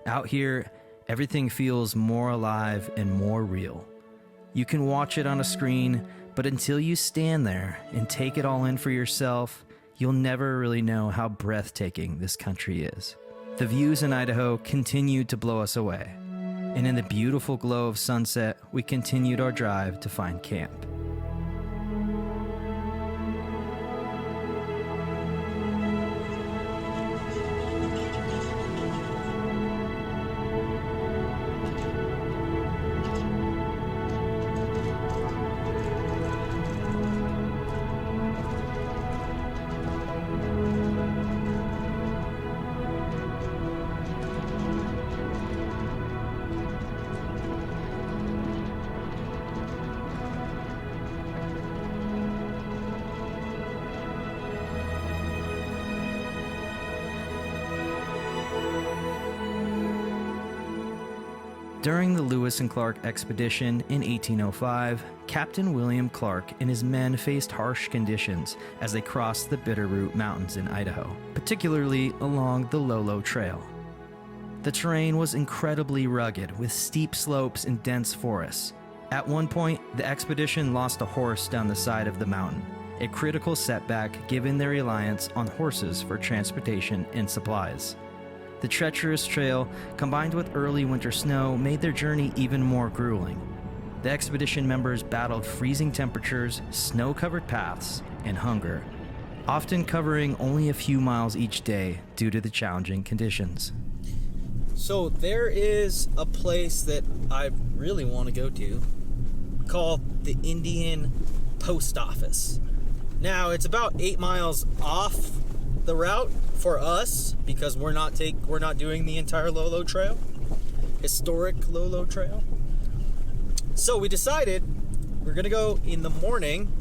Out here, everything feels more alive and more real. You can watch it on a screen, but until you stand there and take it all in for yourself, you'll never really know how breathtaking this country is. The views in Idaho continued to blow us away, and in the beautiful glow of sunset, we continued our drive to find camp. During the Lewis and Clark expedition in 1805, Captain William Clark and his men faced harsh conditions as they crossed the Bitterroot Mountains in Idaho, particularly along the Lolo Trail. The terrain was incredibly rugged, with steep slopes and dense forests. At one point, the expedition lost a horse down the side of the mountain, a critical setback given their reliance on horses for transportation and supplies. The treacherous trail, combined with early winter snow, made their journey even more grueling. The expedition members battled freezing temperatures, snow-covered paths, and hunger, often covering only a few miles each day due to the challenging conditions. So there is a place that I really want to go to called the Indian Post Office. Now, it's about 8 miles off the route for us because we're not doing the entire Lolo Trail, historic Lolo Trail. So we decided we're gonna go in the morning.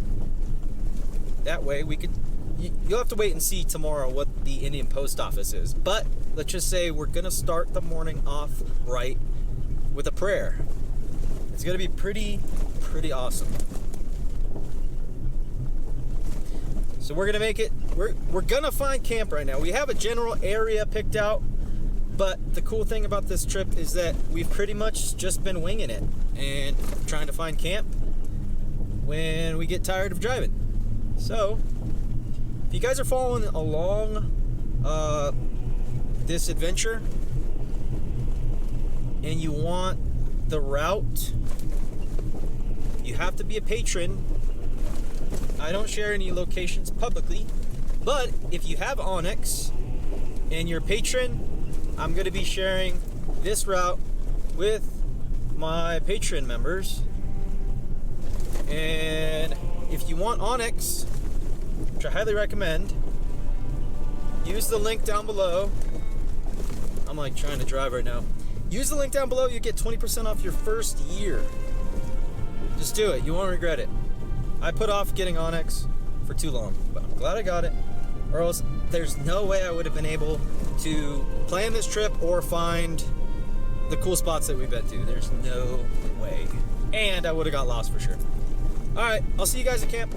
That way we could. You'll have to wait and see tomorrow what the Indian Post Office is. But let's just say we're gonna start the morning off right with a prayer. It's gonna be pretty awesome. So we're gonna make it. We're gonna find camp right now. We have a general area picked out, but the cool thing about this trip is that we've pretty much just been winging it and trying to find camp when we get tired of driving. So if you guys are following along this adventure and you want the route, you have to be a patron. I don't share any locations publicly, but if you have Onyx and you're a patron, I'm going to be sharing this route with my Patreon members. And if you want Onyx, which I highly recommend, use the link down below. I'm like trying to drive right now. Use the link down below, you get 20% off your first year. Just do it, you won't regret it. I put off getting Onyx for too long, but I'm glad I got it, or else there's no way I would have been able to plan this trip or find the cool spots that we've been to. There's no way. And I would have got lost for sure. All right, I'll see you guys at camp.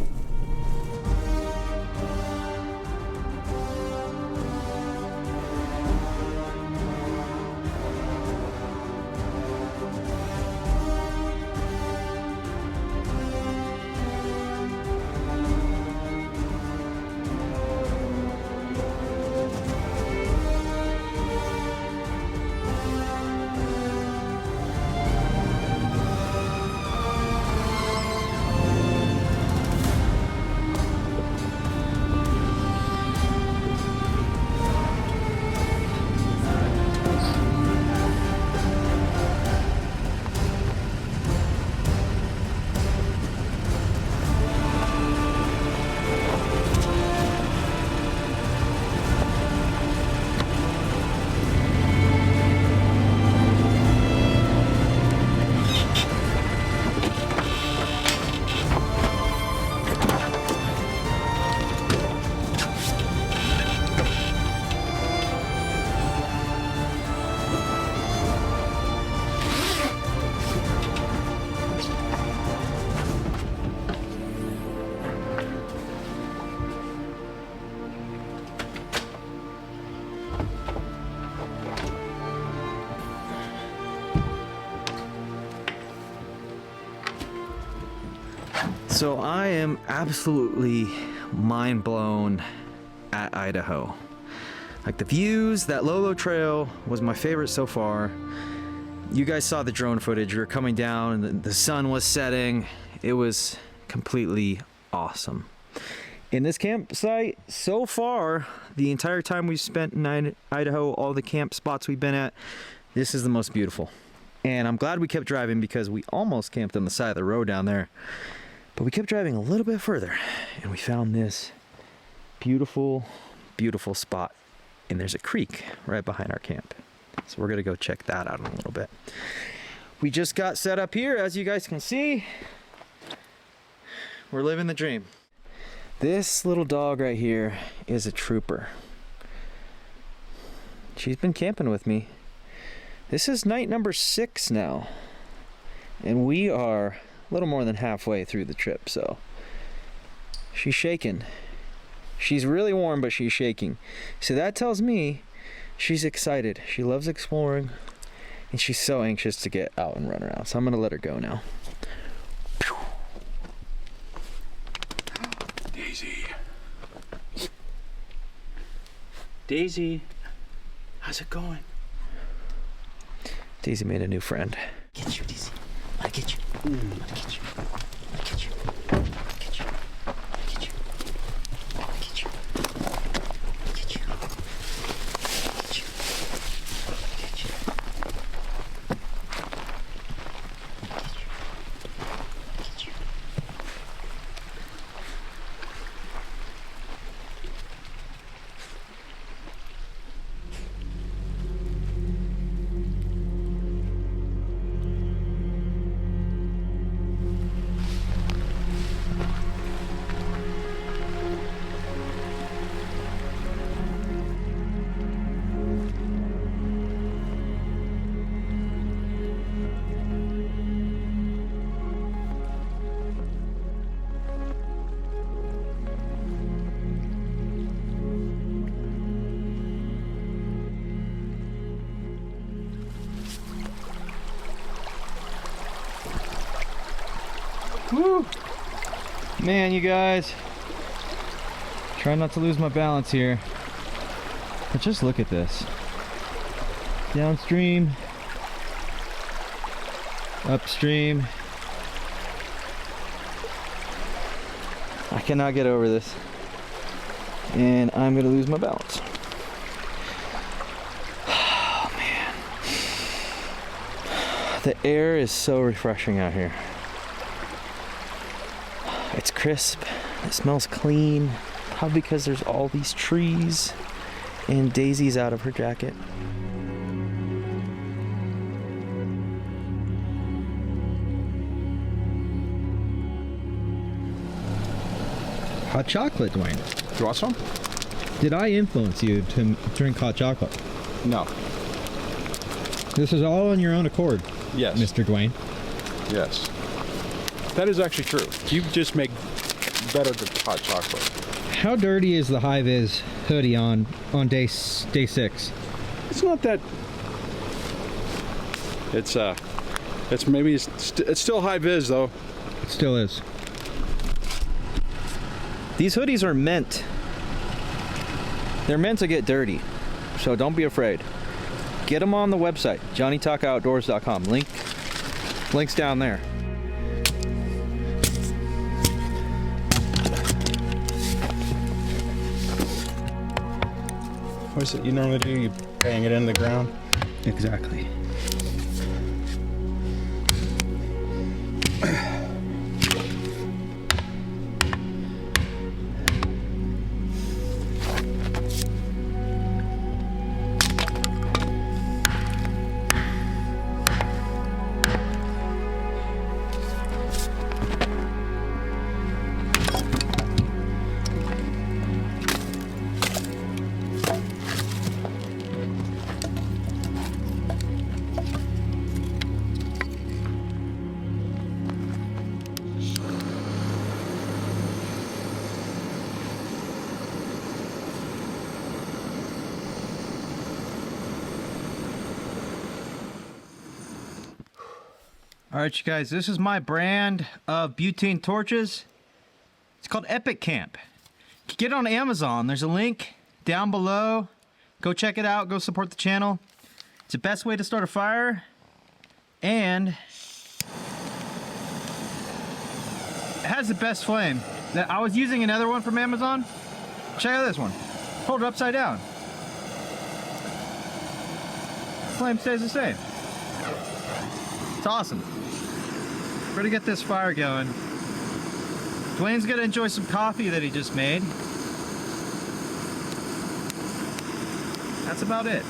So I am absolutely mind blown at Idaho. Like the views, that Lolo Trail was my favorite so far. You guys saw the drone footage. We were coming down and the sun was setting. It was completely awesome. In this campsite, so far, the entire time we've spent in Idaho, all the camp spots we've been at, this is the most beautiful. And I'm glad we kept driving because we almost camped on the side of the road down there. But we kept driving a little bit further and we found this beautiful, beautiful spot. And there's a creek right behind our camp. So we're gonna go check that out in a little bit. We just got set up here, as you guys can see. We're living the dream. This little dog right here is a trooper. She's been camping with me. This is night number 6 now. And we are a little more than halfway through the trip, so she's shaking. She's really warm, but she's shaking. So that tells me she's excited. She loves exploring, and she's so anxious to get out and run around. So I'm gonna let her go now. Daisy. Daisy, how's it going? Daisy made a new friend. Get you, Daisy. I get you. I get you. I get you. I get you. I get you. I get you. I get you. I get you. I get you. Woo! Man, you guys, try not to lose my balance here, but just look at this. Downstream, upstream. I cannot get over this, and I'm gonna lose my balance. Oh man, the air is so refreshing out here. It's crisp, it smells clean, probably because there's all these trees, and Daisy's out of her jacket. Hot chocolate, Dwayne. You want some? Did I influence you to drink hot chocolate? No. This is all on your own accord, Yes. Mr. Dwayne. Yes. That is actually true. You just make better hot chocolate. How dirty is the high-vis hoodie on day 6? It's not that. It's maybe it's still high vis though. It still is. These hoodies are they're meant to get dirty, so don't be afraid. Get them on the website, johnnytalkoutdoors.com. Link's down there. What is it you normally do? You bang it in the ground? Exactly. All right, you guys, this is my brand of butane torches. It's called Epic Camp. You can get it on Amazon. There's a link down below. Go check it out. Go support the channel. It's the best way to start a fire. And it has the best flame. Now, I was using another one from Amazon. Check out this one. Hold it upside down. Flame stays the same. It's awesome. We're gonna get this fire going. Dwayne's gonna enjoy some coffee that he just made. That's about it.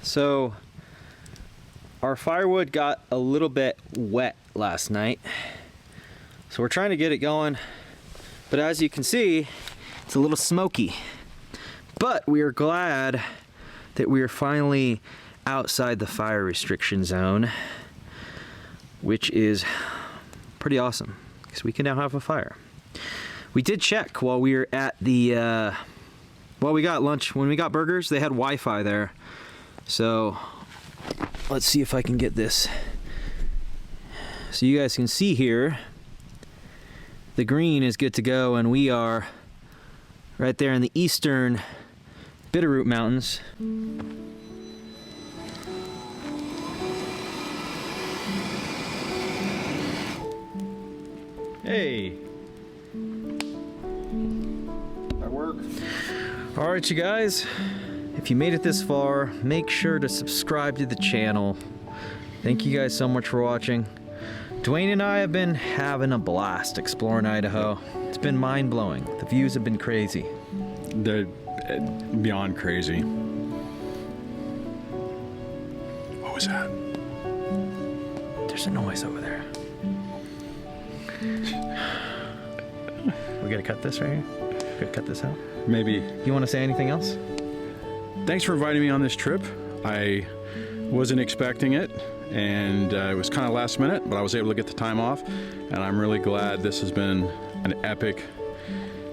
So our firewood got a little bit wet last night. So we're trying to get it going. But as you can see, it's a little smoky. But we are glad that we are finally outside the fire restriction zone, which is pretty awesome because we can now have a fire. We did check while we were at the, well, we got lunch. When we got burgers, they had Wi-Fi there. So let's see if I can get this. So you guys can see here, the green is good to go, and we are right there in the eastern Bitterroot Mountains. Hey. That work? All right, you guys. If you made it this far, make sure to subscribe to the channel. Thank you guys so much for watching. Dwayne and I have been having a blast exploring Idaho. It's been mind-blowing. The views have been crazy. They're beyond crazy. What was that? There's a noise over there. We gotta cut this right here? We gotta cut this out? Maybe. You wanna say anything else? Thanks for inviting me on this trip. I wasn't expecting it, and it was kind of last minute, but I was able to get the time off, and I'm really glad. This has been an epic,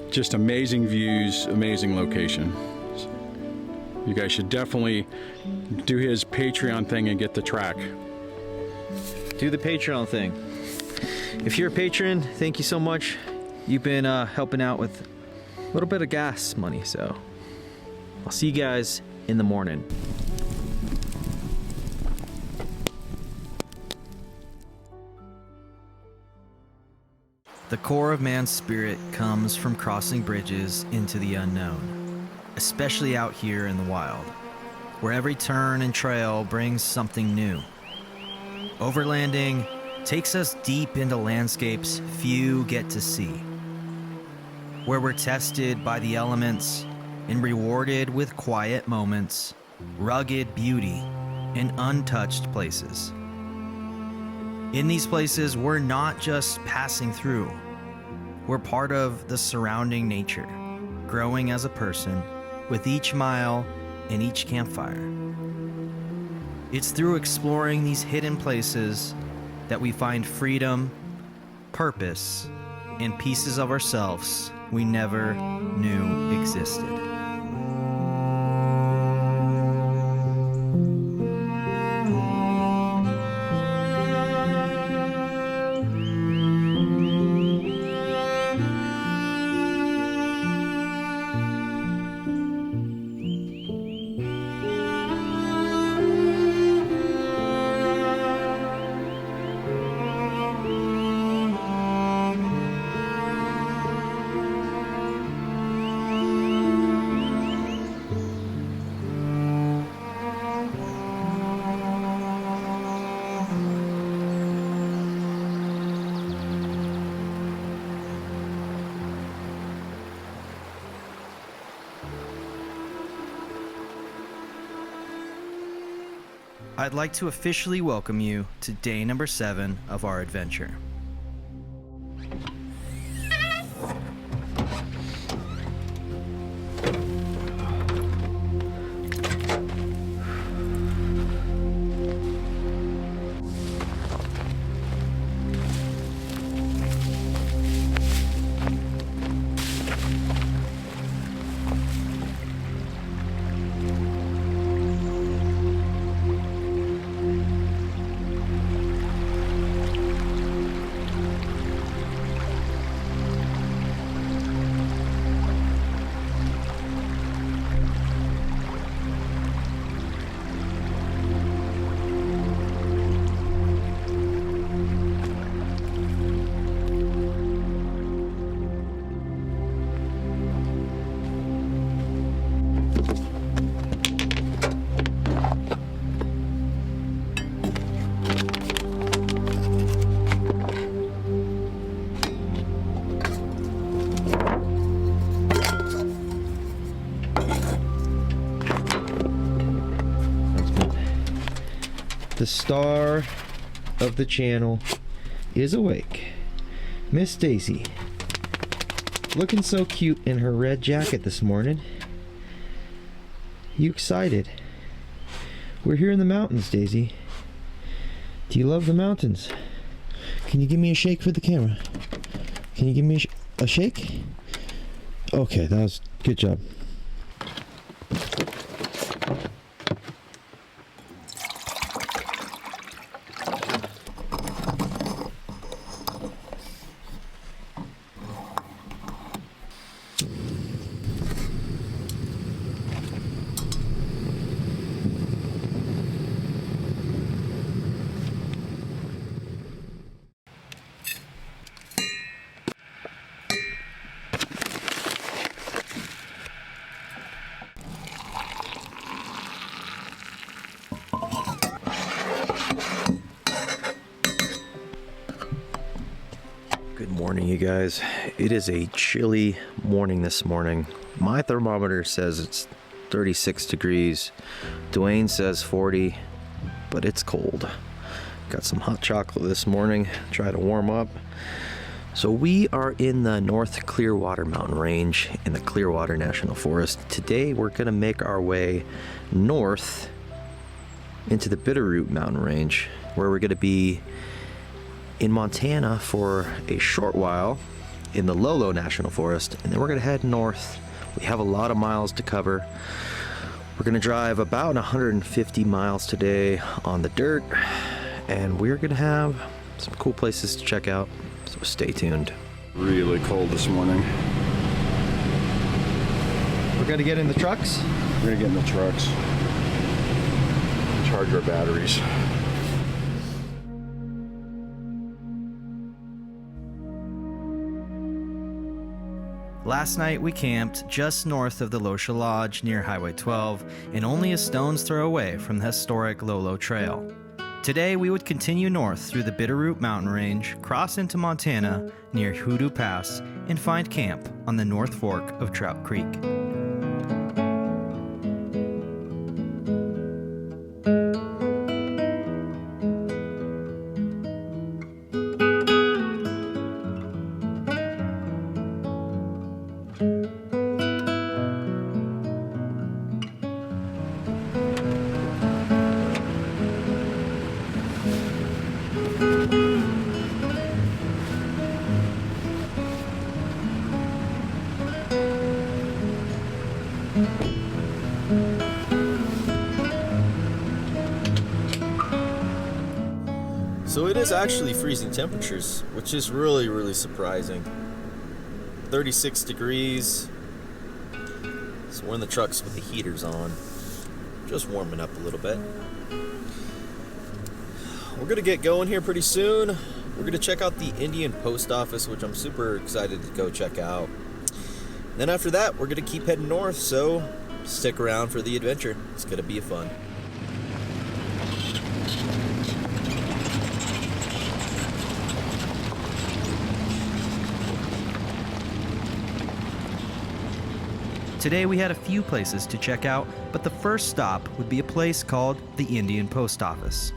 just amazing views, amazing location. You guys should definitely do his Patreon thing and get the track. Do the Patreon thing. If you're a patron, thank you so much. You've been helping out with a little bit of gas money, so I'll see you guys in the morning. The core of man's spirit comes from crossing bridges into the unknown, especially out here in the wild, where every turn and trail brings something new. Overlanding takes us deep into landscapes few get to see, where we're tested by the elements and rewarded with quiet moments, rugged beauty, and untouched places. In these places, we're not just passing through. We're part of the surrounding nature, growing as a person with each mile and each campfire. It's through exploring these hidden places that we find freedom, purpose, and pieces of ourselves we never knew existed. I'd like to officially welcome you to day number 7 of our adventure. The star of the channel is awake. Miss Daisy. Looking so cute in her red jacket this morning. You excited? We're here in the mountains, Daisy. Do you love the mountains? Can you give me a shake for the camera? Can you give me a shake? Okay, that was good job. Good morning, you guys. It is a chilly morning this morning. My thermometer says it's 36 degrees. Dwayne says 40, but it's cold. Got some hot chocolate this morning, try to warm up. So we are in the North Clearwater mountain range in the Clearwater National Forest. Today we're gonna make our way north into the Bitterroot mountain range, where we're gonna be in Montana for a short while in the Lolo National Forest, and then we're gonna head north. We have a lot of miles to cover. We're gonna drive about 150 miles today on the dirt, and we're gonna have some cool places to check out, so stay tuned. Really cold this morning. We're gonna get in the trucks. We're gonna get in the trucks. Charge our batteries. Last night we camped just north of the Loesche Lodge near Highway 12 and only a stone's throw away from the historic Lolo Trail. Today we would continue north through the Bitterroot mountain range, cross into Montana near Hoodoo Pass, and find camp on the North Fork of Trout Creek. So it is actually freezing temperatures, which is really surprising. 36 degrees. So we're in the trucks with the heaters on, just warming up a little bit. We're gonna get going here pretty soon. We're gonna check out the Indian Post Office, which I'm super excited to go check out. Then after that, we're gonna keep heading north, so stick around for the adventure. It's gonna be fun. Today we had a few places to check out, but the first stop would be a place called the Indian Post Office.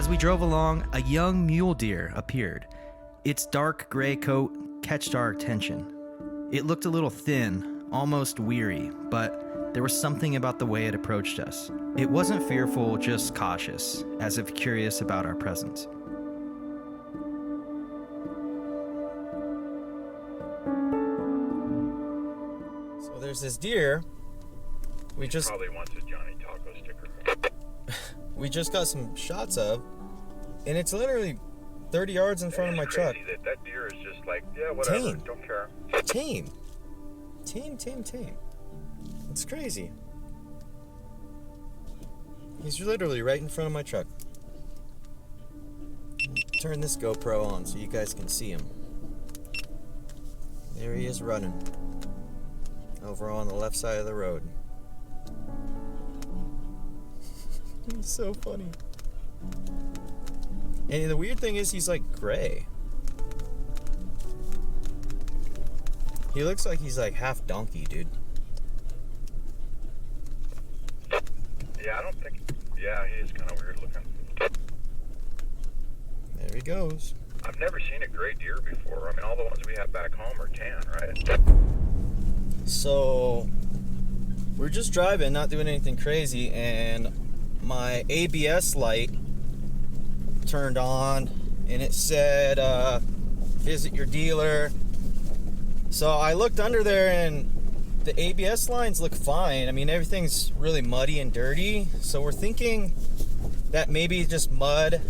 As we drove along, a young mule deer appeared. Its dark gray coat catched our attention. It looked a little thin, almost weary, but there was something about the way it approached us. It wasn't fearful, just cautious, as if curious about our presence. So there's this deer. We just Probably wants a Johnny Taco sticker. we just got some shots of, and it's literally 30 yards in front of my truck. That deer is just like, yeah, whatever, Tame. don't care. Tame. It's crazy. He's literally right in front of my truck. Turn this GoPro on so you guys can see him. There he is running. Over on the left side of the road. He's so funny. And the weird thing is he's like gray. He looks like he's like half donkey, dude. Yeah, I don't think. Yeah, he is kind of weird looking. There he goes. I've never seen a gray deer before. I mean, all the ones we have back home are tan, right? So we're just driving, not doing anything crazy, and my ABS light turned on and it said visit your dealer. So I looked under there and the ABS lines look fine. I mean, everything's really muddy and dirty, so we're thinking that maybe just mud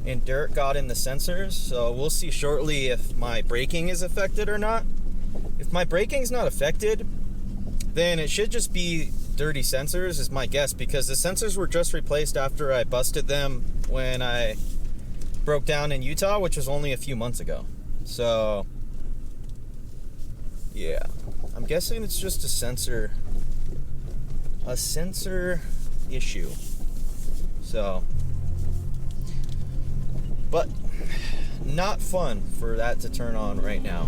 and dirt got in the sensors. So we'll see shortly if my braking is affected or not. If my braking's not affected, then it should just be dirty sensors is my guess, because the sensors were just replaced after I busted them when I broke down in Utah, which was only a few months ago. So yeah, I'm guessing it's just a sensor issue. So, but not fun for that to turn on right now.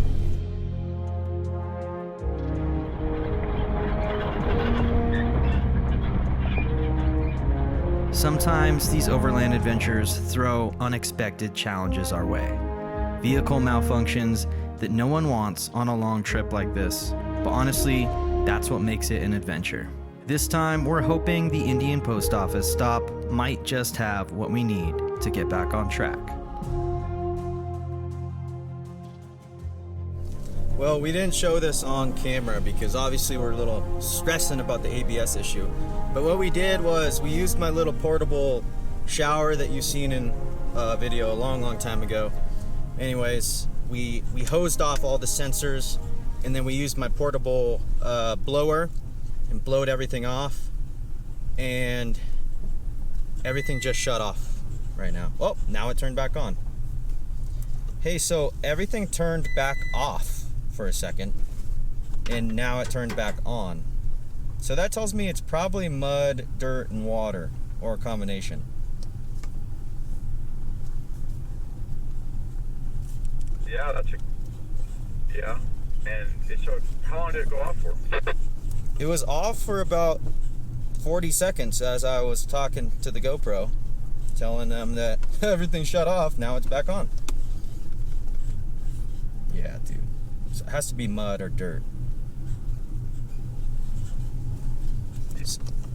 Sometimes these overland adventures throw unexpected challenges our way. Vehicle malfunctions that no one wants on a long trip like this. But honestly, that's what makes it an adventure. This time, we're hoping the Indian Post Office stop might just have what we need to get back on track. Well, we didn't show this on camera because obviously we're a little stressing about the ABS issue. But what we did was we used my little portable shower that you've seen in a video a long time ago. Anyways, we hosed off all the sensors, and then we used my portable blower and blowed everything off, and everything just shut off right now. Oh, now it turned back on. Hey, so everything turned back off for a second, and now it turned back on. So that tells me it's probably mud, dirt, and water, or a combination. Yeah, yeah. And so how long did it go off for? It was off for about 40 seconds as I was talking to the GoPro, telling them that everything shut off, now it's back on. Yeah, dude. So it has to be mud or dirt.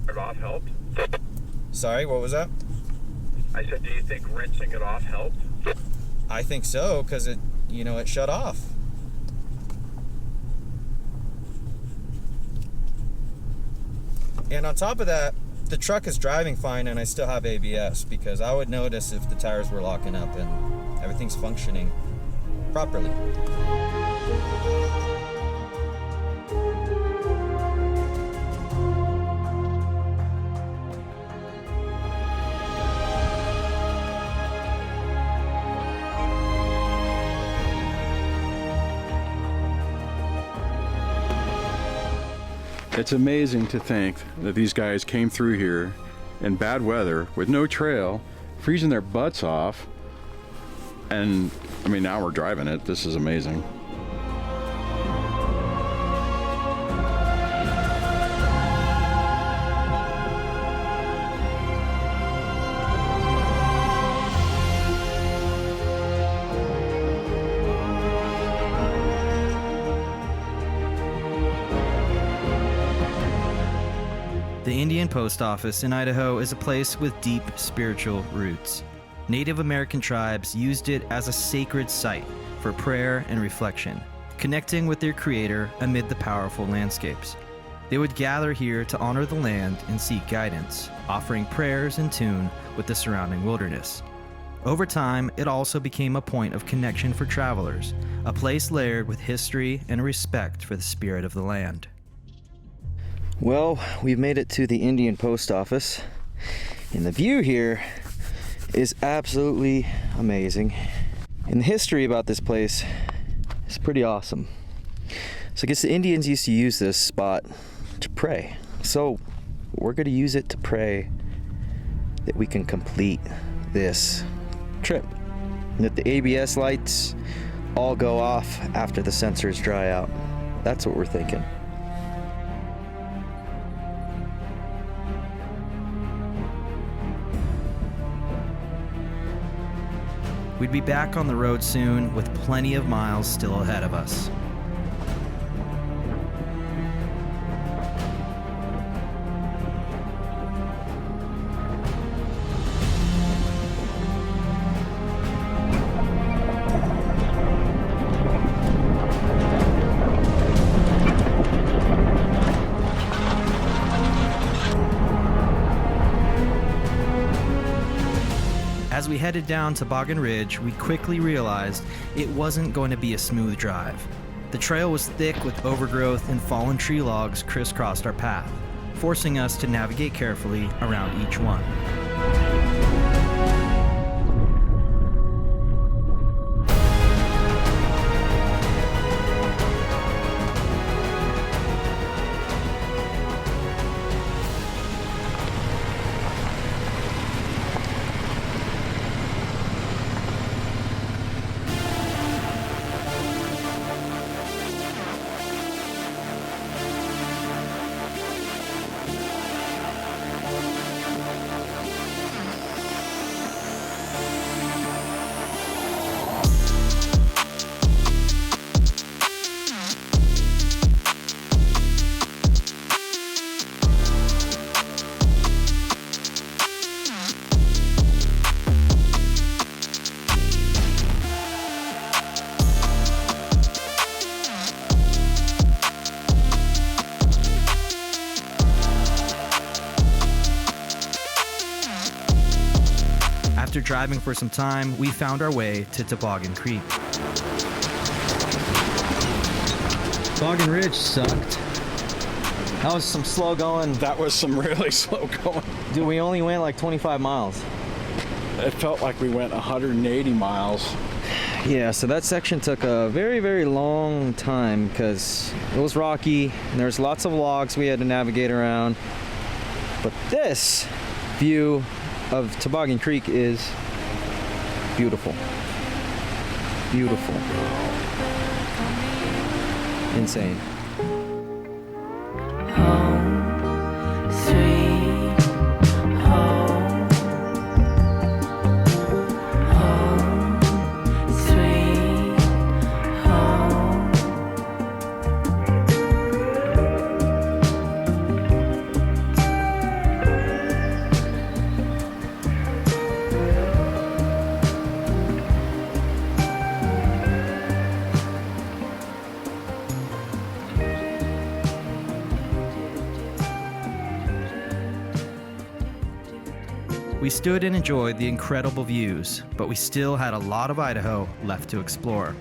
It off helped? Sorry, what was that? I said, do you think rinsing it off helped? I think so, because it shut off. And on top of that, the truck is driving fine and I still have ABS, because I would notice if the tires were locking up and everything's functioning properly. It's amazing to think that these guys came through here in bad weather with no trail, freezing their butts off, and I mean, now we're driving it. This is amazing. The Indian Post Office in Idaho is a place with deep spiritual roots. Native American tribes used it as a sacred site for prayer and reflection, connecting with their creator amid the powerful landscapes. They would gather here to honor the land and seek guidance, offering prayers in tune with the surrounding wilderness. Over time, it also became a point of connection for travelers, a place layered with history and respect for the spirit of the land. Well, we've made it to the Indian Post Office, and the view here is absolutely amazing. And the history about this place is pretty awesome. So I guess the Indians used to use this spot to pray. So we're going to use it to pray that we can complete this trip, and that the ABS lights all go off after the sensors dry out. That's what we're thinking. We'd be back on the road soon with plenty of miles still ahead of us. As we headed down Toboggan Ridge, we quickly realized it wasn't going to be a smooth drive. The trail was thick with overgrowth and fallen tree logs crisscrossed our path, forcing us to navigate carefully around each one. After driving for some time, we found our way to Toboggan Creek. Toboggan Ridge sucked. That was some slow going. That was some really slow going. Dude, we only went like 25 miles. It felt like we went 180 miles. Yeah, so that section took a very, very long time because it was rocky and there's lots of logs we had to navigate around. But this view of Toboggan Creek is beautiful. Beautiful. Insane. We stood and enjoyed the incredible views, but we still had a lot of Idaho left to explore.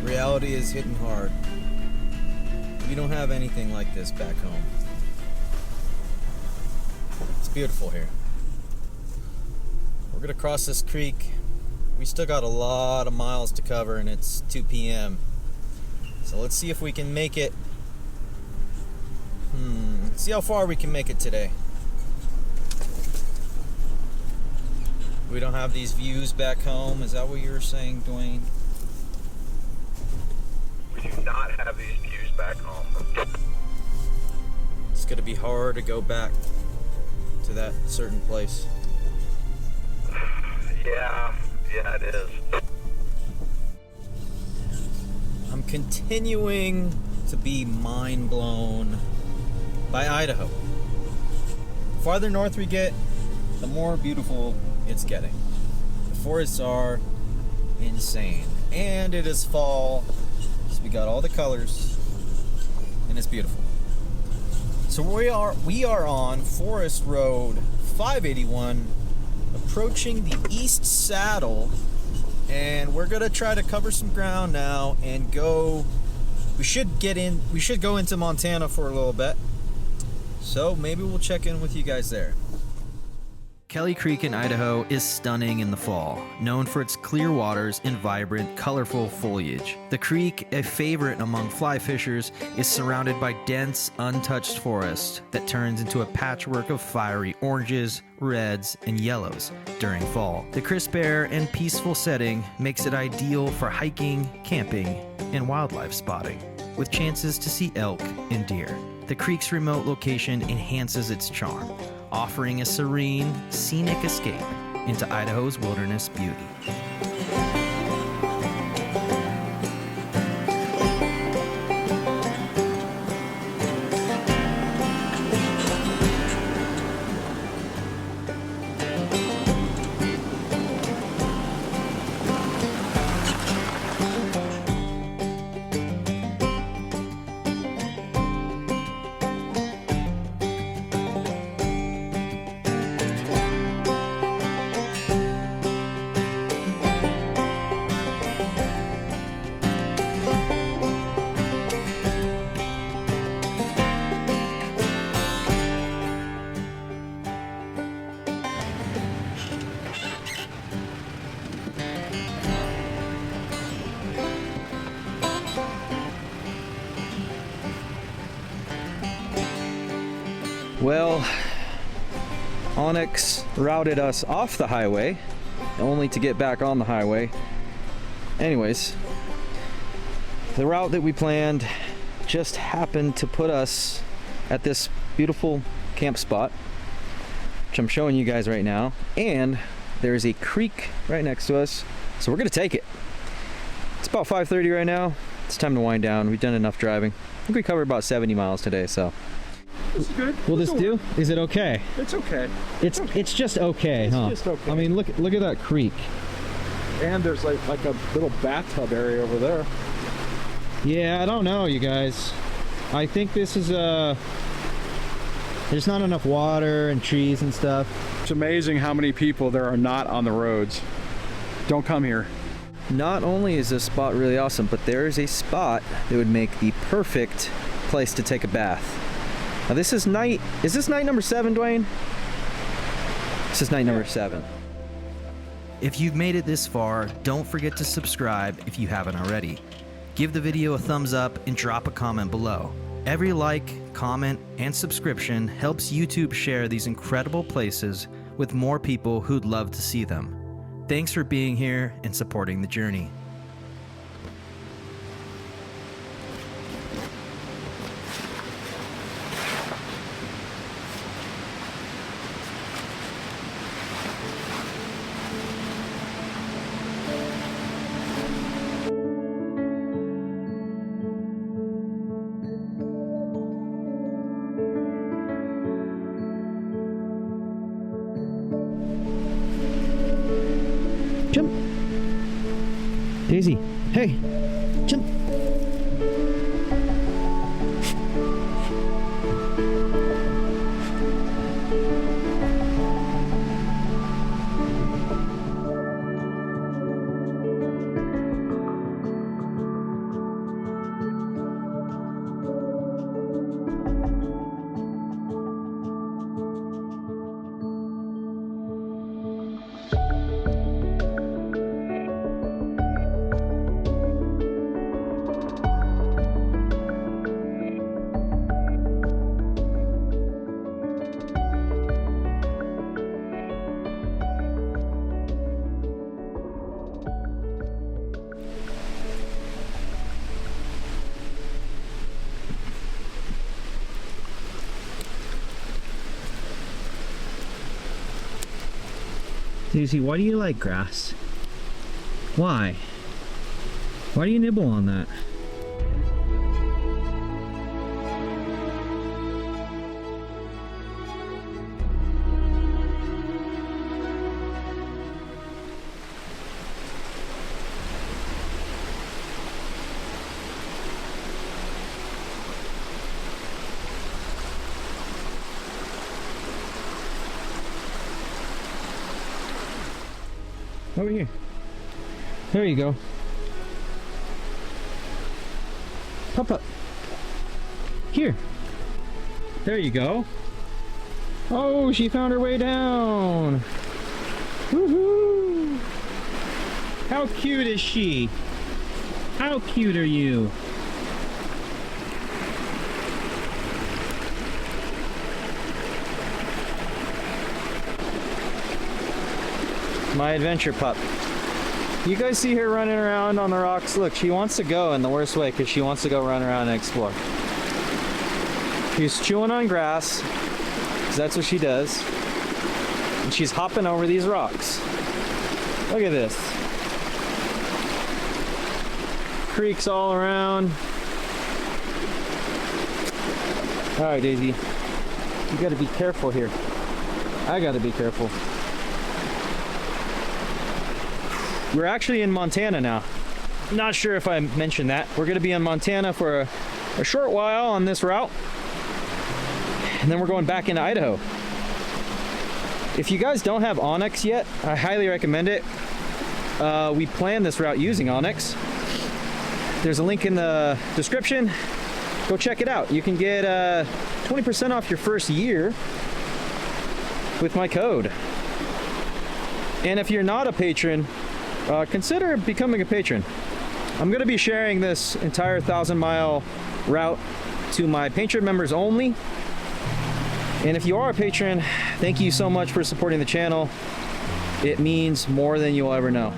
Reality is hitting hard. We don't have anything like this back home. It's beautiful here. We're gonna cross this creek. We still got a lot of miles to cover and it's 2 p.m. So let's see if we can make it. Let's see how far we can make it today. We don't have these views back home. Is that what you were saying, Dwayne? We do not have these views back home. It's gonna be hard to go back to that certain place. Yeah, it is. I'm continuing to be mind blown by Idaho. The farther north we get, the more beautiful it's getting. The forests are insane. And it is fall, so we got all the colors, and it's beautiful. So we are on Forest Road 581, approaching the East Saddle, and we're gonna try to cover some ground now and go. We should go into Montana for a little bit. So maybe we'll check in with you guys there. Kelly Creek in Idaho is stunning in the fall, known for its clear waters and vibrant, colorful foliage. The creek, a favorite among fly fishers, is surrounded by dense, untouched forest that turns into a patchwork of fiery oranges, reds, and yellows during fall. The crisp air and peaceful setting makes it ideal for hiking, camping, and wildlife spotting, with chances to see elk and deer. The creek's remote location enhances its charm, offering a serene, scenic escape into Idaho's wilderness beauty. Well, Onyx routed us off the highway, only to get back on the highway. Anyways, the route that we planned just happened to put us at this beautiful camp spot, which I'm showing you guys right now. And there's a creek right next to us, so we're gonna take it. It's about 5:30 right now. It's time to wind down. We've done enough driving. I think we covered about 70 miles today, so. It's good. Will this do? Is it okay? It's okay. It's just okay, huh? It's just okay. I mean, look at that creek. And there's like a little bathtub area over there. Yeah, I don't know, you guys. I think this is there's not enough water and trees and stuff. It's amazing how many people there are not on the roads. Don't come here. Not only is this spot really awesome, but there is a spot that would make the perfect place to take a bath. Now this is night, is this night number 7, Dwayne? This is night number 7. If you've made it this far, don't forget to subscribe if you haven't already. Give the video a thumbs up and drop a comment below. Every like, comment, and subscription helps YouTube share these incredible places with more people who'd love to see them. Thanks for being here and supporting the journey. Jump. Daisy, hey, jump. Daisy, why do you like grass? Why? Why do you nibble on that? Over here. There you go. Pop up. Here. There you go. Oh, she found her way down. Woohoo! How cute is she? How cute are you? My adventure pup. You guys see her running around on the rocks? Look, she wants to go in the worst way because she wants to go run around and explore. She's chewing on grass because that's what she does. And she's hopping over these rocks. Look at this. Creeks all around. All right, Daisy. You gotta be careful here. I gotta be careful. We're actually in Montana now. Not sure if I mentioned that. We're gonna be in Montana for a short while on this route. And then we're going back into Idaho. If you guys don't have Onyx yet, I highly recommend it. We planned this route using Onyx. There's a link in the description. Go check it out. You can get 20% off your first year with my code. And if you're not a patron, consider becoming a patron. I'm going to be sharing this entire 1,000-mile route to my patron members only. And if you are a patron, thank you so much for supporting the channel. It means more than you'll ever know.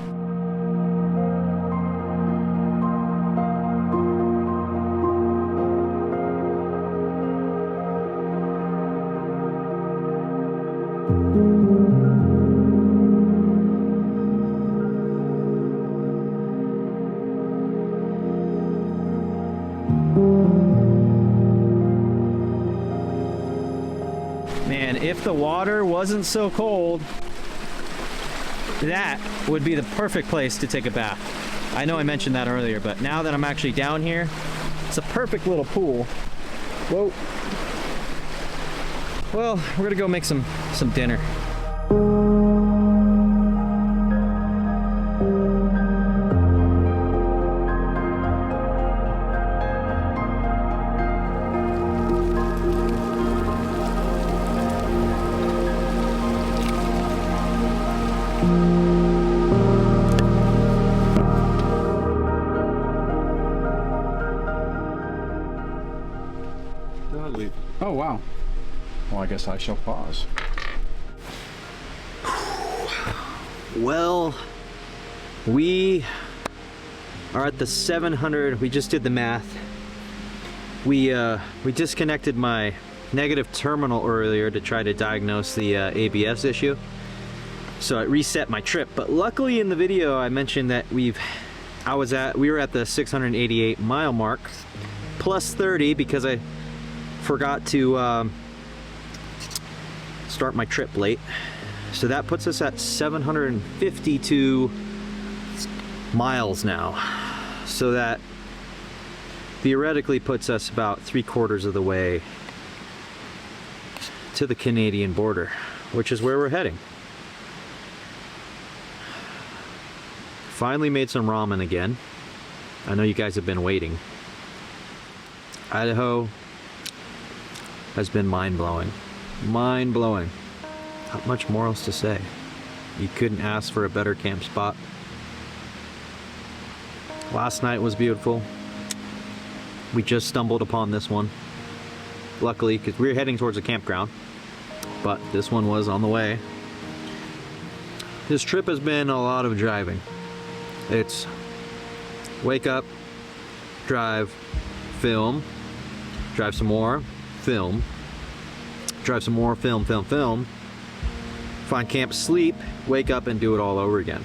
Man, if the water wasn't so cold, that would be the perfect place to take a bath. I know I mentioned that earlier, but now that I'm actually down here, it's a perfect little pool. Whoa. Well, we're gonna go make some dinner. Oh, wow. Well, I guess I shall pause. Well, we are at the 700. We just did the math. We disconnected my negative terminal earlier to try to diagnose the ABS issue. So it reset my trip. But luckily in the video I mentioned that we were at the 688 mile mark, plus 30 because I forgot to start my trip late. So that puts us at 752 miles now. So that theoretically puts us about 3/4 of the way to the Canadian border, which is where we're heading. Finally made some ramen again. I know you guys have been waiting. Idaho has been mind-blowing. Mind-blowing. Not much more else to say. You couldn't ask for a better camp spot. Last night was beautiful. We just stumbled upon this one. Luckily, because we were heading towards a campground, but this one was on the way. This trip has been a lot of driving. It's wake up, drive, film, drive some more, film, drive some more, film, find camp, sleep, wake up, and do it all over again.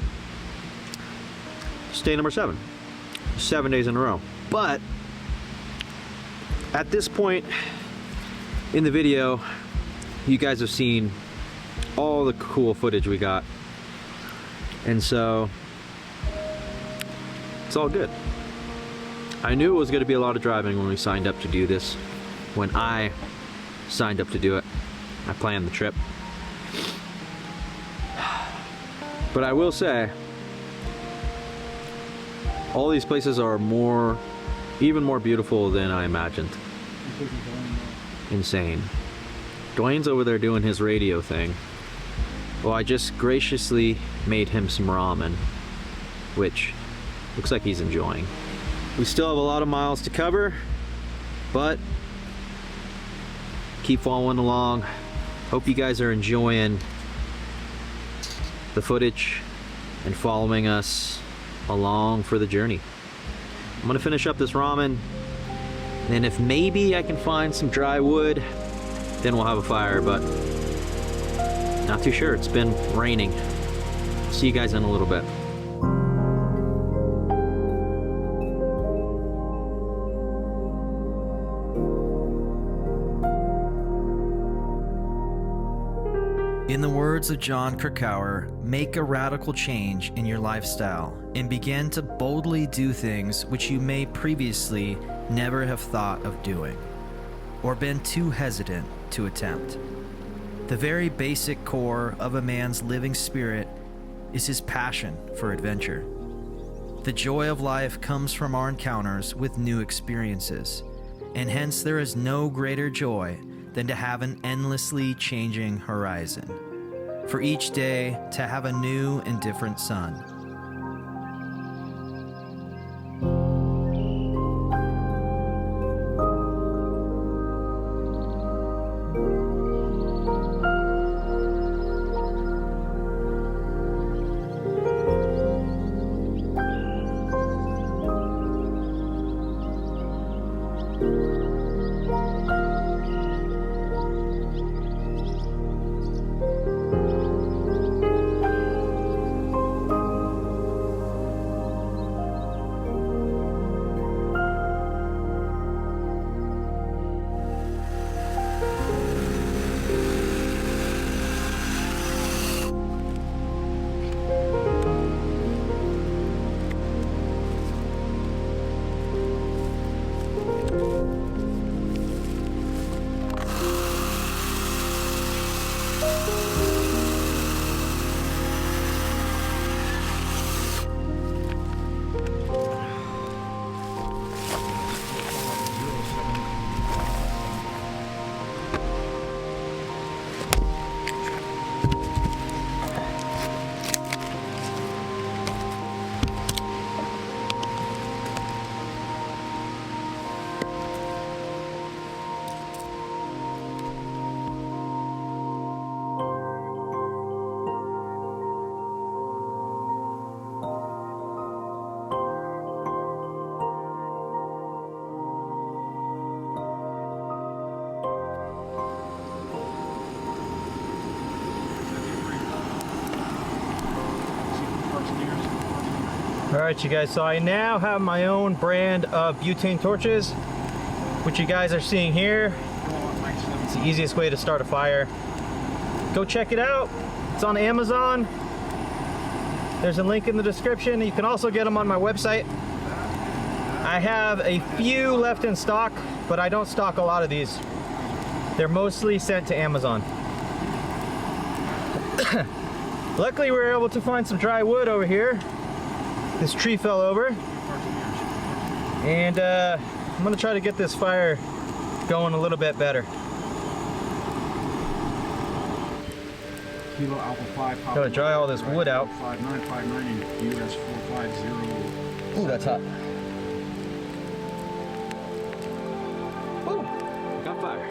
Stay number 7. 7 days in a row. But at this point in the video, you guys have seen all the cool footage we got. And so it's all good. I knew it was going to be a lot of driving when we signed up to do this. When I signed up to do it, I planned the trip. But I will say, all these places are even more beautiful than I imagined. Insane. Dwayne's over there doing his radio thing. Well, I just graciously made him some ramen, which looks like he's enjoying. We still have a lot of miles to cover, but keep following along. Hope you guys are enjoying the footage and following us along for the journey. I'm gonna finish up this ramen, and if maybe I can find some dry wood, then we'll have a fire, but not too sure. It's been raining. See you guys in a little bit. In the words of John Krakauer, make a radical change in your lifestyle and begin to boldly do things which you may previously never have thought of doing, or been too hesitant to attempt. The very basic core of a man's living spirit is his passion for adventure. The joy of life comes from our encounters with new experiences, and hence there is no greater joy than to have an endlessly changing horizon, for each day to have a new and different sun. Alright you guys, so I now have my own brand of butane torches, which you guys are seeing here. It's the easiest way to start a fire. Go check it out. It's on Amazon. There's a link in the description. You can also get them on my website. I have a few left in stock, but I don't stock a lot of these. They're mostly sent to Amazon. Luckily we were able to find some dry wood over here. This tree fell over, and I'm gonna try to get this fire going a little bit better. Kilo Alpha 5. Gotta dry all this wood out. 5959 US 450. Ooh, that's hot. Woo! Got fire.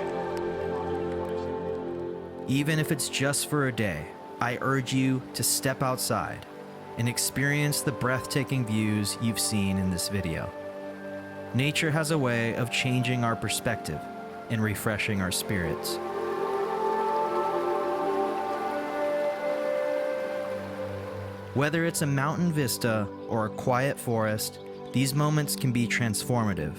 Even if it's just for a day, I urge you to step outside and experience the breathtaking views you've seen in this video. Nature has a way of changing our perspective and refreshing our spirits. Whether it's a mountain vista or a quiet forest, these moments can be transformative.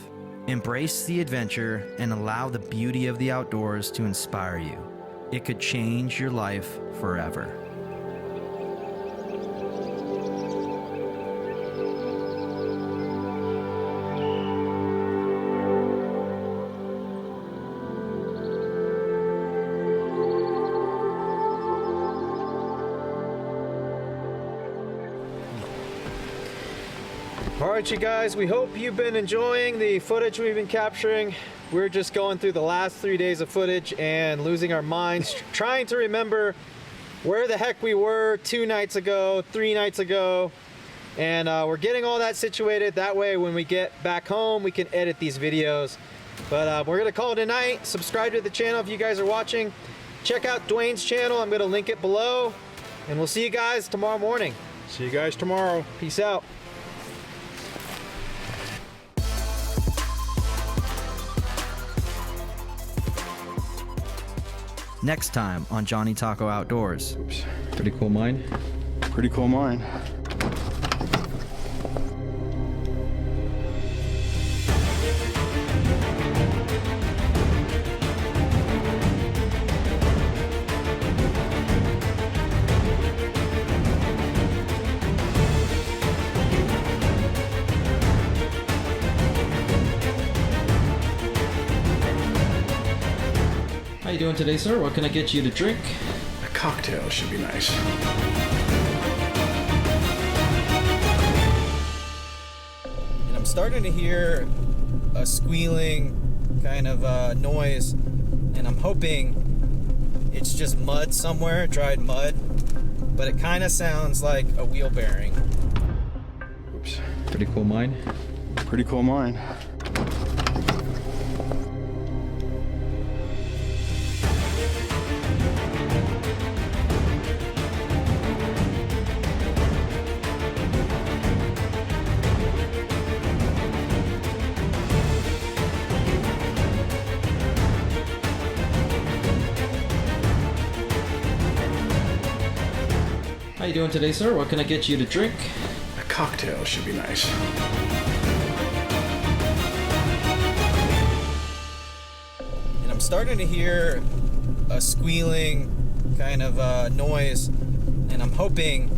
Embrace the adventure and allow the beauty of the outdoors to inspire you. It could change your life forever. All right, you guys, we hope you've been enjoying the footage we've been capturing. We're just going through the last 3 days of footage and losing our minds, trying to remember where the heck we were 2 nights ago, 3 nights ago. And we're getting all that situated. That way, when we get back home, we can edit these videos. But we're gonna call it a night. Subscribe to the channel if you guys are watching. Check out Dwayne's channel. I'm gonna link it below. And we'll see you guys tomorrow morning. See you guys tomorrow. Peace out. Next time on Johnny Taco Outdoors. Oops. Pretty cool mine. Pretty cool mine. How you doing today, sir? What can I get you to drink? A cocktail should be nice. And I'm starting to hear a squealing kind of noise, and I'm hoping it's just mud somewhere, dried mud, but it kind of sounds like a wheel bearing. Oops. Pretty cool mine. Pretty cool mine. How you doing today, sir? What can I get you to drink? A cocktail should be nice. And I'm starting to hear a squealing kind of noise, and I'm hoping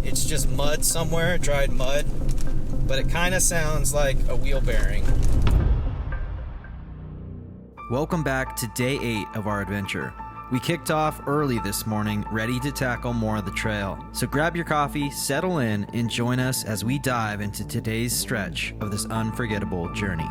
it's just mud somewhere, dried mud, but it kind of sounds like a wheel bearing. Welcome back to day 8 of our adventure. We kicked off early this morning, ready to tackle more of the trail. So grab your coffee, settle in, and join us as we dive into today's stretch of this unforgettable journey.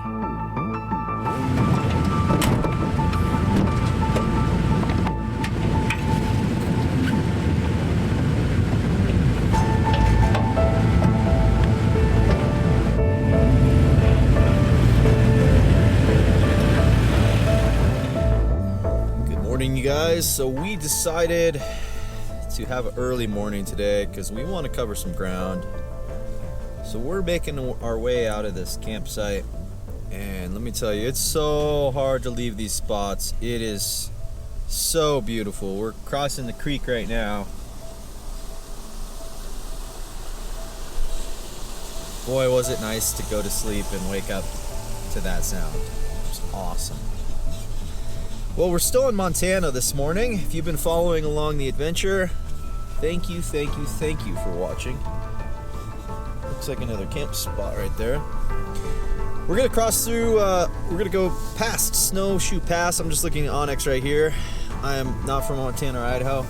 You guys, so we decided to have an early morning today because we want to cover some ground. So we're making our way out of this campsite, and let me tell you, it's so hard to leave these spots. It is so beautiful. We're crossing the creek right now. Boy, was it nice to go to sleep and wake up to that sound. It was awesome. Well, we're still in Montana this morning. If you've been following along the adventure, thank you for watching. Looks like another camp spot right there. We're gonna cross through, we're gonna go past Snowshoe Pass. I'm just looking at Onyx right here. I am not from Montana or Idaho.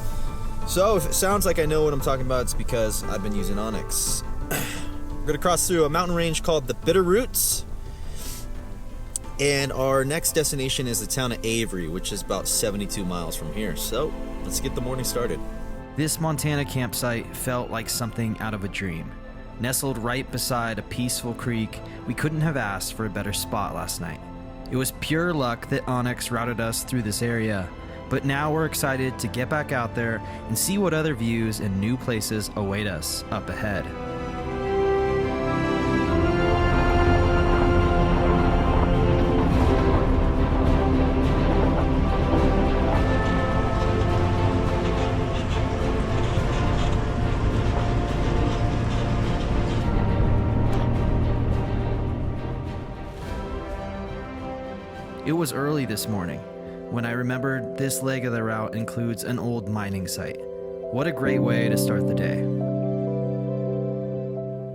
So if it sounds like I know what I'm talking about, it's because I've been using Onyx. We're gonna cross through a mountain range called the Bitterroots. And our next destination is the town of Avery, which is about 72 miles from here. So let's get the morning started. This Montana campsite felt like something out of a dream. Nestled right beside a peaceful creek, we couldn't have asked for a better spot last night. It was pure luck that Onyx routed us through this area, but now we're excited to get back out there and see what other views and new places await us up ahead. It was early this morning when I remembered this leg of the route includes an old mining site. What a great way to start the day.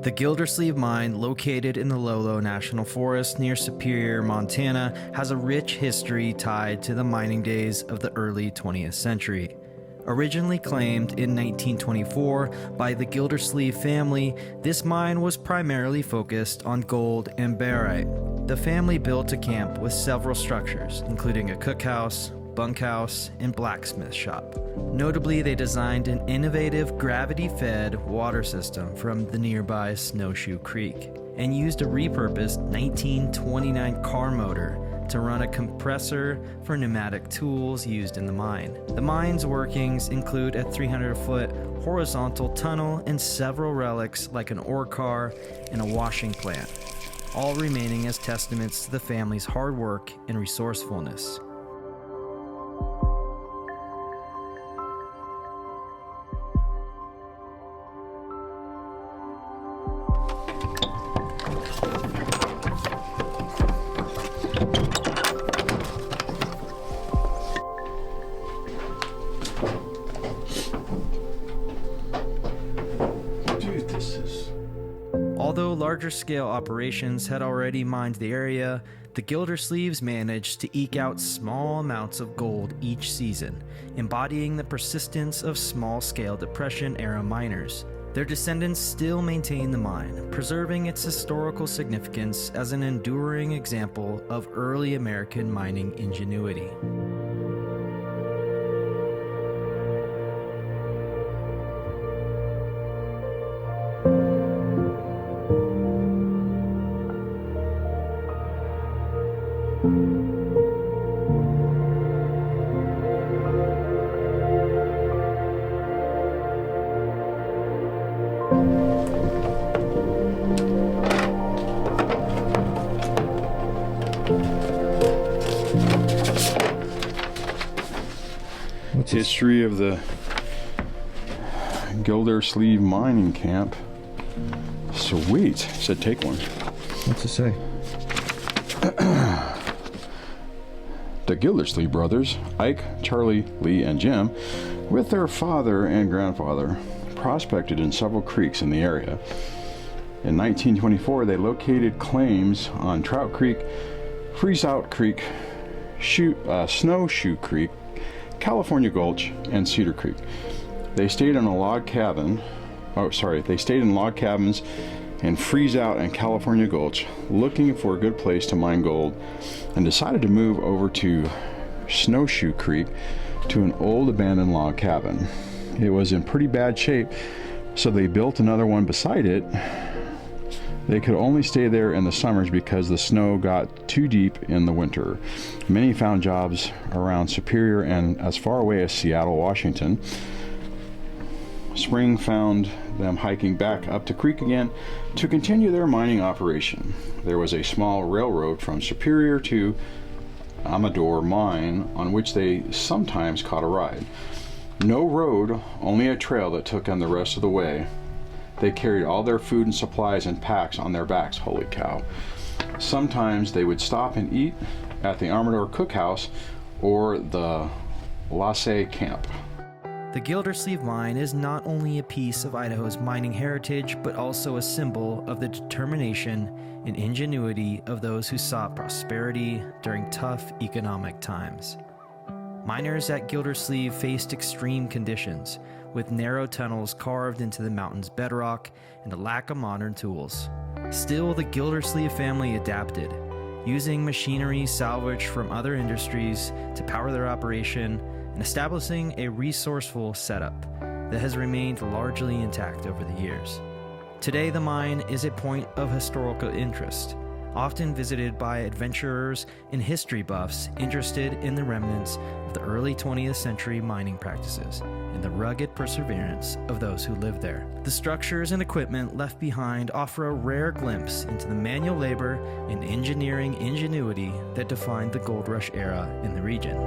The Gildersleeve Mine, located in the Lolo National Forest near Superior, Montana, has a rich history tied to the mining days of the early 20th century. Originally claimed in 1924 by the Gildersleeve family, this mine was primarily focused on gold and barite. The family built a camp with several structures, including a cookhouse, bunkhouse, and blacksmith shop. Notably, they designed an innovative gravity-fed water system from the nearby Snowshoe Creek and used a repurposed 1929 car motor to run a compressor for pneumatic tools used in the mine. The mine's workings include a 300-foot horizontal tunnel and several relics like an ore car and a washing plant, all remaining as testaments to the family's hard work and resourcefulness. Although larger-scale operations had already mined the area, the Gildersleeves managed to eke out small amounts of gold each season, embodying the persistence of small-scale Depression-era miners. Their descendants still maintain the mine, preserving its historical significance as an enduring example of early American mining ingenuity. History of the Gildersleeve mining camp. Sweet. Said take one. What's it say? The Gildersleeve brothers, Ike, Charlie, Lee, and Jim, with their father and grandfather, prospected in several creeks in the area. In 1924, they claims on Trout Creek, Freeze-Out Creek, Snowshoe Creek, California Gulch, and Cedar Creek. They stayed in log cabins in Freeze-Out and California Gulch, looking for a good place to mine gold, and decided to move over to Snowshoe Creek to an old abandoned log cabin. It was in pretty bad shape, so they built another one beside it. They could only stay there in the summers because the snow got too deep in the winter. Many found jobs around Superior and as far away as Seattle, Washington. Spring found them hiking back up the creek again to continue their mining operation. There was a small railroad from Superior to Amador Mine on which they sometimes caught a ride. No road, only a trail that took them the rest of the way. They carried all their food and supplies in packs on their backs. Holy cow. Sometimes they would stop and eat at the Amador Cookhouse or the Lasse Camp. The Gildersleeve Mine is not only a piece of Idaho's mining heritage, but also a symbol of the determination and ingenuity of those who sought prosperity during tough economic times. Miners at Gildersleeve faced extreme conditions, with narrow tunnels carved into the mountain's bedrock and a lack of modern tools. Still, the Gildersleeve family adapted, using machinery salvaged from other industries to power their operation and establishing a resourceful setup that has remained largely intact over the years. Today, the mine is a point of historical interest, often visited by adventurers and history buffs interested in the remnants of the early 20th century mining practices and the rugged perseverance of those who lived there. The structures and equipment left behind offer a rare glimpse into the manual labor and engineering ingenuity that defined the gold rush era in the region.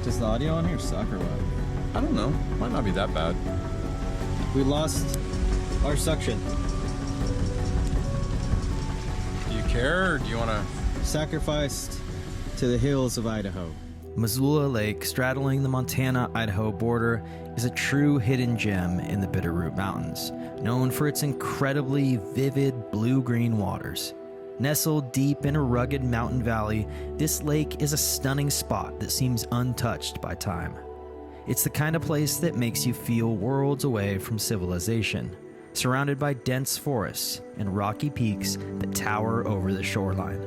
Does the audio on here suck or what? I don't know. Might not be that bad. We lost our suction. Do you care, or do you want to? Sacrificed to the hills of Idaho. Missoula Lake, straddling the Montana-Idaho border, is a true hidden gem in the Bitterroot Mountains, known for its incredibly vivid blue-green waters. Nestled deep in a rugged mountain valley, this lake is a stunning spot that seems untouched by time. It's the kind of place that makes you feel worlds away from civilization, surrounded by dense forests and rocky peaks that tower over the shoreline.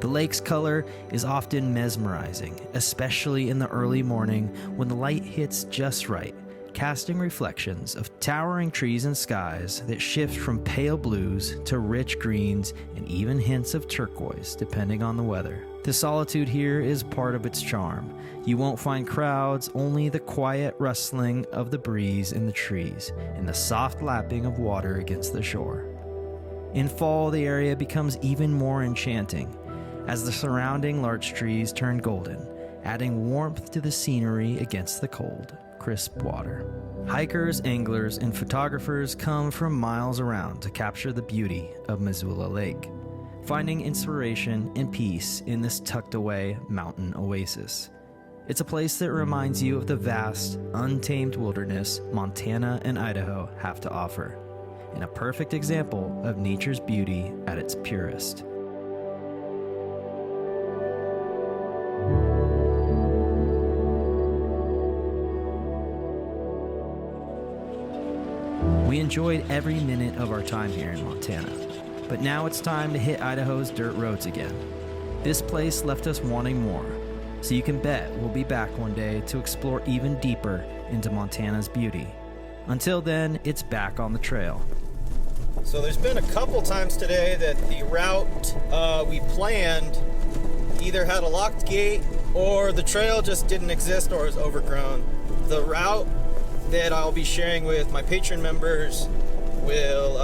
The lake's color is often mesmerizing, especially in the early morning when the light hits just right, casting reflections of towering trees and skies that shift from pale blues to rich greens and even hints of turquoise depending on the weather. The solitude here is part of its charm. You won't find crowds, only the quiet rustling of the breeze in the trees and the soft lapping of water against the shore. In fall, the area becomes even more enchanting as the surrounding larch trees turn golden, adding warmth to the scenery against the cold, crisp water. Hikers, anglers, and photographers come from miles around to capture the beauty of Missoula Lake, finding inspiration and peace in this tucked-away mountain oasis. It's a place that reminds you of the vast, untamed wilderness Montana and Idaho have to offer, and a perfect example of nature's beauty at its purest. We enjoyed every minute of our time here in Montana, but now it's time to hit Idaho's dirt roads again. This place left us wanting more, so you can bet we'll be back one day to explore even deeper into Montana's beauty. Until then, it's back on the trail. So there's been a couple times today that the route we planned either had a locked gate or the trail just didn't exist or was overgrown. The route that I'll be sharing with my patron members will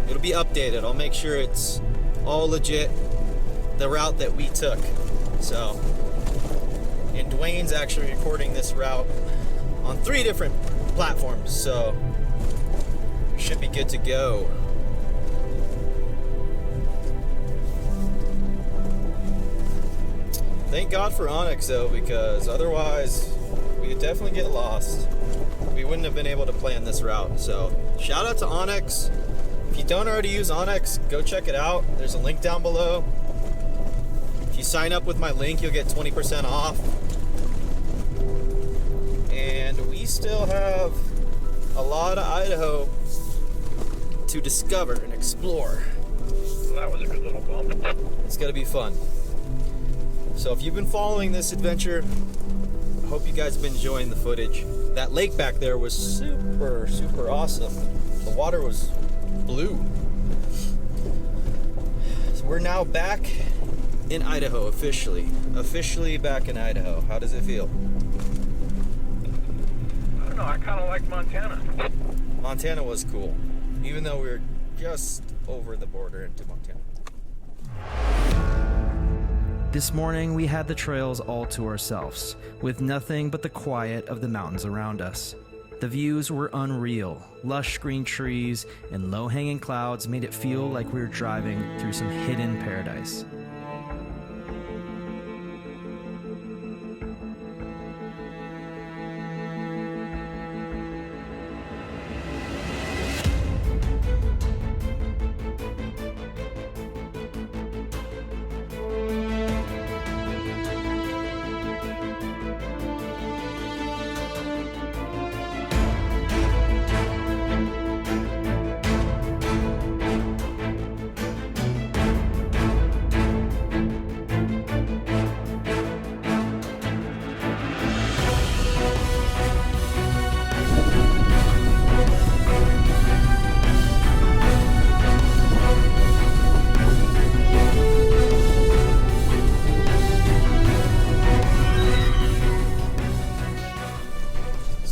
it'll be updated. I'll make sure it's all legit, the route that we took. So, and Dwayne's actually recording this route on 3 different platforms, so we should be good to go. Thank God for Onyx though, because otherwise we could definitely get lost. We wouldn't have been able to plan this route. So shout out to Onyx. If you don't already use Onyx, go check it out. There's a link down below. If you sign up with my link, you'll get 20% off. And we still have a lot of Idaho to discover and explore. Well, that was a good little bump. It's gonna be fun. So if you've been following this adventure, I hope you guys have been enjoying the footage. That lake back there was super, super awesome. The water was blue. So we're now back in Idaho officially. Officially back in Idaho. How does it feel? I don't know, I kind of like Montana. Montana was cool, even though we were just over the border into Montana. This morning, we had the trails all to ourselves, with nothing but the quiet of the mountains around us. The views were unreal. Lush green trees and low-hanging clouds made it feel like we were driving through some hidden paradise.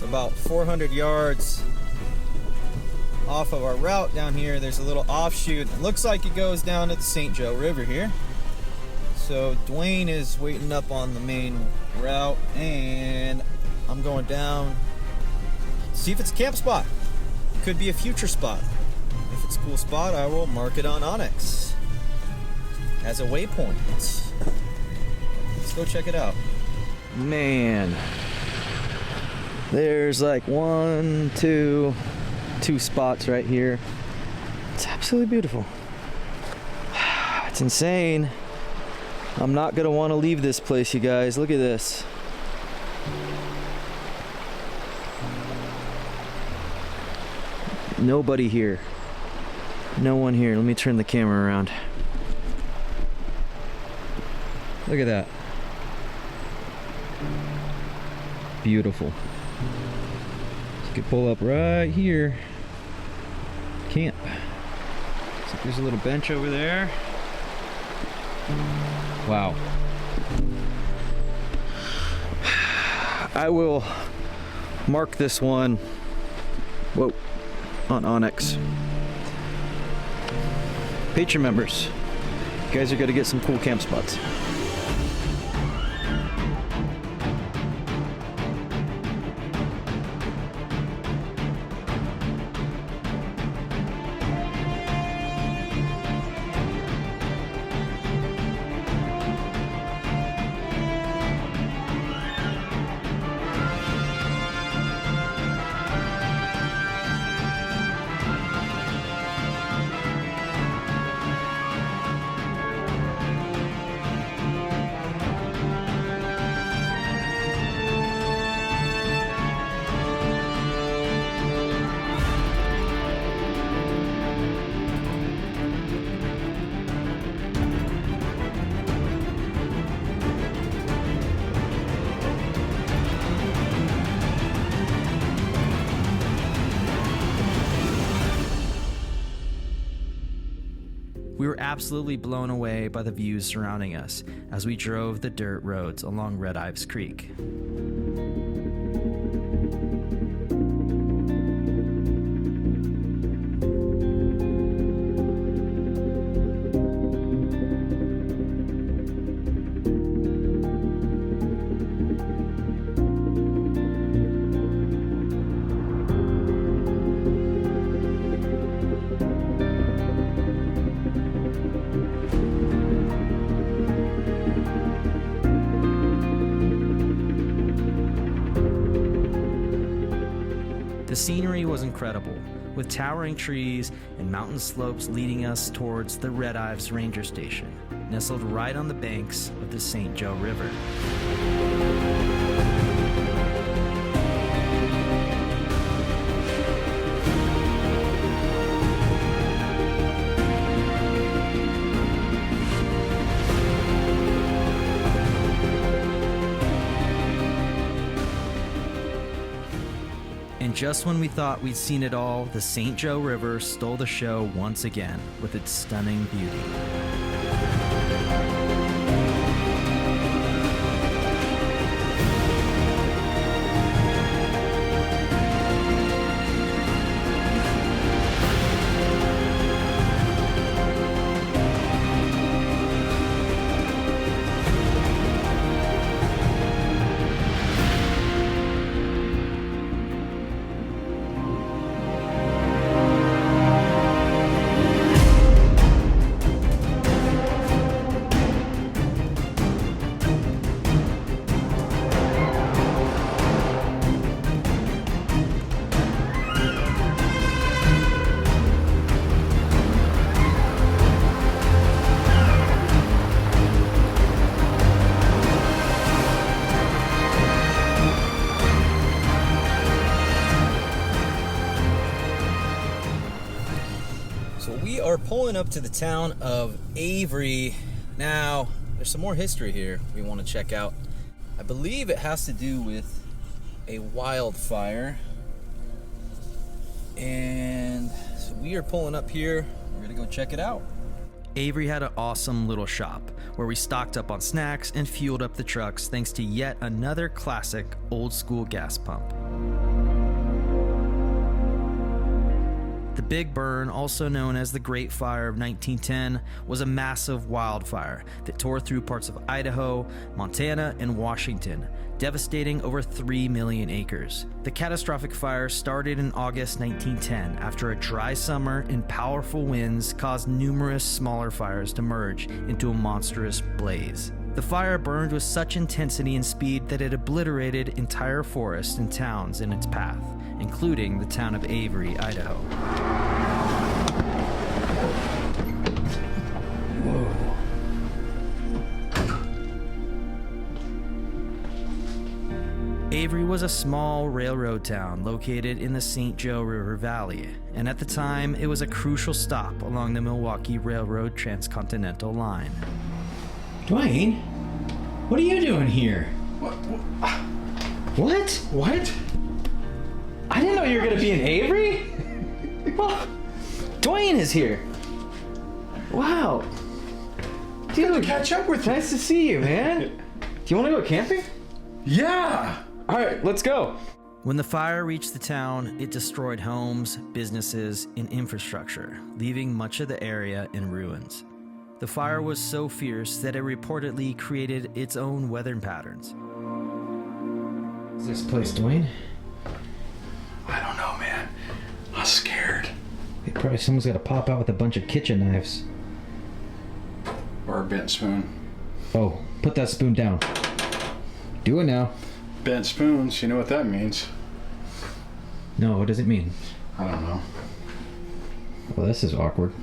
About 400 yards off of our route down here, there's a little offshoot. It looks like it goes down to the ST.JOE River here. So Dwayne is waiting up on the main route, and I'm going down to see if it's a camp spot. Could be a future spot. If it's a cool spot, I will mark it on Onyx as a waypoint. Let's go check it out. Man, there's like two spots right here. It's absolutely beautiful. It's insane. I'm not gonna want to leave this place, you guys. Look at this. Nobody here. No one here. Let me turn the camera around. Look at that. Beautiful. You could pull up right here. Camp. So there's a little bench over there. Wow. I will mark this one. Whoa. On Onyx. Patron members, you guys are going to get some cool camp spots. We were absolutely blown away by the views surrounding us as we drove the dirt roads along Red Ives Creek. The scenery was incredible, with towering trees and mountain slopes leading us towards the Red Ives Ranger Station, nestled right on the banks of the St.JOE River. And just when we thought we'd seen it all, the St.JOE River stole the show once again with its stunning beauty. Are pulling up to the town of Avery. Now, there's some more history here we want to check out. I believe it has to do with a wildfire. And so we are pulling up here. We're going to go check it out. Avery had an awesome little shop where we stocked up on snacks and fueled up the trucks thanks to yet another classic old school gas pump. The Big Burn, also known as the Great Fire of 1910, was a massive wildfire that tore through parts of Idaho, Montana, and Washington, devastating over 3 million acres. The catastrophic fire started in August 1910 after a dry summer and powerful winds caused numerous smaller fires to merge into a monstrous blaze. The fire burned with such intensity and speed that it obliterated entire forests and towns in its path, including the town of Avery, Idaho. Whoa. Avery was a small railroad town located in the ST.JOE River Valley, and at the time, it was a crucial stop along the Milwaukee Railroad Transcontinental Line. Dwayne, what are you doing here? What? What? I didn't know you were gonna be in Avery. Well, Dwayne is here. Wow. Dude, good to catch up with you. Nice to see you, man. Do you want to go camping? Yeah. All right, let's go. When the fire reached the town, it destroyed homes, businesses, and infrastructure, leaving much of the area in ruins. The fire was so fierce that it reportedly created its own weather patterns. What's this place, Dwayne? I don't know, man. I'm scared. Hey, probably someone's got to pop out with a bunch of kitchen knives. Or a bent spoon. Oh, put that spoon down. Do it now. Bent spoons, you know what that means. No, what does it mean? I don't know. Well, this is awkward.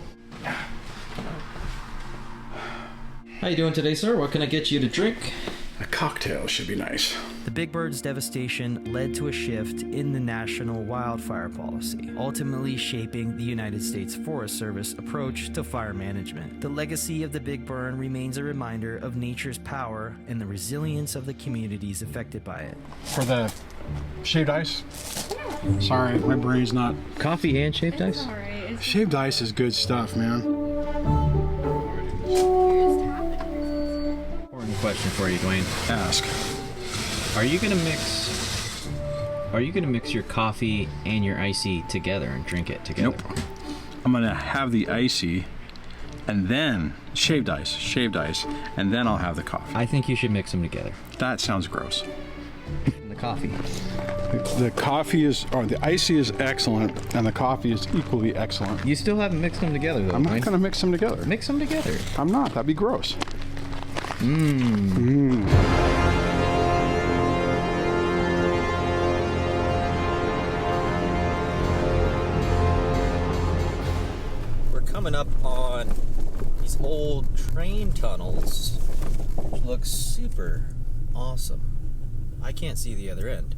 How you doing today, sir? What can I get you to drink? A cocktail should be nice. The Big Bird's devastation led to a shift in the national wildfire policy, ultimately shaping the United States Forest Service approach to fire management. The legacy of the Big Burn remains a reminder of nature's power and the resilience of the communities affected by it. For the shaved ice? Sorry, my brain's not. Coffee and shaved ice? Shaved ice is good stuff, man. Important question for you, Dwayne. Ask. Are you gonna mix your coffee and your icy together and drink it together? Nope. I'm gonna have the icy and then shaved ice, and then I'll have the coffee. I think you should mix them together. That sounds gross. The coffee. The coffee is, or the icy is excellent, and the coffee is equally excellent. You still haven't mixed them together, though. I'm not Dwayne. gonna mix them together. Mix them together. I'm not. That'd be gross. We're coming up on these old train tunnels, which look super awesome. I can't see the other end.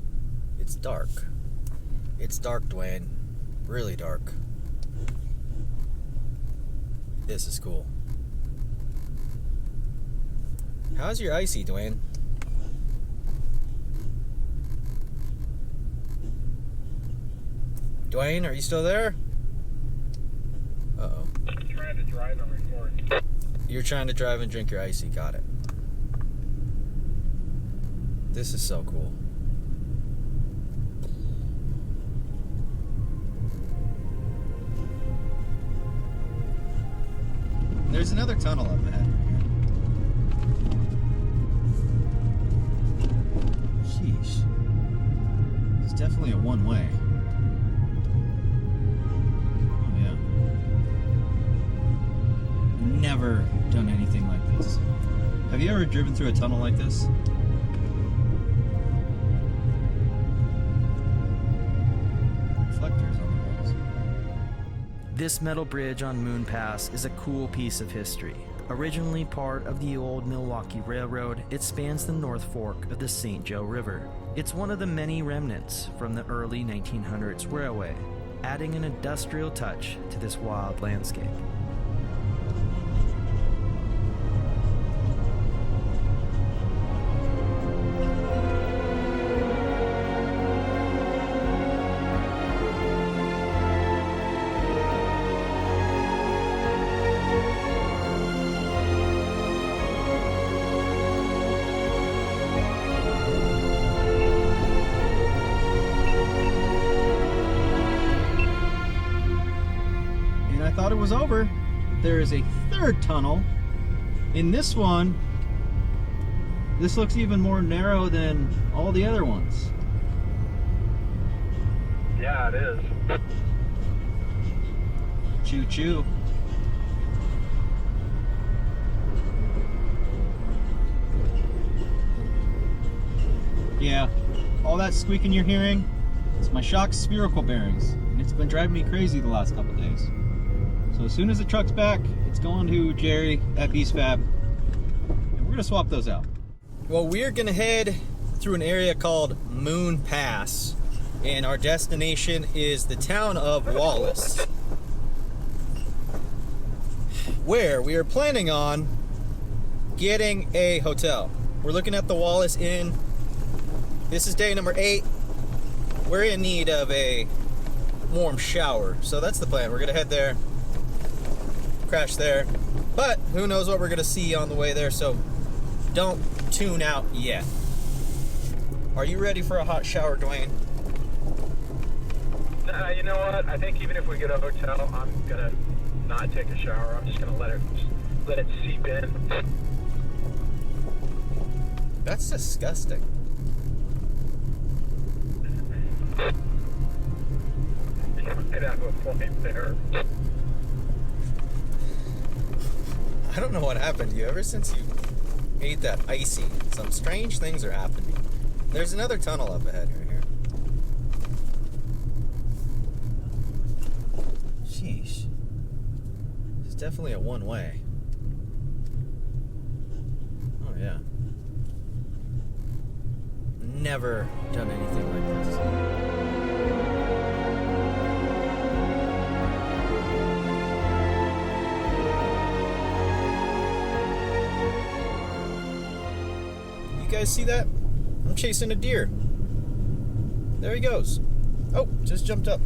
It's dark. It's dark, Dwayne. Really dark. This is cool. How's your icy, Dwayne? Dwayne, are you still there? Uh-oh. I'm trying to drive and record. You're trying to drive and drink your icy. Got it. This is so cool. There's another tunnel up ahead. Sheesh. It's definitely a one-way. Oh yeah. Never done anything like this. Have you ever driven through a tunnel like this? Reflectors on the walls. This metal bridge on Moon Pass is a cool piece of history. Originally part of the old Milwaukee Railroad, it spans the North Fork of the St.JOE River. It's one of the many remnants from the early 1900s railway, adding an industrial touch to this wild landscape. was over, there is a third tunnel. In this one, this looks even more narrow than all the other ones. Yeah, it is. Choo choo. Yeah, all that squeaking you're hearing, it's my shock spherical bearings, and it's been driving me crazy the last couple days. So as soon as the truck's back, it's going to Jerry at Beast Fab, and we're gonna swap those out. Well, we're gonna head through an area called Moon Pass, and our destination is the town of Wallace, where we are planning on getting a hotel. We're looking at the Wallace Inn. This is day number 8. We're in need of a warm shower, so that's the plan. We're gonna head there, crash there, but who knows what we're gonna see on the way there, so don't tune out yet. Are you ready for a hot shower, Dwayne? You know what? I think even if we get a hotel, I'm gonna not take a shower. I'm just gonna let it seep in. That's disgusting. You might have a point there. I don't know what happened to you. Ever since you ate that icy, some strange things are happening. There's another tunnel up ahead right here. Sheesh. It's definitely a one-way. Oh yeah. Never done anything like this. You guys see that? I'm chasing a deer. There he goes. Oh, just jumped up.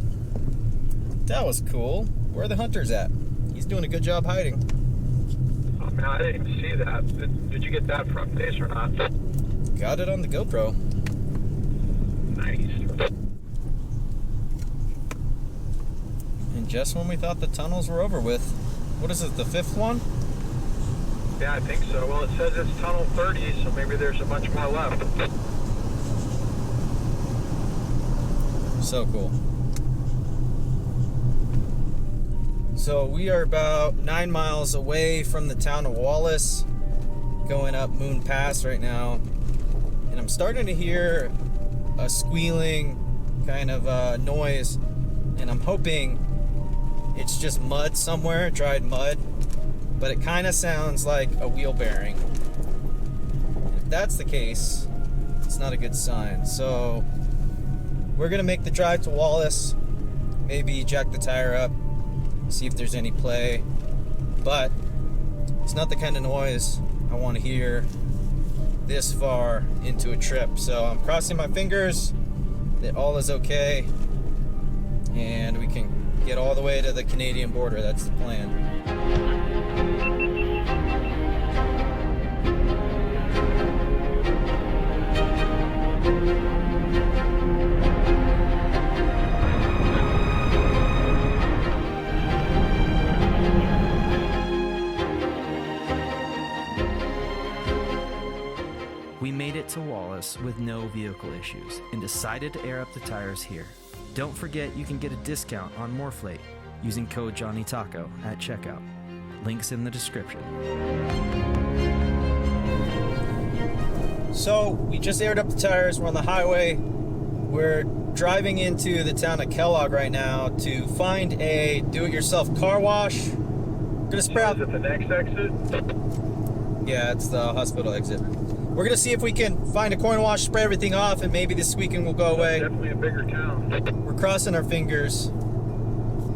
That was cool. Where are the hunters at? He's doing a good job hiding. Oh man, I didn't even see that. Did you get that front face or not? Got it on the GoPro. Nice. And just when we thought the tunnels were over with, what is it, the 5th one? Yeah, I think so. Well, it says it's tunnel 30, so maybe there's a bunch more left. So cool. So we are about 9 miles away from the town of Wallace, going up Moon Pass right now, and I'm starting to hear a squealing kind of noise, and I'm hoping it's just mud somewhere, dried mud, but it kind of sounds like a wheel bearing. If that's the case, it's not a good sign. So we're gonna make the drive to Wallace, maybe jack the tire up, see if there's any play, but it's not the kind of noise I want to hear this far into a trip. So I'm crossing my fingers that all is okay and we can get all the way to the Canadian border. That's the plan. We made it to Wallace with no vehicle issues and decided to air up the tires here. Don't forget you can get a discount on Morphlate using code JohnnyTaco at checkout. Links in the description. So we just aired up the tires. We're on the highway. We're driving into the town of Kellogg right now to find a do-it-yourself car wash. We're gonna sprout. Is it the next exit? Yeah, it's the hospital exit. We're gonna see if we can find a coin wash, spray everything off, and maybe this weekend will go away. Definitely a bigger town. We're crossing our fingers,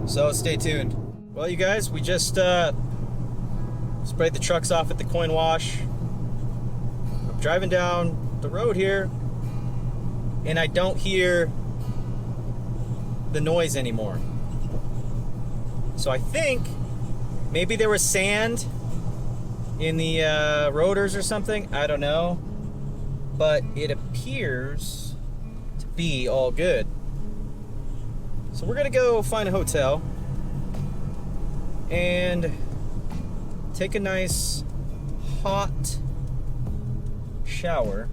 so stay tuned. Well, you guys, we just sprayed the trucks off at the coin wash. I'm driving down the road here, and I don't hear the noise anymore. So I think maybe there was sand in the rotors or something. I don't know, but it appears to be all good. So we're gonna go find a hotel and take a nice hot shower.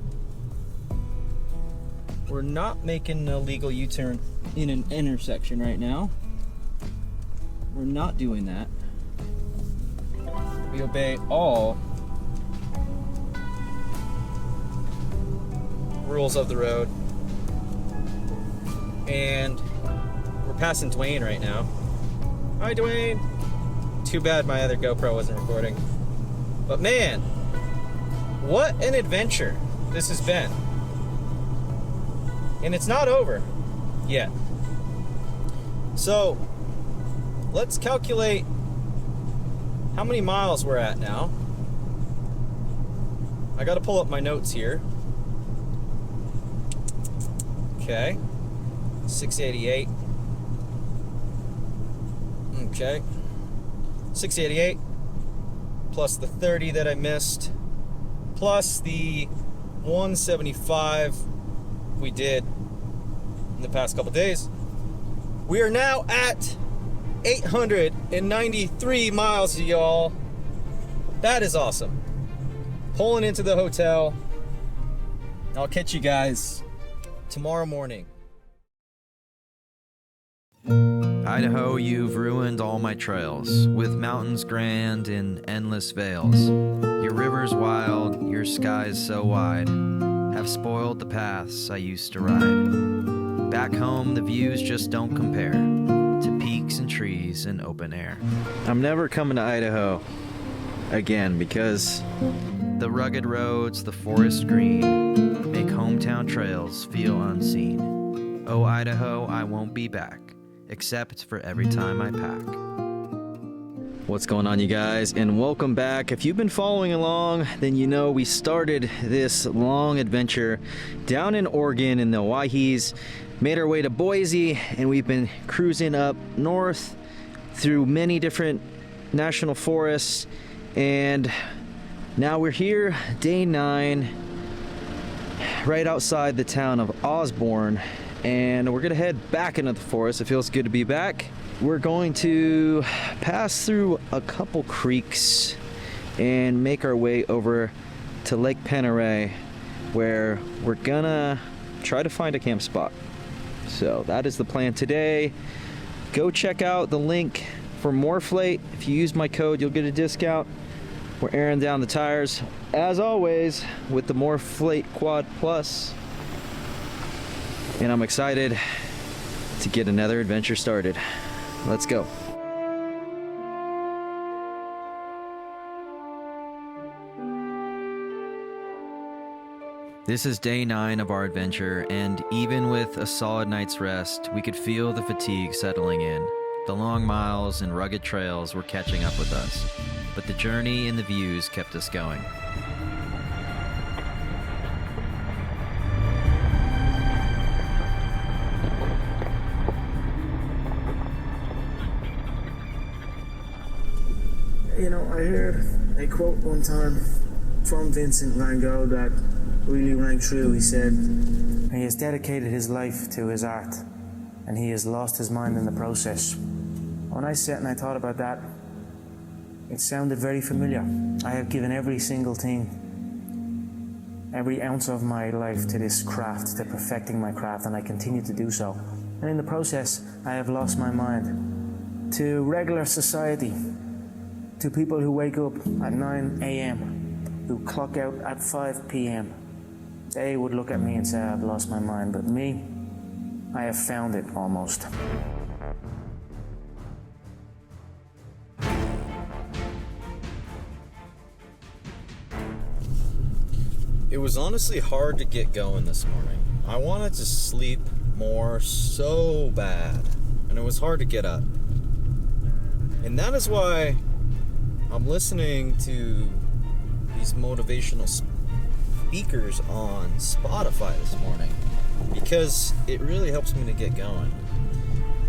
We're not making an illegal U-turn in an intersection right now. We're not doing that. We obey all rules of the road. And we're passing Dwayne right now. Hi, Dwayne. Too bad my other GoPro wasn't recording. But man, what an adventure this has been. And it's not over yet. So, let's calculate how many miles we're at now. I gotta pull up my notes here. Okay. 688. Okay. 688 plus the 30 that I missed, plus the 175 we did in the past couple days. We are now at 893 miles, y'all. That is awesome. Pulling into the hotel. I'll catch you guys tomorrow morning. Idaho, you've ruined all my trails, with mountains grand in endless vales. Your rivers wild, your skies so wide, have spoiled the paths I used to ride. Back home, the views just don't compare to peaks and trees and open air. I'm never coming to Idaho again because the rugged roads, the forest green, make hometown trails feel unseen. Oh, Idaho, I won't be back, except for every time I pack. What's going on, you guys, and welcome back. If you've been following along, then you know we started this long adventure down in Oregon in the Owaihe's, made our way to Boise, and we've been cruising up north through many different national forests, and now we're here, day 9, right outside the town of Osborne, and we're gonna head back into the forest. It feels good to be back. We're going to pass through a couple creeks and make our way over to Lake Pend Oreille, where we're gonna try to find a camp spot. So that is the plan today. Go check out the link for Morphlate. If you use my code, you'll get a discount. We're airing down the tires, as always, with the Morphlate Quad Plus. And I'm excited to get another adventure started. Let's go. This is day 9 of our adventure, and even with a solid night's rest, we could feel the fatigue settling in. The long miles and rugged trails were catching up with us, but the journey and the views kept us going. You know, I heard a quote one time from Vincent van Gogh that really rang true. He said, "He has dedicated his life to his art, and he has lost his mind in the process." When I sat and I thought about that, it sounded very familiar. I have given every single thing, every ounce of my life to this craft, to perfecting my craft, and I continue to do so. And in the process, I have lost my mind to regular society, to people who wake up at 9 a.m., who clock out at 5 p.m. They would look at me and say, "I've lost my mind," but me, I have found it almost. It was honestly hard to get going this morning. I wanted to sleep more so bad, and it was hard to get up. And that is why I'm listening to these motivational speakers on Spotify this morning, because it really helps me to get going.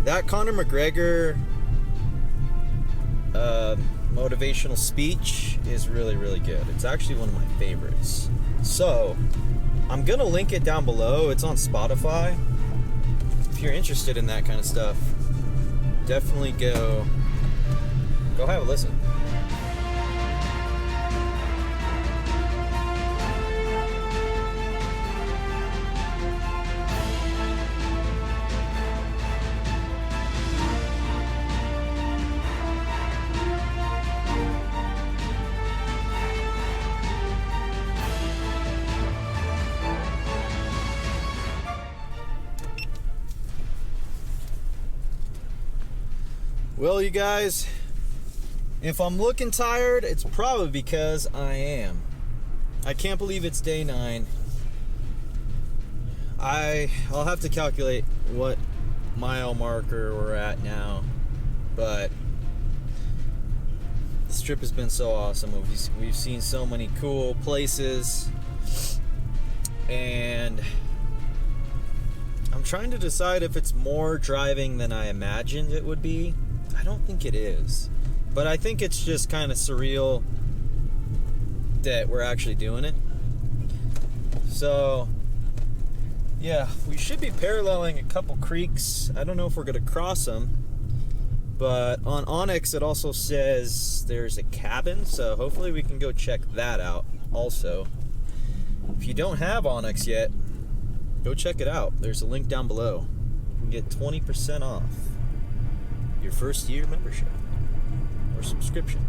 That Conor McGregor motivational speech is really, really good. It's actually one of my favorites. So I'm gonna link it down below. It's on Spotify. If you're interested in that kind of stuff, definitely go Go have a listen. Well, you guys, if I'm looking tired, it's probably because I am. I can't believe it's day 9. I'll have to calculate what mile marker we're at now, but this trip has been so awesome. We've seen so many cool places, and I'm trying to decide if it's more driving than I imagined it would be. I don't think it is, but I think it's just kind of surreal that we're actually doing it. So yeah, we should be paralleling a couple creeks. I don't know if we're gonna cross them, but on Onyx it also says there's a cabin, so hopefully we can go check that out also. If you don't have Onyx yet, go check it out. There's a link down below. You can get 20% off your first year membership or subscription.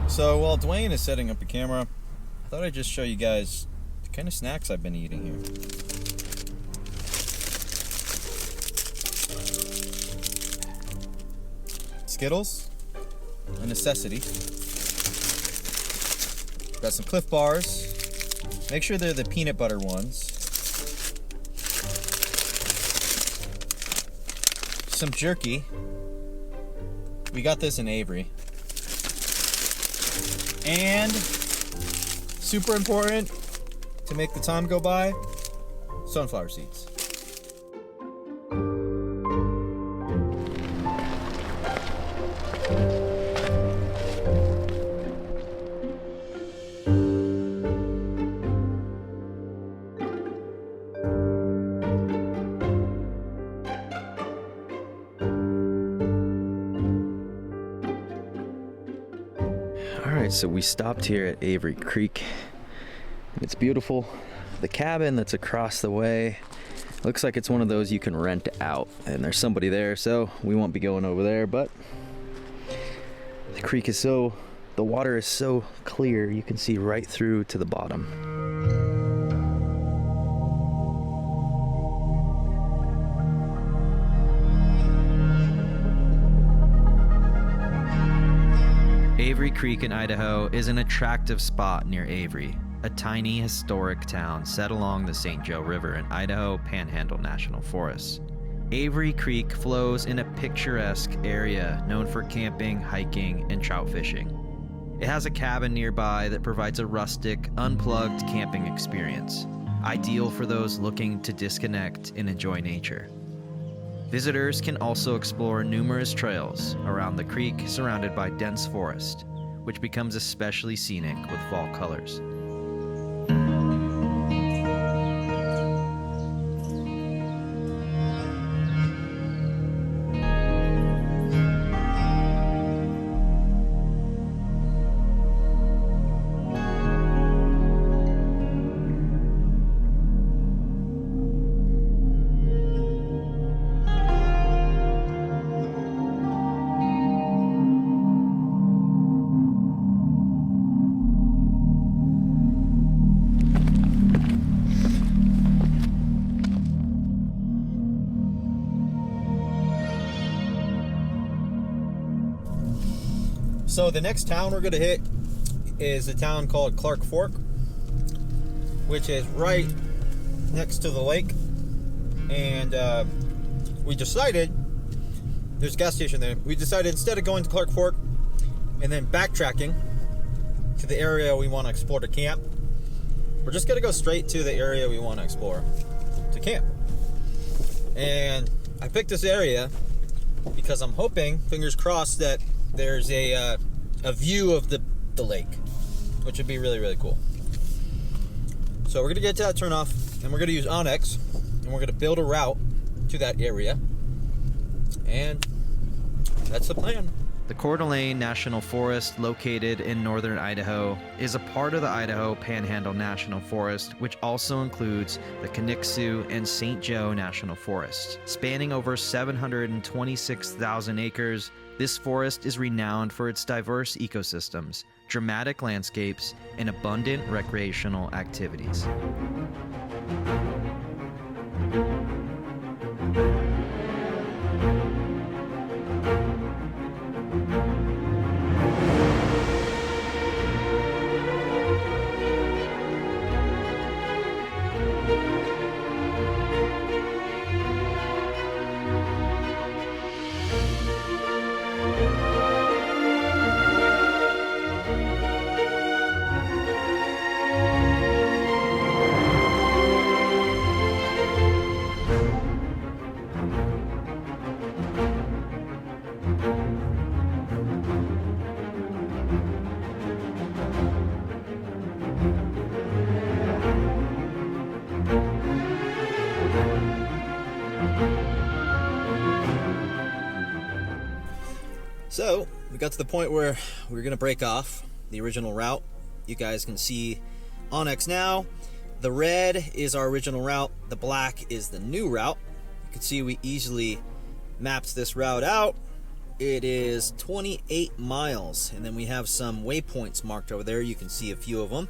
So while Dwayne is setting up the camera, I thought I'd just show you guys the kind of snacks I've been eating here. Skittles, a necessity. Got some Cliff Bars. Make sure they're the peanut butter ones. Some jerky. We got this in Avery. And super important to make the time go by, sunflower seeds. So we stopped here at Avery Creek. It's beautiful. The cabin that's across the way looks like it's one of those you can rent out, and there's somebody there, so we won't be going over there. But the creek is the water is so clear, you can see right through to the bottom. Avery Creek in Idaho is an attractive spot near Avery, a tiny historic town set along the St.JOE River in Idaho Panhandle National Forest. Avery Creek flows in a picturesque area known for camping, hiking, and trout fishing. It has a cabin nearby that provides a rustic, unplugged camping experience, ideal for those looking to disconnect and enjoy nature. Visitors can also explore numerous trails around the creek surrounded by dense forest, which becomes especially scenic with fall colors. So the next town we're gonna hit is a town called Clark Fork, which is right next to the lake. And we decided, there's a gas station there, we decided instead of going to Clark Fork and then backtracking to the area we want to explore to camp, we're just gonna go straight to the area we want to explore to camp. And I picked this area because I'm hoping, fingers crossed, that there's a view of the lake, which would be really, really cool. So we're gonna get to that turnoff, and we're gonna use Onyx, and we're gonna build a route to that area, and that's the plan. The Coeur d'Alene National Forest, located in northern Idaho, is a part of the Idaho Panhandle National Forest, which also includes the Canucksu and ST.JOE National Forest. Spanning over 726,000 acres, this forest is renowned for its diverse ecosystems, dramatic landscapes, and abundant recreational activities. So we got to the point where we were gonna break off the original route. You guys can see Onyx now. The red is our original route. The black is the new route. You can see we easily mapped this route out. It is 28 miles, and then we have some waypoints marked over there. You can see a few of them.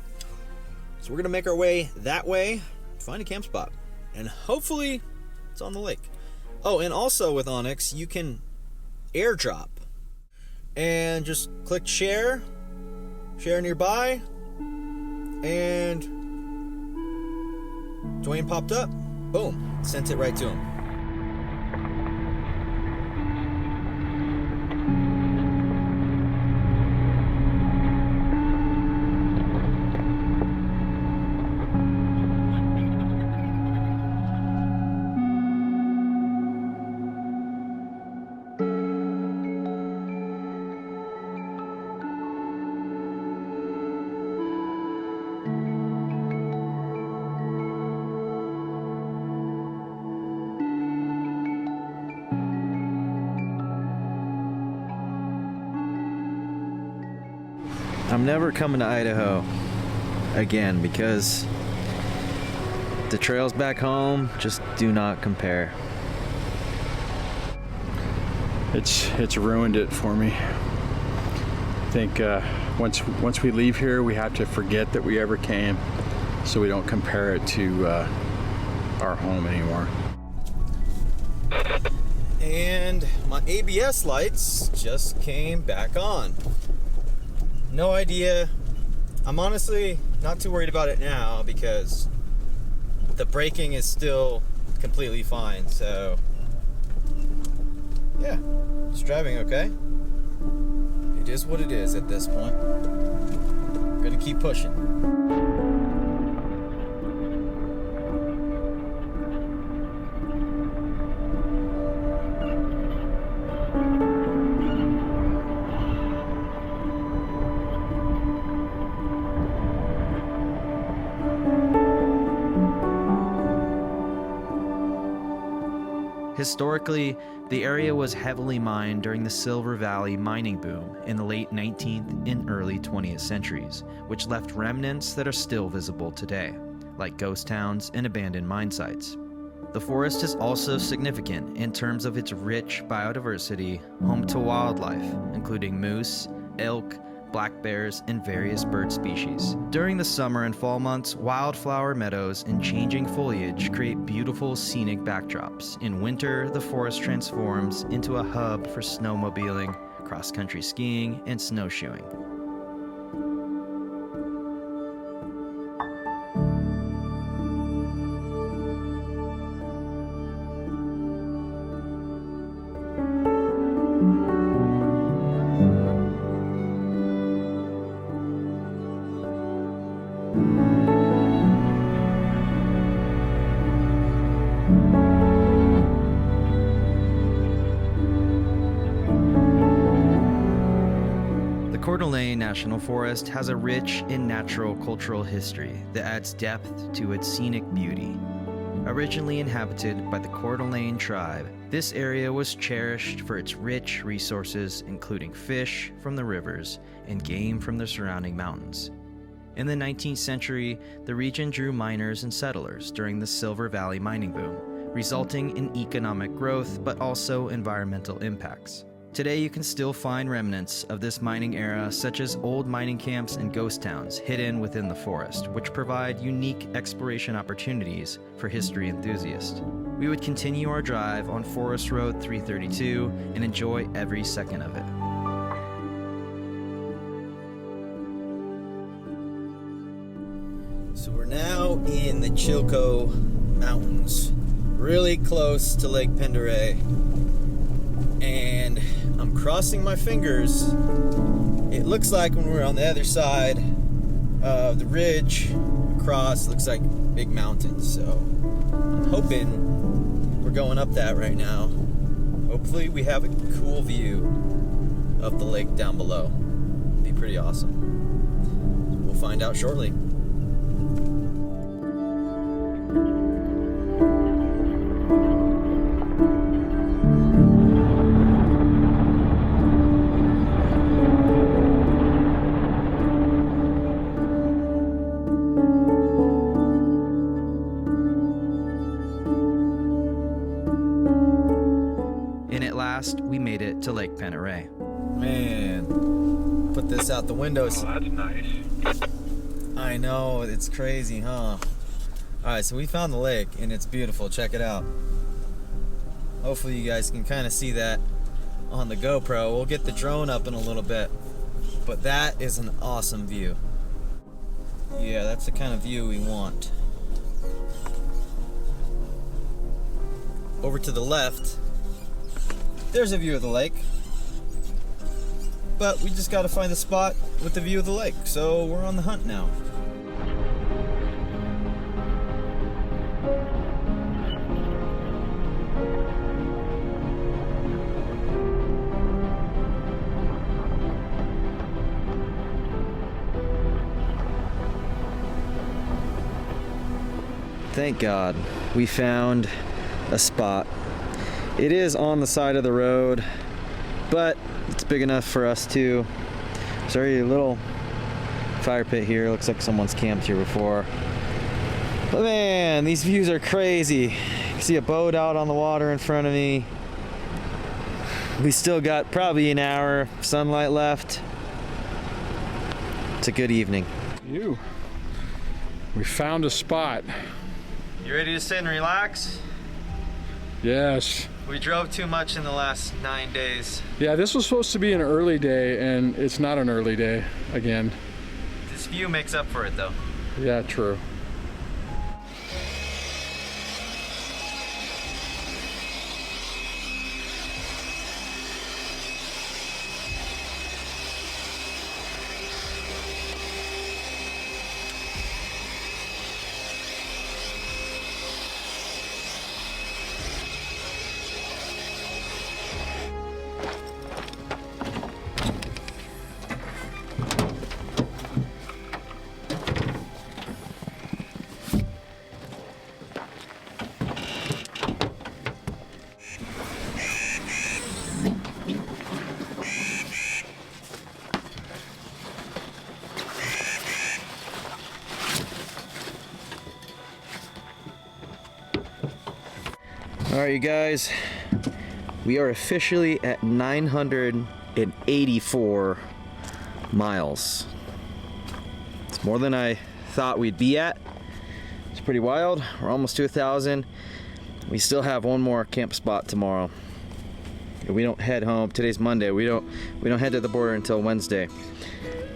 So we're gonna make our way that way, find a camp spot, and hopefully it's on the lake. Oh, and also with Onyx, you can airdrop. And just click share nearby, and Dwayne popped up. Boom, sent it right to him. I'm never coming to Idaho again because the trails back home just do not compare. It's ruined it for me. I think once we leave here, we have to forget that we ever came, so we don't compare it to our home anymore. And my ABS lights just came back on. No idea. I'm honestly not too worried about it now because the braking is still completely fine. So yeah, it's driving okay. It is what it is at this point. I'm gonna keep pushing. Historically, the area was heavily mined during the Silver Valley mining boom in the late 19th and early 20th centuries, which left remnants that are still visible today, like ghost towns and abandoned mine sites. The forest is also significant in terms of its rich biodiversity, home to wildlife, including moose, elk, black bears, and various bird species. During the summer and fall months, wildflower meadows and changing foliage create beautiful scenic backdrops. In winter, the forest transforms into a hub for snowmobiling, cross-country skiing, and snowshoeing. Coeur d'Alene National Forest has a rich and natural cultural history that adds depth to its scenic beauty. Originally inhabited by the Coeur d'Alene tribe, this area was cherished for its rich resources, including fish from the rivers and game from the surrounding mountains. In the 19th century, the region drew miners and settlers during the Silver Valley mining boom, resulting in economic growth but also environmental impacts. Today, you can still find remnants of this mining era, such as old mining camps and ghost towns hidden within the forest, which provide unique exploration opportunities for history enthusiasts. We would continue our drive on Forest Road 332 and enjoy every second of it. So we're now in the Chilco Mountains, really close to Lake Pend Oreille. And I'm crossing my fingers. It looks like when we're on the other side of the ridge across, looks like big mountains. So I'm hoping we're going up that right now. Hopefully we have a cool view of the lake down below. It'd be pretty awesome. We'll find out shortly. We made it to Lake Pend Oreille. Man, put this out the windows. Oh, that's nice. I know, it's crazy, huh? Alright, so we found the lake and it's beautiful. Check it out. Hopefully you guys can kind of see that on the GoPro. We'll get the drone up in a little bit. But that is an awesome view. Yeah, that's the kind of view we want. Over to the left, there's a view of the lake, but we just got to find a spot with the view of the lake, so we're on the hunt now. Thank God we found a spot. It is on the side of the road, but it's big enough for us to. There's already a little fire pit here. Looks like someone's camped here before. But man, these views are crazy. You can see a boat out on the water in front of me. We still got probably an hour of sunlight left. It's a good evening. We found a spot. You ready to sit and relax? Yes. We drove too much in the last 9 days. Yeah, this was supposed to be an early day, and it's not an early day again. This view makes up for it, though. Yeah, true. All right, you guys, we are officially at 984 miles. It's more than I thought we'd be at. It's pretty wild. We're almost to 1,000. We still have one more camp spot tomorrow. We don't head home. Today's Monday. We don't head to the border until Wednesday.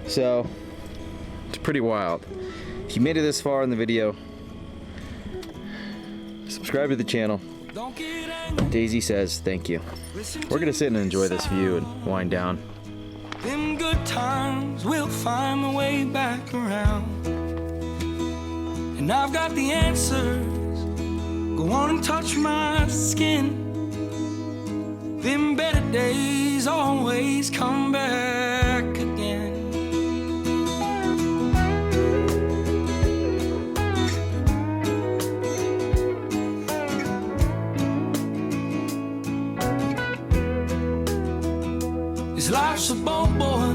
So it's pretty wild. If you made it this far in the video, subscribe to the channel. Daisy says thank you. We're gonna sit and enjoy this view and wind down. Them good times will find the way back around. And I've got the answers. Go on and touch my skin. Them better days always come back again. This life's a boat, boy.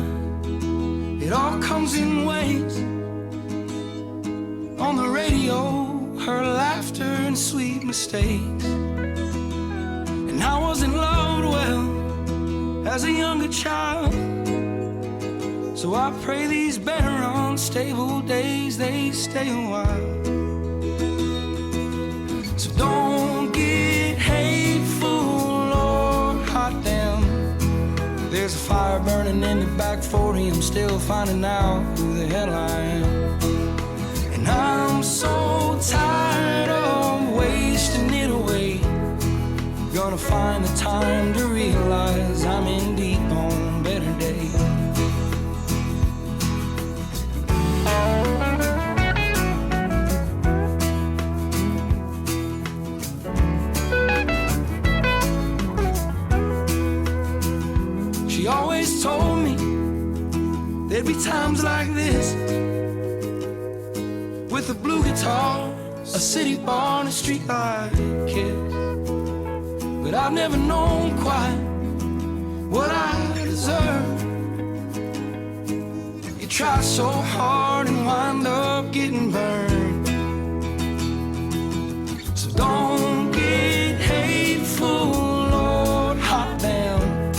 It all comes in waves. On the radio, her laughter and sweet mistakes. And I wasn't loved well as a younger child, so I pray these better unstable days, they stay a while. So don't get hateful or hot damn. There's a fire burning in the back 40. I'm still finding out who the hell I am. And I'm so tired of wasting it away. Gonna find the time to realize I'm in deep on better days. She always told me there'd be times like this, with a blue guitar, a city bar, and a streetlight kiss. But I've never known quite what I deserve. You try so hard and wind up getting burned. So don't get hateful, Lord, hot damn.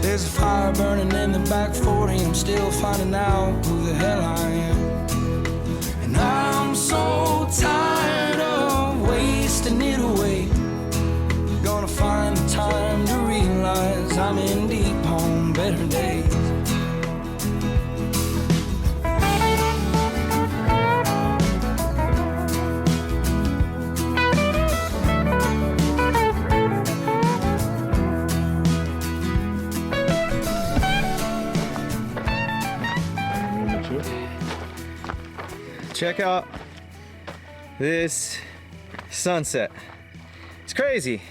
There's a fire burning in the back 40. I'm still finding out who the hell I am. And I'm so tired of wasting it away. Gonna find the time to realize I'm in deep on better days. Check out this sunset. It's crazy.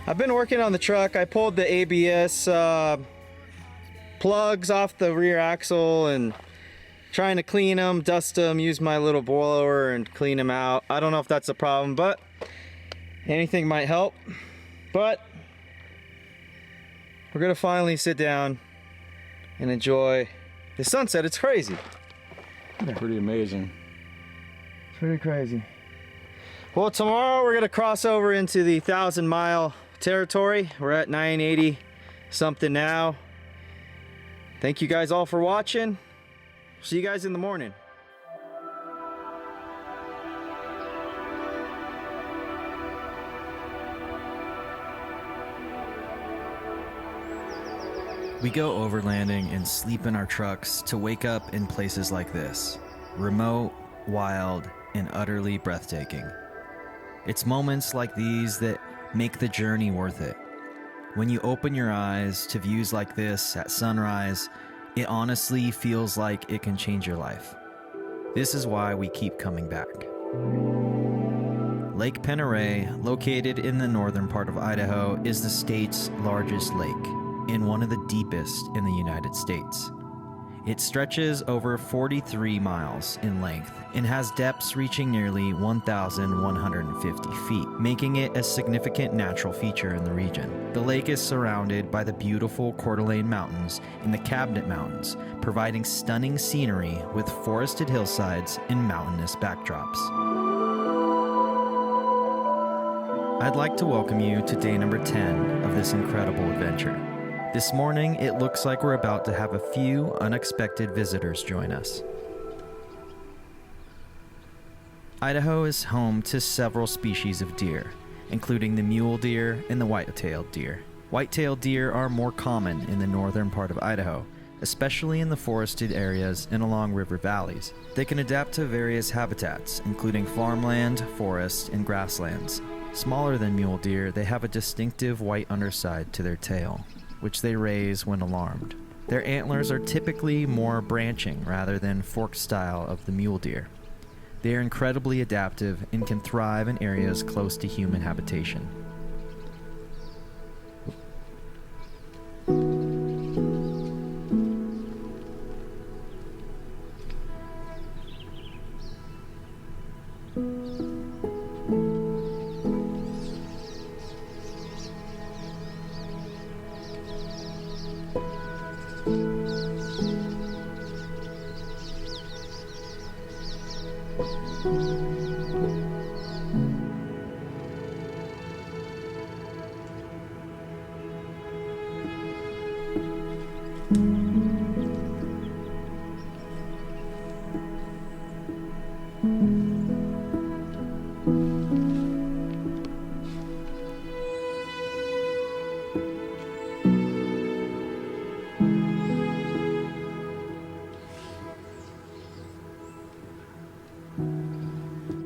I've been working on the truck. I pulled the ABS plugs off the rear axle and trying to clean them, dust them, use my little blower and clean them out. I don't know if that's a problem, but anything might help. But we're gonna finally sit down and enjoy the sunset. It's crazy. Pretty amazing. Pretty crazy. Well, tomorrow we're gonna cross over into the 1,000-mile territory. We're at 980 something now. Thank you guys all for watching. See you guys in the morning. We go overlanding and sleep in our trucks to wake up in places like this, remote, wild, and utterly breathtaking. It's moments like these that make the journey worth it. When you open your eyes to views like this at sunrise, it honestly feels like it can change your life. This is why we keep coming back. Lake Pend Oreille, located in the northern part of Idaho, is the state's largest lake and one of the deepest in the United States. It stretches over 43 miles in length and has depths reaching nearly 1,150 feet, making it a significant natural feature in the region. The lake is surrounded by the beautiful Coeur d'Alene Mountains and the Cabinet Mountains, providing stunning scenery with forested hillsides and mountainous backdrops. I'd like to welcome you to day number 10 of this incredible adventure. This morning, it looks like we're about to have a few unexpected visitors join us. Idaho is home to several species of deer, including the mule deer and the white-tailed deer. White-tailed deer are more common in the northern part of Idaho, especially in the forested areas and along river valleys. They can adapt to various habitats, including farmland, forest, and grasslands. Smaller than mule deer, they have a distinctive white underside to their tail, which they raise when alarmed. Their antlers are typically more branching rather than forked style of the mule deer. They are incredibly adaptive and can thrive in areas close to human habitation.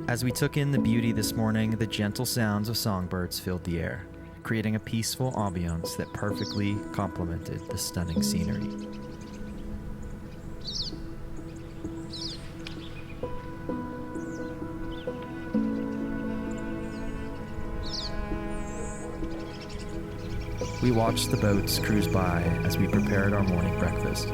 As we took in the beauty this morning, the gentle sounds of songbirds filled the air, creating a peaceful ambiance that perfectly complemented the stunning scenery. We watched the boats cruise by as we prepared our morning breakfast.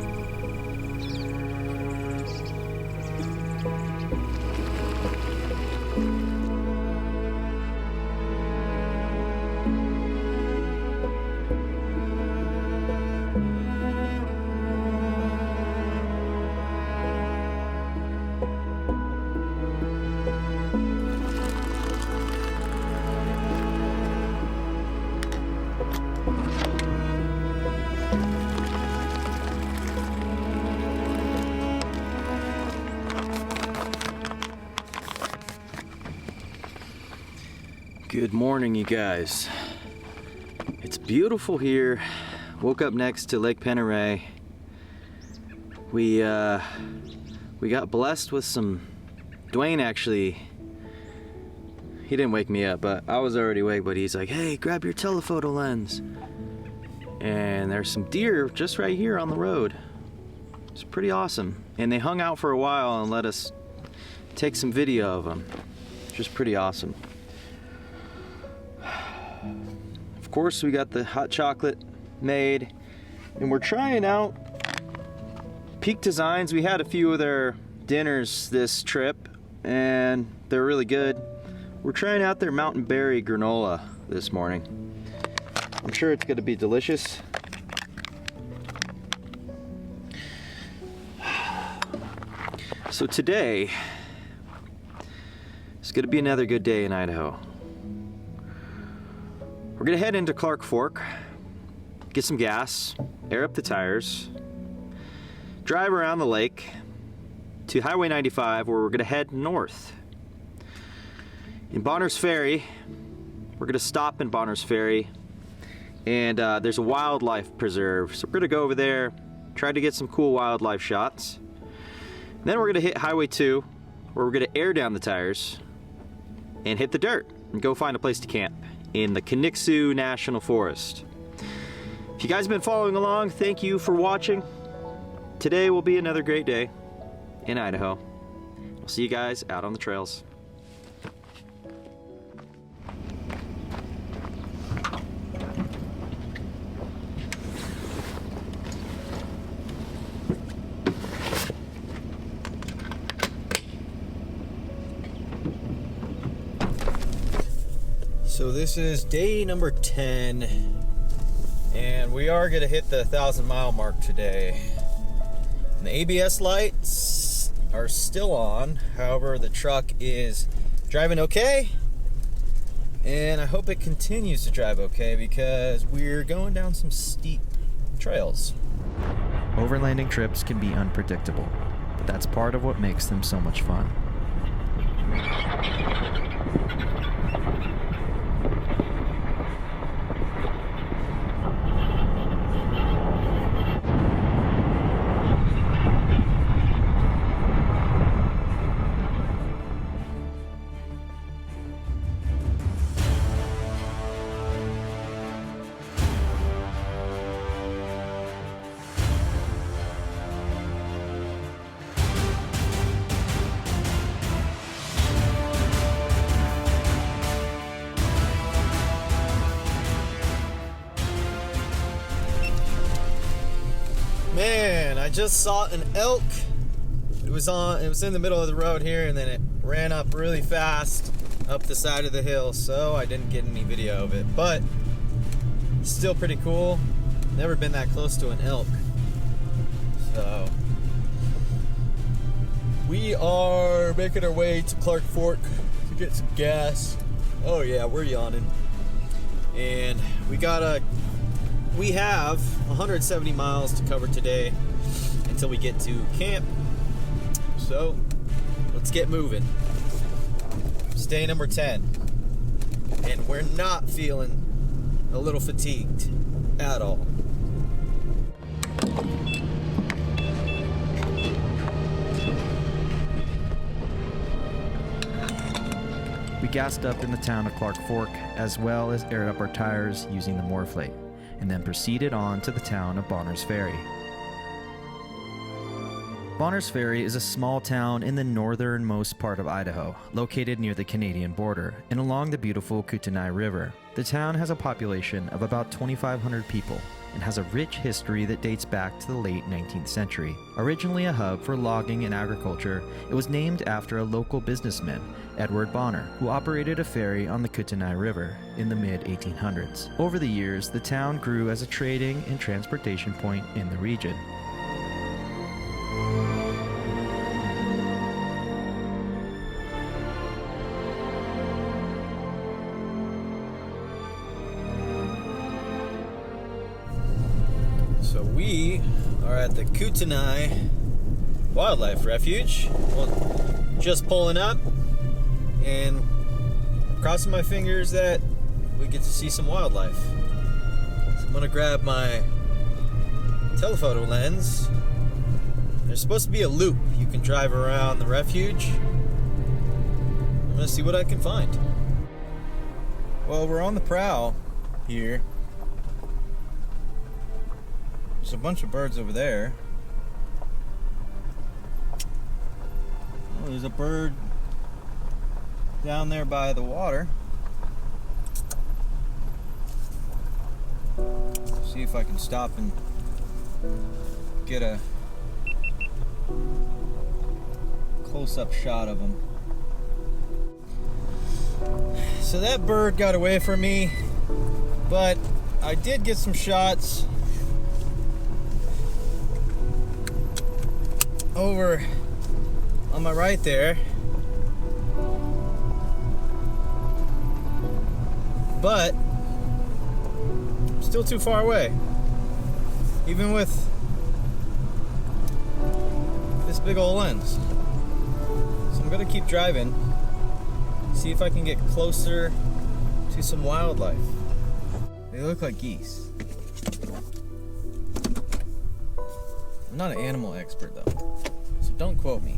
Good morning, you guys. It's beautiful here. Woke up next to Lake Pend Oreille. We got blessed with some. Dwayne actually, he didn't wake me up, but I was already awake. But he's like, "Hey, grab your telephoto lens." And there's some deer just right here on the road. It's pretty awesome. And they hung out for a while and let us take some video of them, which is pretty awesome. Of course, we got the hot chocolate made, and we're trying out Peak Designs. We had a few of their dinners this trip, and they're really good. We're trying out their mountain berry granola this morning. I'm sure it's going to be delicious. So today is going to be another good day in Idaho. We're gonna head into Clark Fork, get some gas, air up the tires, drive around the lake to Highway 95, where we're gonna head north. In Bonners Ferry, we're gonna stop in Bonners Ferry, and there's a wildlife preserve. So we're gonna go over there, try to get some cool wildlife shots. Then we're gonna hit Highway 2, where we're gonna air down the tires and hit the dirt and go find a place to camp in the Boise National Forest. If you guys have been following along, thank you for watching. Today will be another great day in Idaho. We'll see you guys out on the trails. So this is day number 10, and we are going to hit the 1,000-mile mark today. And the ABS lights are still on, however the truck is driving okay, and I hope it continues to drive okay because we're going down some steep trails. Overlanding trips can be unpredictable, but that's part of what makes them so much fun. just saw an elk. It was in the middle of the road here, and then it ran up really fast up the side of the hill, so I didn't get any video of it, but still pretty cool. Never been that close to an elk. So we are making our way to Clark Fork to get some gas. Oh yeah, we're yawning. And we have 170 miles to cover today until we get to camp. So let's get moving. Day number 10. And we're not feeling a little fatigued at all. We gassed up in the town of Clark Fork, as well as aired up our tires using the Morflate, and then proceeded on to the town of Bonners Ferry. Bonners Ferry is a small town in the northernmost part of Idaho, located near the Canadian border and along the beautiful Kootenai River. The town has a population of about 2,500 people and has a rich history that dates back to the late 19th century. Originally a hub for logging and agriculture, it was named after a local businessman, Edward Bonner, who operated a ferry on the Kootenai River in the mid-1800s. Over the years, the town grew as a trading and transportation point in the region. So we are at the Kootenai Wildlife Refuge. Well, just pulling up and crossing my fingers that we get to see some wildlife. So I'm gonna grab my telephoto lens. There's supposed to be a loop you can drive around the refuge. I'm gonna see what I can find. Well, we're on the prowl here. There's a bunch of birds over there. Oh, there's a bird down there by the water. See if I can stop and get a close-up shot of him. So that bird got away from me, but I did get some shots over on my right there, but still too far away, even with this big old lens. So I'm gonna keep driving, see if I can get closer to some wildlife. They look like geese. I'm not an animal expert though, so don't quote me.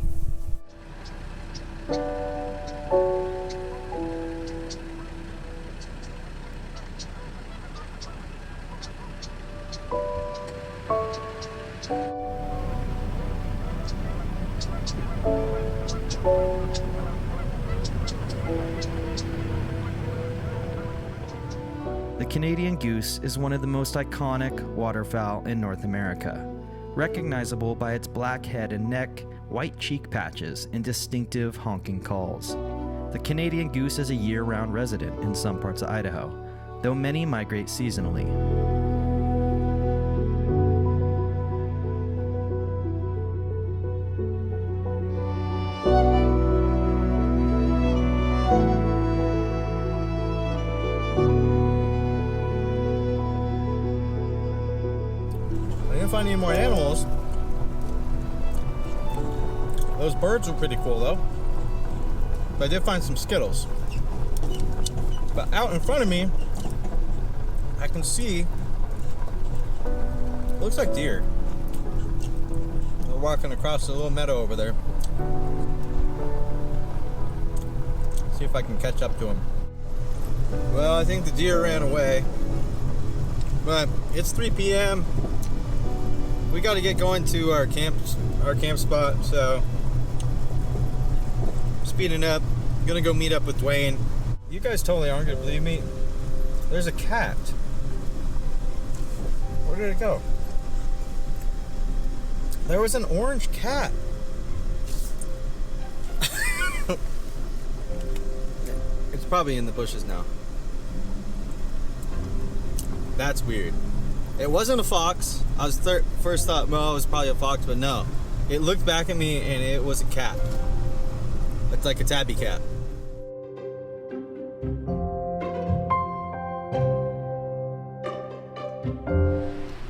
The Canadian goose is one of the most iconic waterfowl in North America, recognizable by its black head and neck, white cheek patches, and distinctive honking calls. The Canadian goose is a year-round resident in some parts of Idaho, though many migrate seasonally. I didn't find any more animals. Those birds were pretty cool though. But I did find some Skittles. But out in front of me, I can see, looks like deer. They're walking across the little meadow over there. See if I can catch up to them. Well, I think the deer ran away. But it's 3 p.m. We got to get going to our camp spot, so speeding up. I'm gonna go meet up with Dwayne. You guys totally aren't gonna believe me. There's a cat. Where did it go? There was an orange cat. It's probably in the bushes now. That's weird. It wasn't a fox. I was first thought, well, it was probably a fox, but no. It looked back at me and it was a cat. It's like a tabby cat.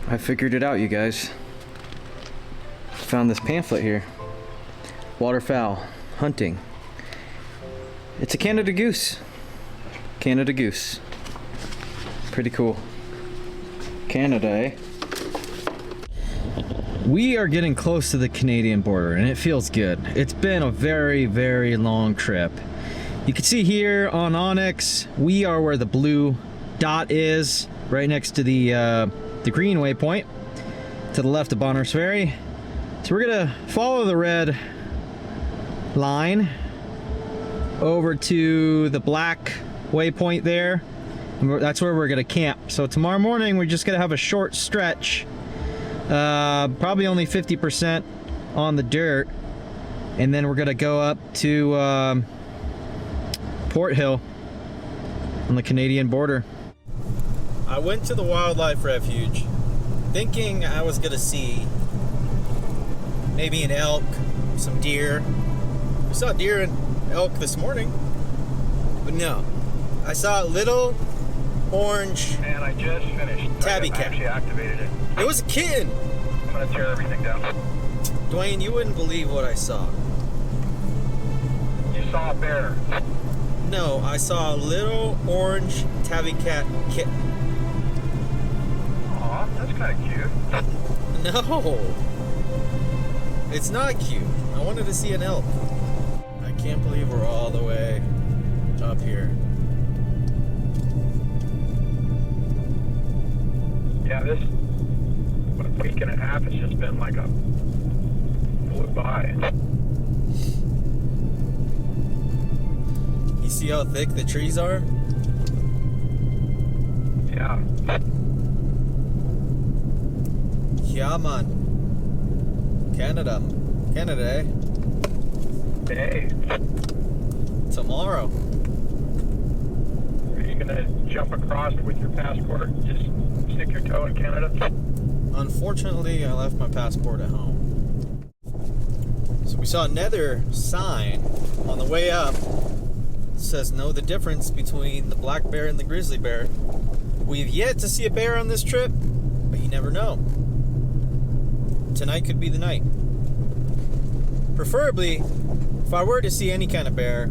I figured it out, you guys. Found this pamphlet here. Waterfowl hunting. It's a Canada goose. Canada goose. Pretty cool. Canada, eh? We are getting close to the Canadian border and it feels good. It's been a very, very long trip. You can see here on Onyx, we are where the blue dot is, right next to the green waypoint, to the left of Bonners Ferry. So we're gonna follow the red line over to the black waypoint there. And that's where we're gonna camp. So tomorrow morning we're just gonna have a short stretch, probably only 50% on the dirt, and then we're gonna go up to Port Hill on the Canadian border. I went to the wildlife refuge thinking I was gonna see maybe an elk, some deer. We saw deer and elk this morning, but no. I saw a little orange Man, I just finished. tabby I cat. actually activated it. It was a kitten. I'm gonna tear everything down. Dwayne, you wouldn't believe what I saw. You saw a bear. No, I saw a little orange tabby cat kitten. Aw, that's kind of cute. No, it's not cute. I wanted to see an elk. I can't believe we're all the way up here. Yeah, this week and a half has just been like a flew by. You see how thick the trees are? Yeah. Yeah, man. Canada. Canada, eh? Hey, Tomorrow. are you gonna jump across with your passport? Just stick your toe in Canada? Unfortunately, I left my passport at home. So we saw another sign on the way up. It says, know the difference between the black bear and the grizzly bear. We've yet to see a bear on this trip, but you never know. Tonight could be the night. Preferably, if I were to see any kind of bear,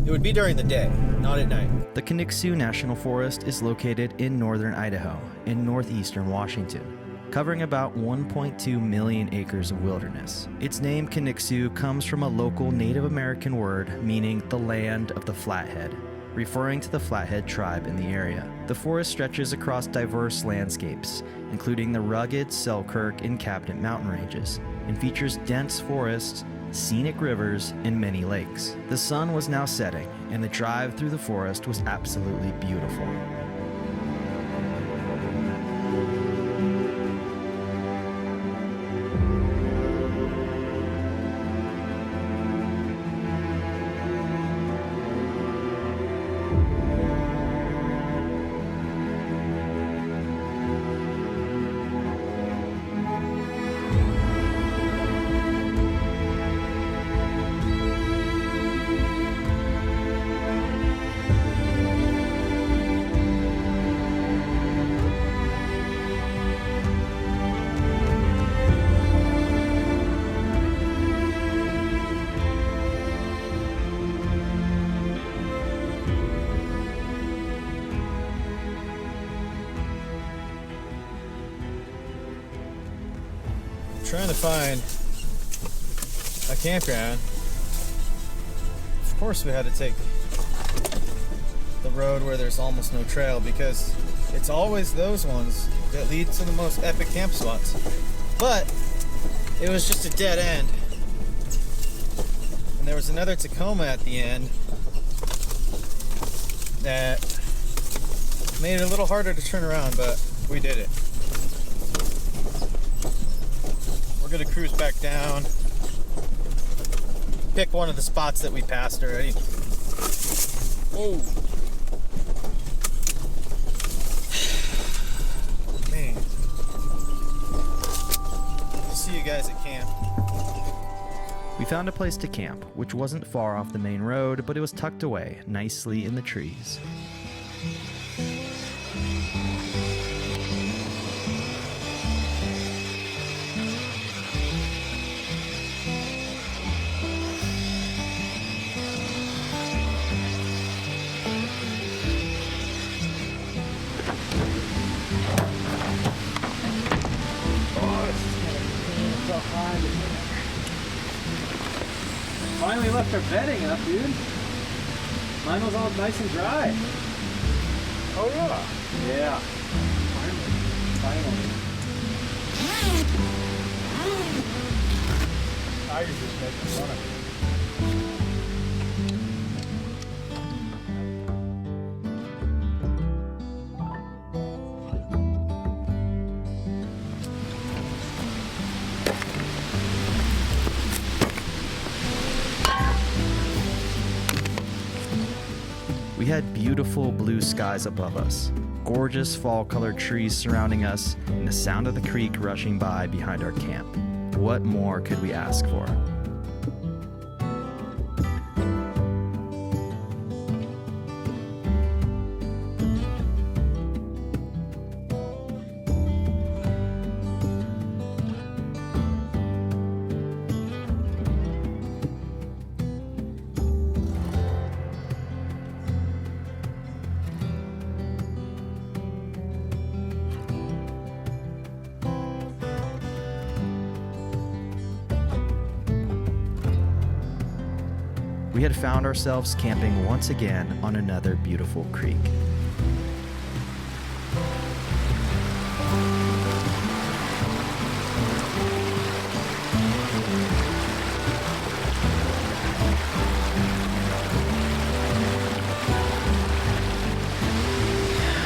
it would be during the day, not at night. The Kaniksu National Forest is located in northern Idaho in northeastern Washington, covering about 1.2 million acres of wilderness. Its name, Kaniksu, comes from a local Native American word meaning the land of the Flathead, referring to the Flathead tribe in the area. The forest stretches across diverse landscapes, including the rugged Selkirk and Cabinet mountain ranges, and features dense forests, scenic rivers, and many lakes. The sun was now setting, and the drive through the forest was absolutely beautiful. Trying to find a campground. Of course we had to take the road where there's almost no trail, because it's always those ones that lead to the most epic camp spots. But it was just a dead end. And there was another Tacoma at the end that made it a little harder to turn around, but we did it. We're We're gonna cruise back down. Pick one of the spots that we passed already. Oh. Man. I'll see you guys at camp. We found a place to camp, which wasn't far off the main road, but it was tucked away nicely in the trees. Finally left our bedding up, dude. Mine was all nice and dry. Oh yeah. Yeah. Finally. Now you're just making fun of me. We had beautiful blue skies above us, gorgeous fall-colored trees surrounding us, and the sound of the creek rushing by behind our camp. What more could we ask for? We had found ourselves camping once again on another beautiful creek.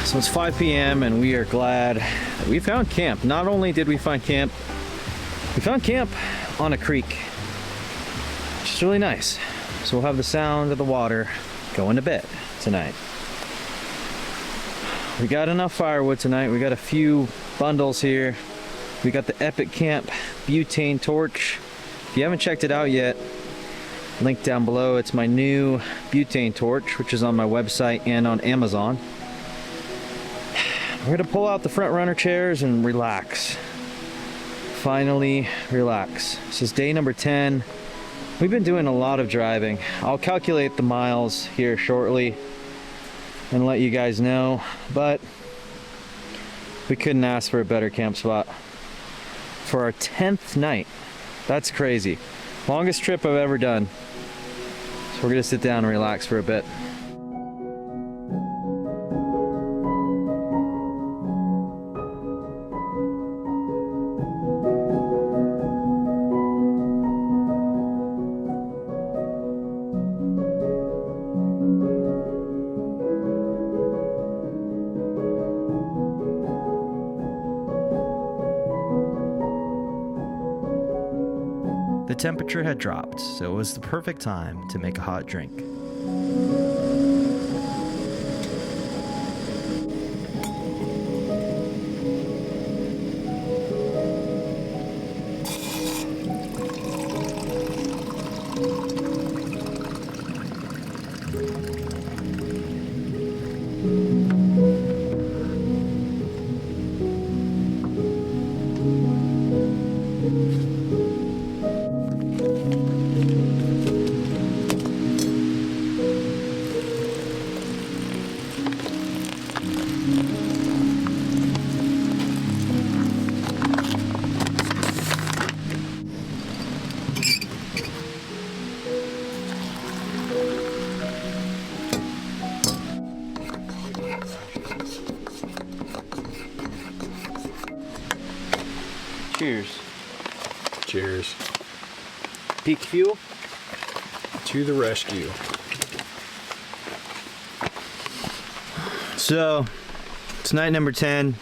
So it's 5 p.m. and we are glad that we found camp. Not only did we find camp, we found camp on a creek, which is really nice. So we'll have the sound of the water going to bed tonight. We got enough firewood tonight. We got a few bundles here. We got the Epic Camp butane torch. If you haven't checked it out yet, link down below. It's my new butane torch, which is on my website and on Amazon. We're gonna pull out the front runner chairs and relax. Finally relax. This is day number 10. We've been doing a lot of driving. I'll calculate the miles here shortly and let you guys know, but we couldn't ask for a better camp spot for our 10th night. That's crazy. Longest trip I've ever done. So we're gonna sit down and relax for a bit. The temperature had dropped, so it was the perfect time to make a hot drink. Cheers. Cheers. Peak fuel. To the rescue. So, it's night number 10.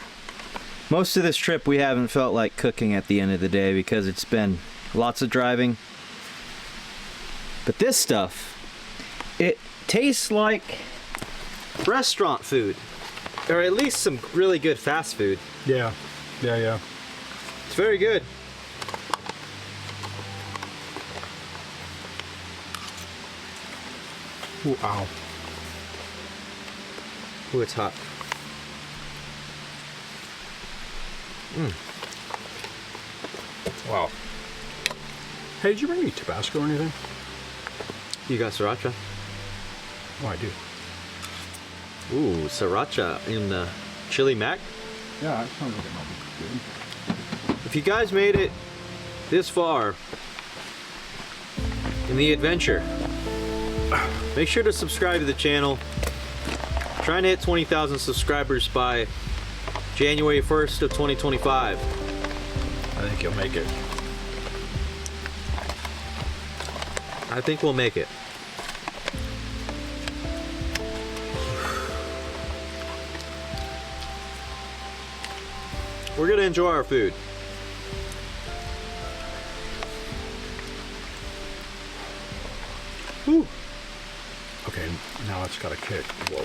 Most of this trip we haven't felt like cooking at the end of the day because it's been lots of driving. But this stuff, it tastes like restaurant food, or at least some really good fast food. Yeah, yeah. It's very good. Ooh, ow. Ooh, it's hot. Wow. Hey, did you bring any Tabasco or anything? You got sriracha? Oh, I do. Ooh, sriracha in the chili mac? Yeah, it sounds like it might be good. If you guys made it this far in the adventure, make sure to subscribe to the channel. Trying to hit 20,000 subscribers by January 1st of 2025. I think you'll make it. I think we'll make it. We're gonna enjoy our food. Woo. Okay, now it's got a kick. Whoa.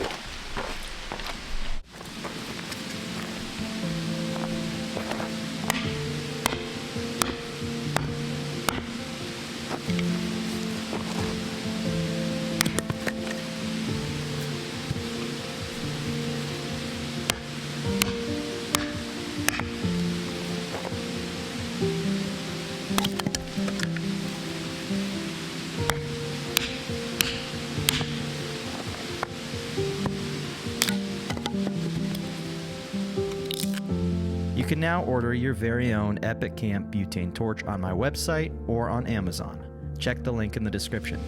You can now order your very own Epic Camp butane torch on my website or on Amazon. Check the link in the description.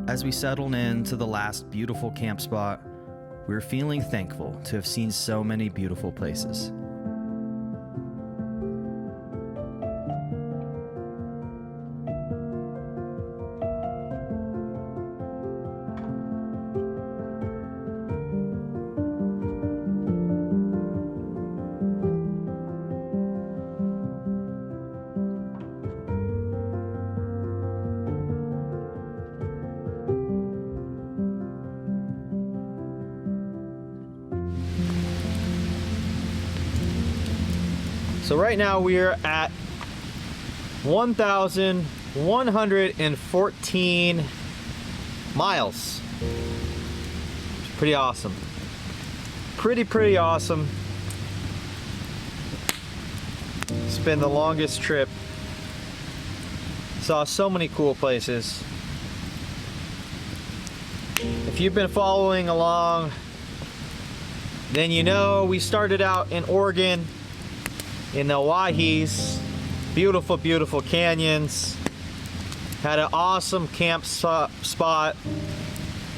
As we settled into the last beautiful camp spot, we were feeling thankful to have seen so many beautiful places. So right now we are at 1,114 miles. It's pretty awesome. Pretty awesome. It's been the longest trip. Saw so many cool places. If you've been following along, then you know we started out in Oregon, in the Owahis, beautiful canyons, had an awesome camp spot,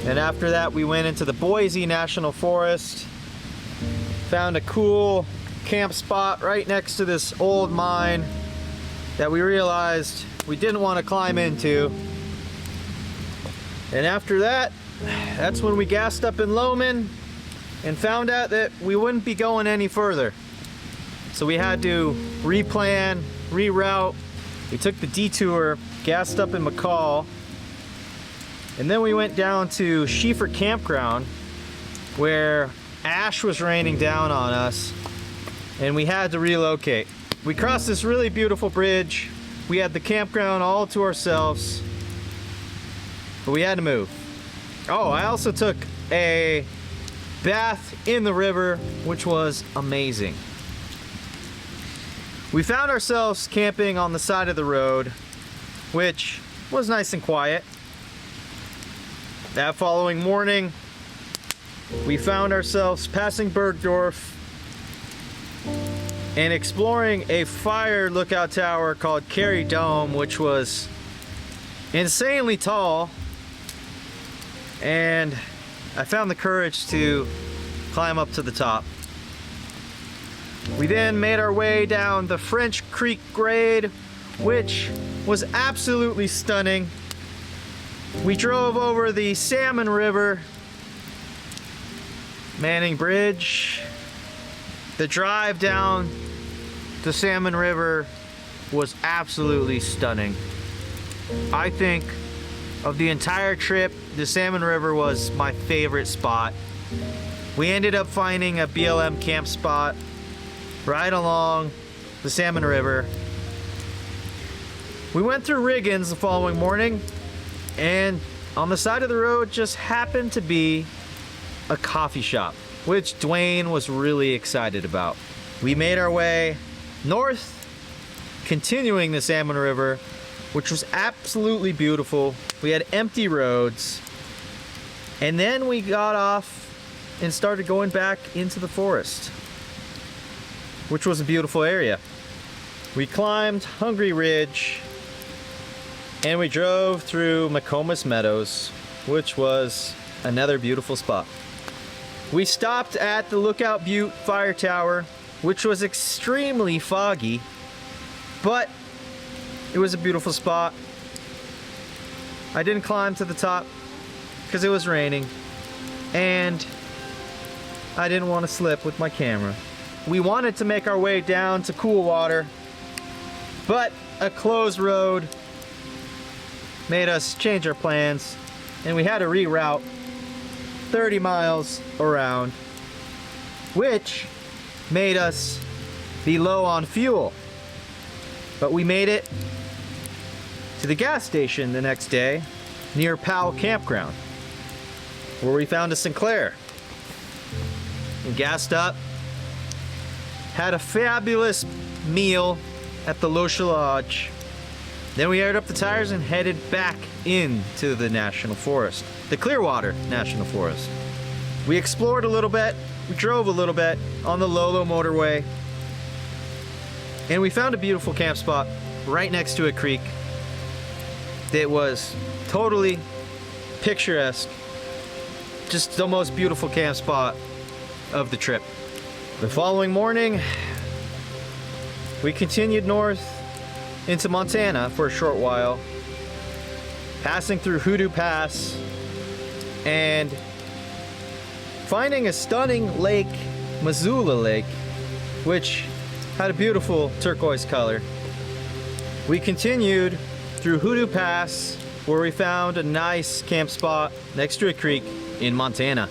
and after that we went into the Boise National Forest, found a cool camp spot right next to this old mine that we realized we didn't want to climb into, and after that, that's when we gassed up in Lowman and found out that we wouldn't be going any further. So we had to replan, reroute. We took the detour, gassed up in McCall, and then we went down to Schiefer Campground where ash was raining down on us and we had to relocate. We crossed this really beautiful bridge. We had the campground all to ourselves, but we had to move. Oh, I also took a bath in the river, which was amazing. We found ourselves camping on the side of the road, which was nice and quiet. That following morning, we found ourselves passing Bergdorf and exploring a fire lookout tower called Carey Dome, which was insanely tall. and I found the courage to climb up to the top. We then made our way down the French Creek grade, which was absolutely stunning. We drove over the Salmon River, Manning Bridge. The drive down the Salmon River was absolutely stunning. I think of the entire trip, the Salmon River was my favorite spot. We ended up finding a BLM camp spot right along the Salmon River. We went through Riggins the following morning, and on the side of the road just happened to be a coffee shop, which Dwayne was really excited about. We made our way north, continuing the Salmon River, which was absolutely beautiful. We had empty roads, and then we got off and started going back into the forest, which was a beautiful area. We climbed Hungry Ridge, and we drove through McComas Meadows, which was another beautiful spot. We stopped at the Lookout Butte Fire Tower, which was extremely foggy, but it was a beautiful spot. I didn't climb to the top because it was raining, and I didn't want to slip with my camera. We wanted to make our way down to Cool Water, but a closed road made us change our plans, and we had to reroute 30 miles around, which made us be low on fuel. But we made it to the gas station the next day near Powell Campground, where we found a Sinclair. We gassed up, had a fabulous meal at the Loche Lodge. Then we aired up the tires and headed back into the National Forest, the Clearwater National Forest. We explored a little bit, we drove a little bit on the Lolo Motorway, and we found a beautiful camp spot right next to a creek that was totally picturesque. Just the most beautiful camp spot of the trip. The following morning, we continued north into Montana for a short while, passing through Hoodoo Pass and finding a stunning lake, Missoula Lake, which had a beautiful turquoise color. We continued through Hoodoo Pass, where we found a nice camp spot next to a creek in Montana.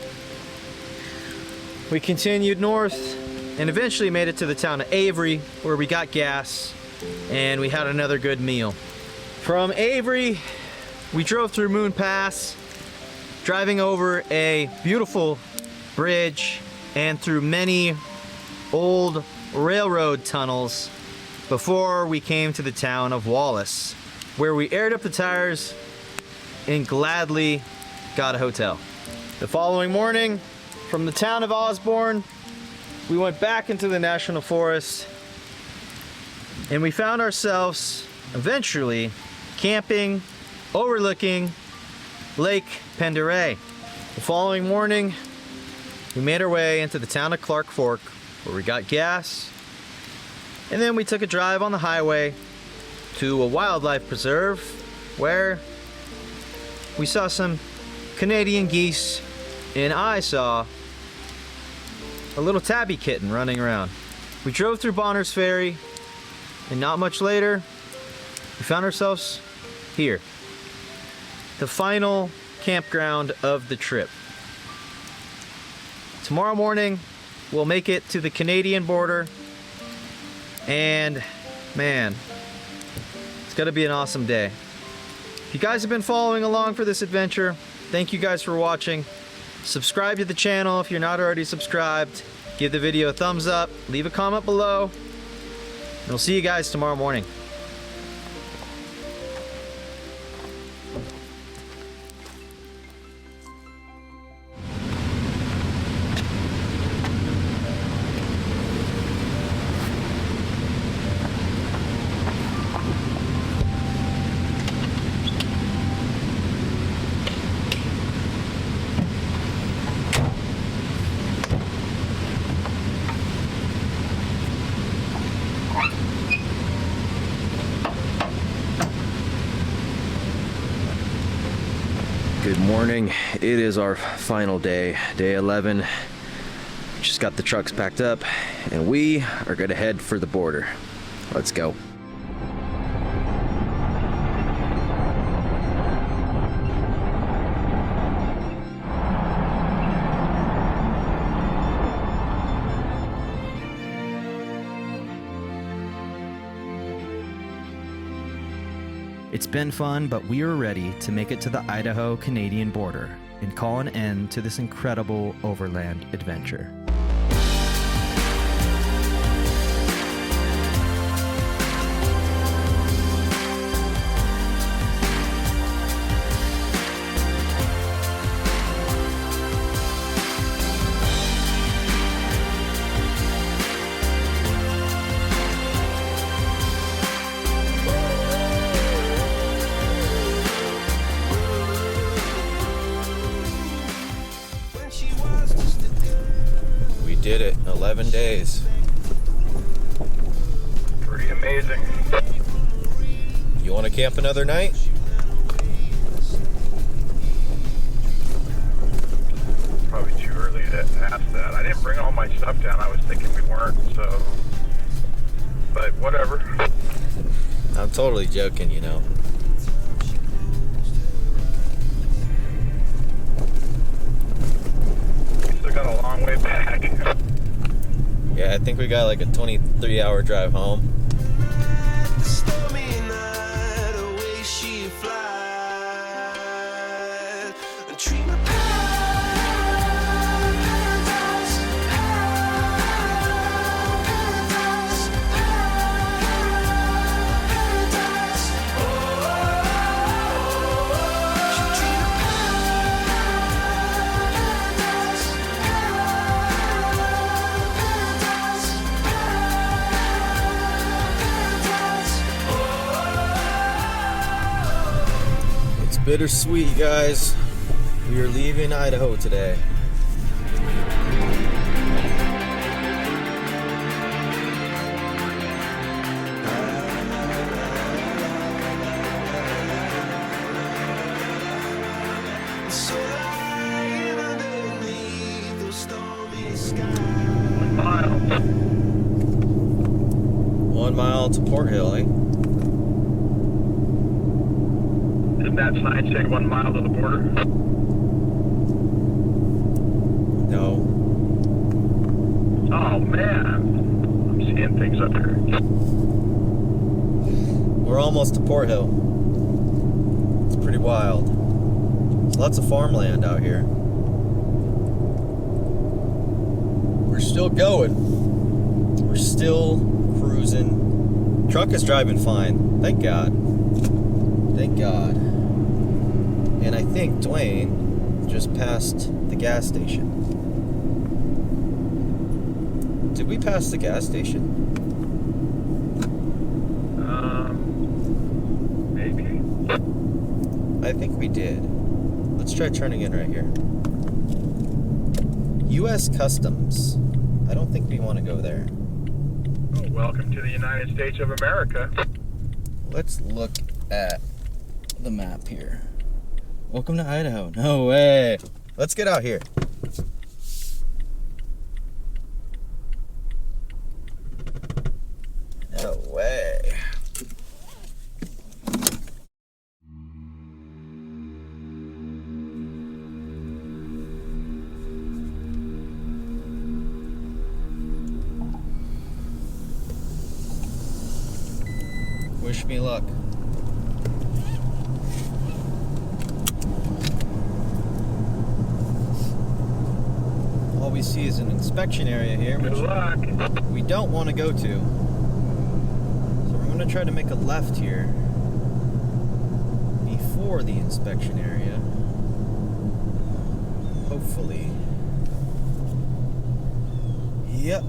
We continued north and eventually made it to the town of Avery, where we got gas and we had another good meal. From Avery, we drove through Moon Pass, driving over a beautiful bridge and through many old railroad tunnels before we came to the town of Wallace, where we aired up the tires and gladly got a hotel. The following morning, from the town of Osborne, we went back into the National Forest, and we found ourselves eventually camping overlooking Lake Pend Oreille. The following morning, we made our way into the town of Clark Fork, where we got gas, and then we took a drive on the highway to a wildlife preserve where we saw some Canadian geese, and I saw a little tabby kitten running around. We drove through Bonner's Ferry, and not much later, we found ourselves here, the final campground of the trip. Tomorrow morning, we'll make it to the Canadian border, and man, it's gonna be an awesome day. If you guys have been following along for this adventure, thank you guys for watching. Subscribe to the channel if you're not already subscribed. Give the video a thumbs up, leave a comment below, and we'll see you guys tomorrow morning. Good morning. It is our final day, day 11. Just got the trucks packed up and we are gonna head for the border. Let's go. It's been fun, but we are ready to make it to the Idaho-Canadian border and call an end to this incredible overland adventure. Did it, 11 days. Pretty amazing. You want to camp another night? Probably too early to ask that. I didn't bring all my stuff down. I was thinking we weren't, so. But whatever. I'm totally joking, you know. Still got a long way back. Yeah, I think we got like a 23-hour drive home. Bittersweet, guys. We are leaving Idaho today. One mile to Port Hill, eh? Did that sign say 1 mile to the border? No. Oh man, I'm seeing things up here. We're almost to Port Hill. It's pretty wild. There's lots of farmland out here. We're still going. We're still cruising. Truck is driving fine. Thank God. Thank God. And I think Dwayne just passed the gas station. Did we pass the gas station? Maybe. I think we did. Let's try turning in right here. U.S. Customs. I don't think we want to go there. Oh, welcome to the United States of America. Let's look at the map here. Welcome to Idaho. No way. Let's get out here. No way. Wish me luck. All we see is an inspection area here, which we don't want to go to. So we're going to try to make a left here before the inspection area. Hopefully. Yep.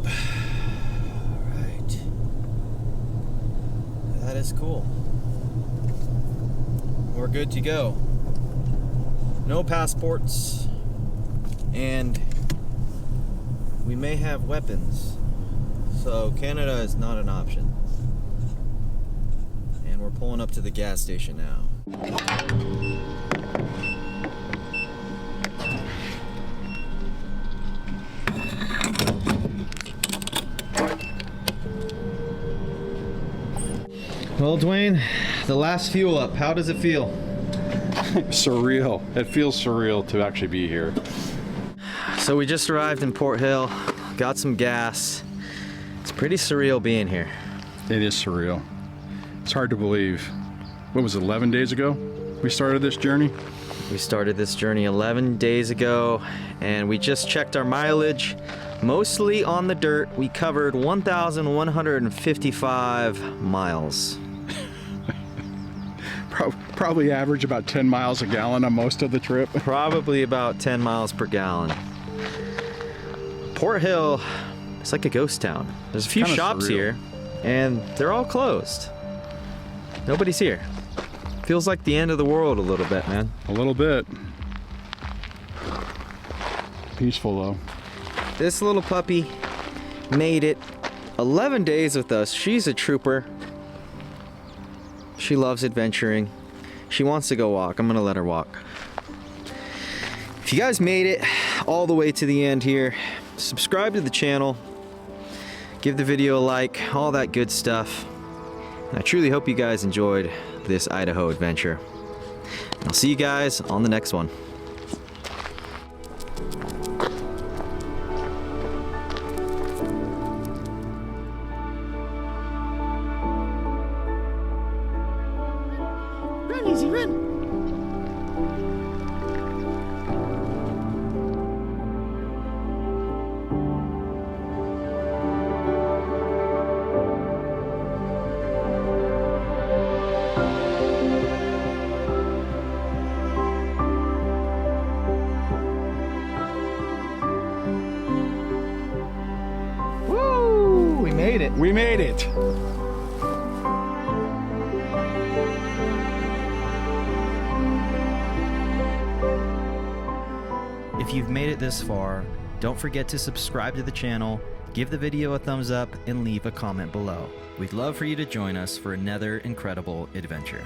Alright. That is cool. We're good to go. No passports. And we may have weapons, so Canada is not an option. And we're pulling up to the gas station now. Well, Dwayne, the last fuel up, how does it feel? Surreal. It feels surreal to actually be here. So we just arrived in Port Hill, got some gas. It's pretty surreal being here. It is surreal. It's hard to believe. What was it, 11 days ago we started this journey? We started this journey 11 days ago, and we just checked our mileage. Mostly on the dirt, we covered 1,155 miles. Probably average about 10 miles a gallon on most of the trip. Probably about 10 miles per gallon. Port Hill, it's like a ghost town. There's a few shops here, and they're all closed. Nobody's here. Feels like the end of the world a little bit, man. A little bit. Peaceful though. This little puppy made it 11 days with us. She's a trooper. She loves adventuring. She wants to go walk. I'm gonna let her walk. If you guys made it all the way to the end here, subscribe to the channel, give the video a like, all that good stuff. And I truly hope you guys enjoyed this Idaho adventure. And I'll see you guys on the next one. Run, Easy, run. Woo! We made it. We made it. If you've made it this far, don't forget to subscribe to the channel, give the video a thumbs up, and leave a comment below. We'd love for you to join us for another incredible adventure.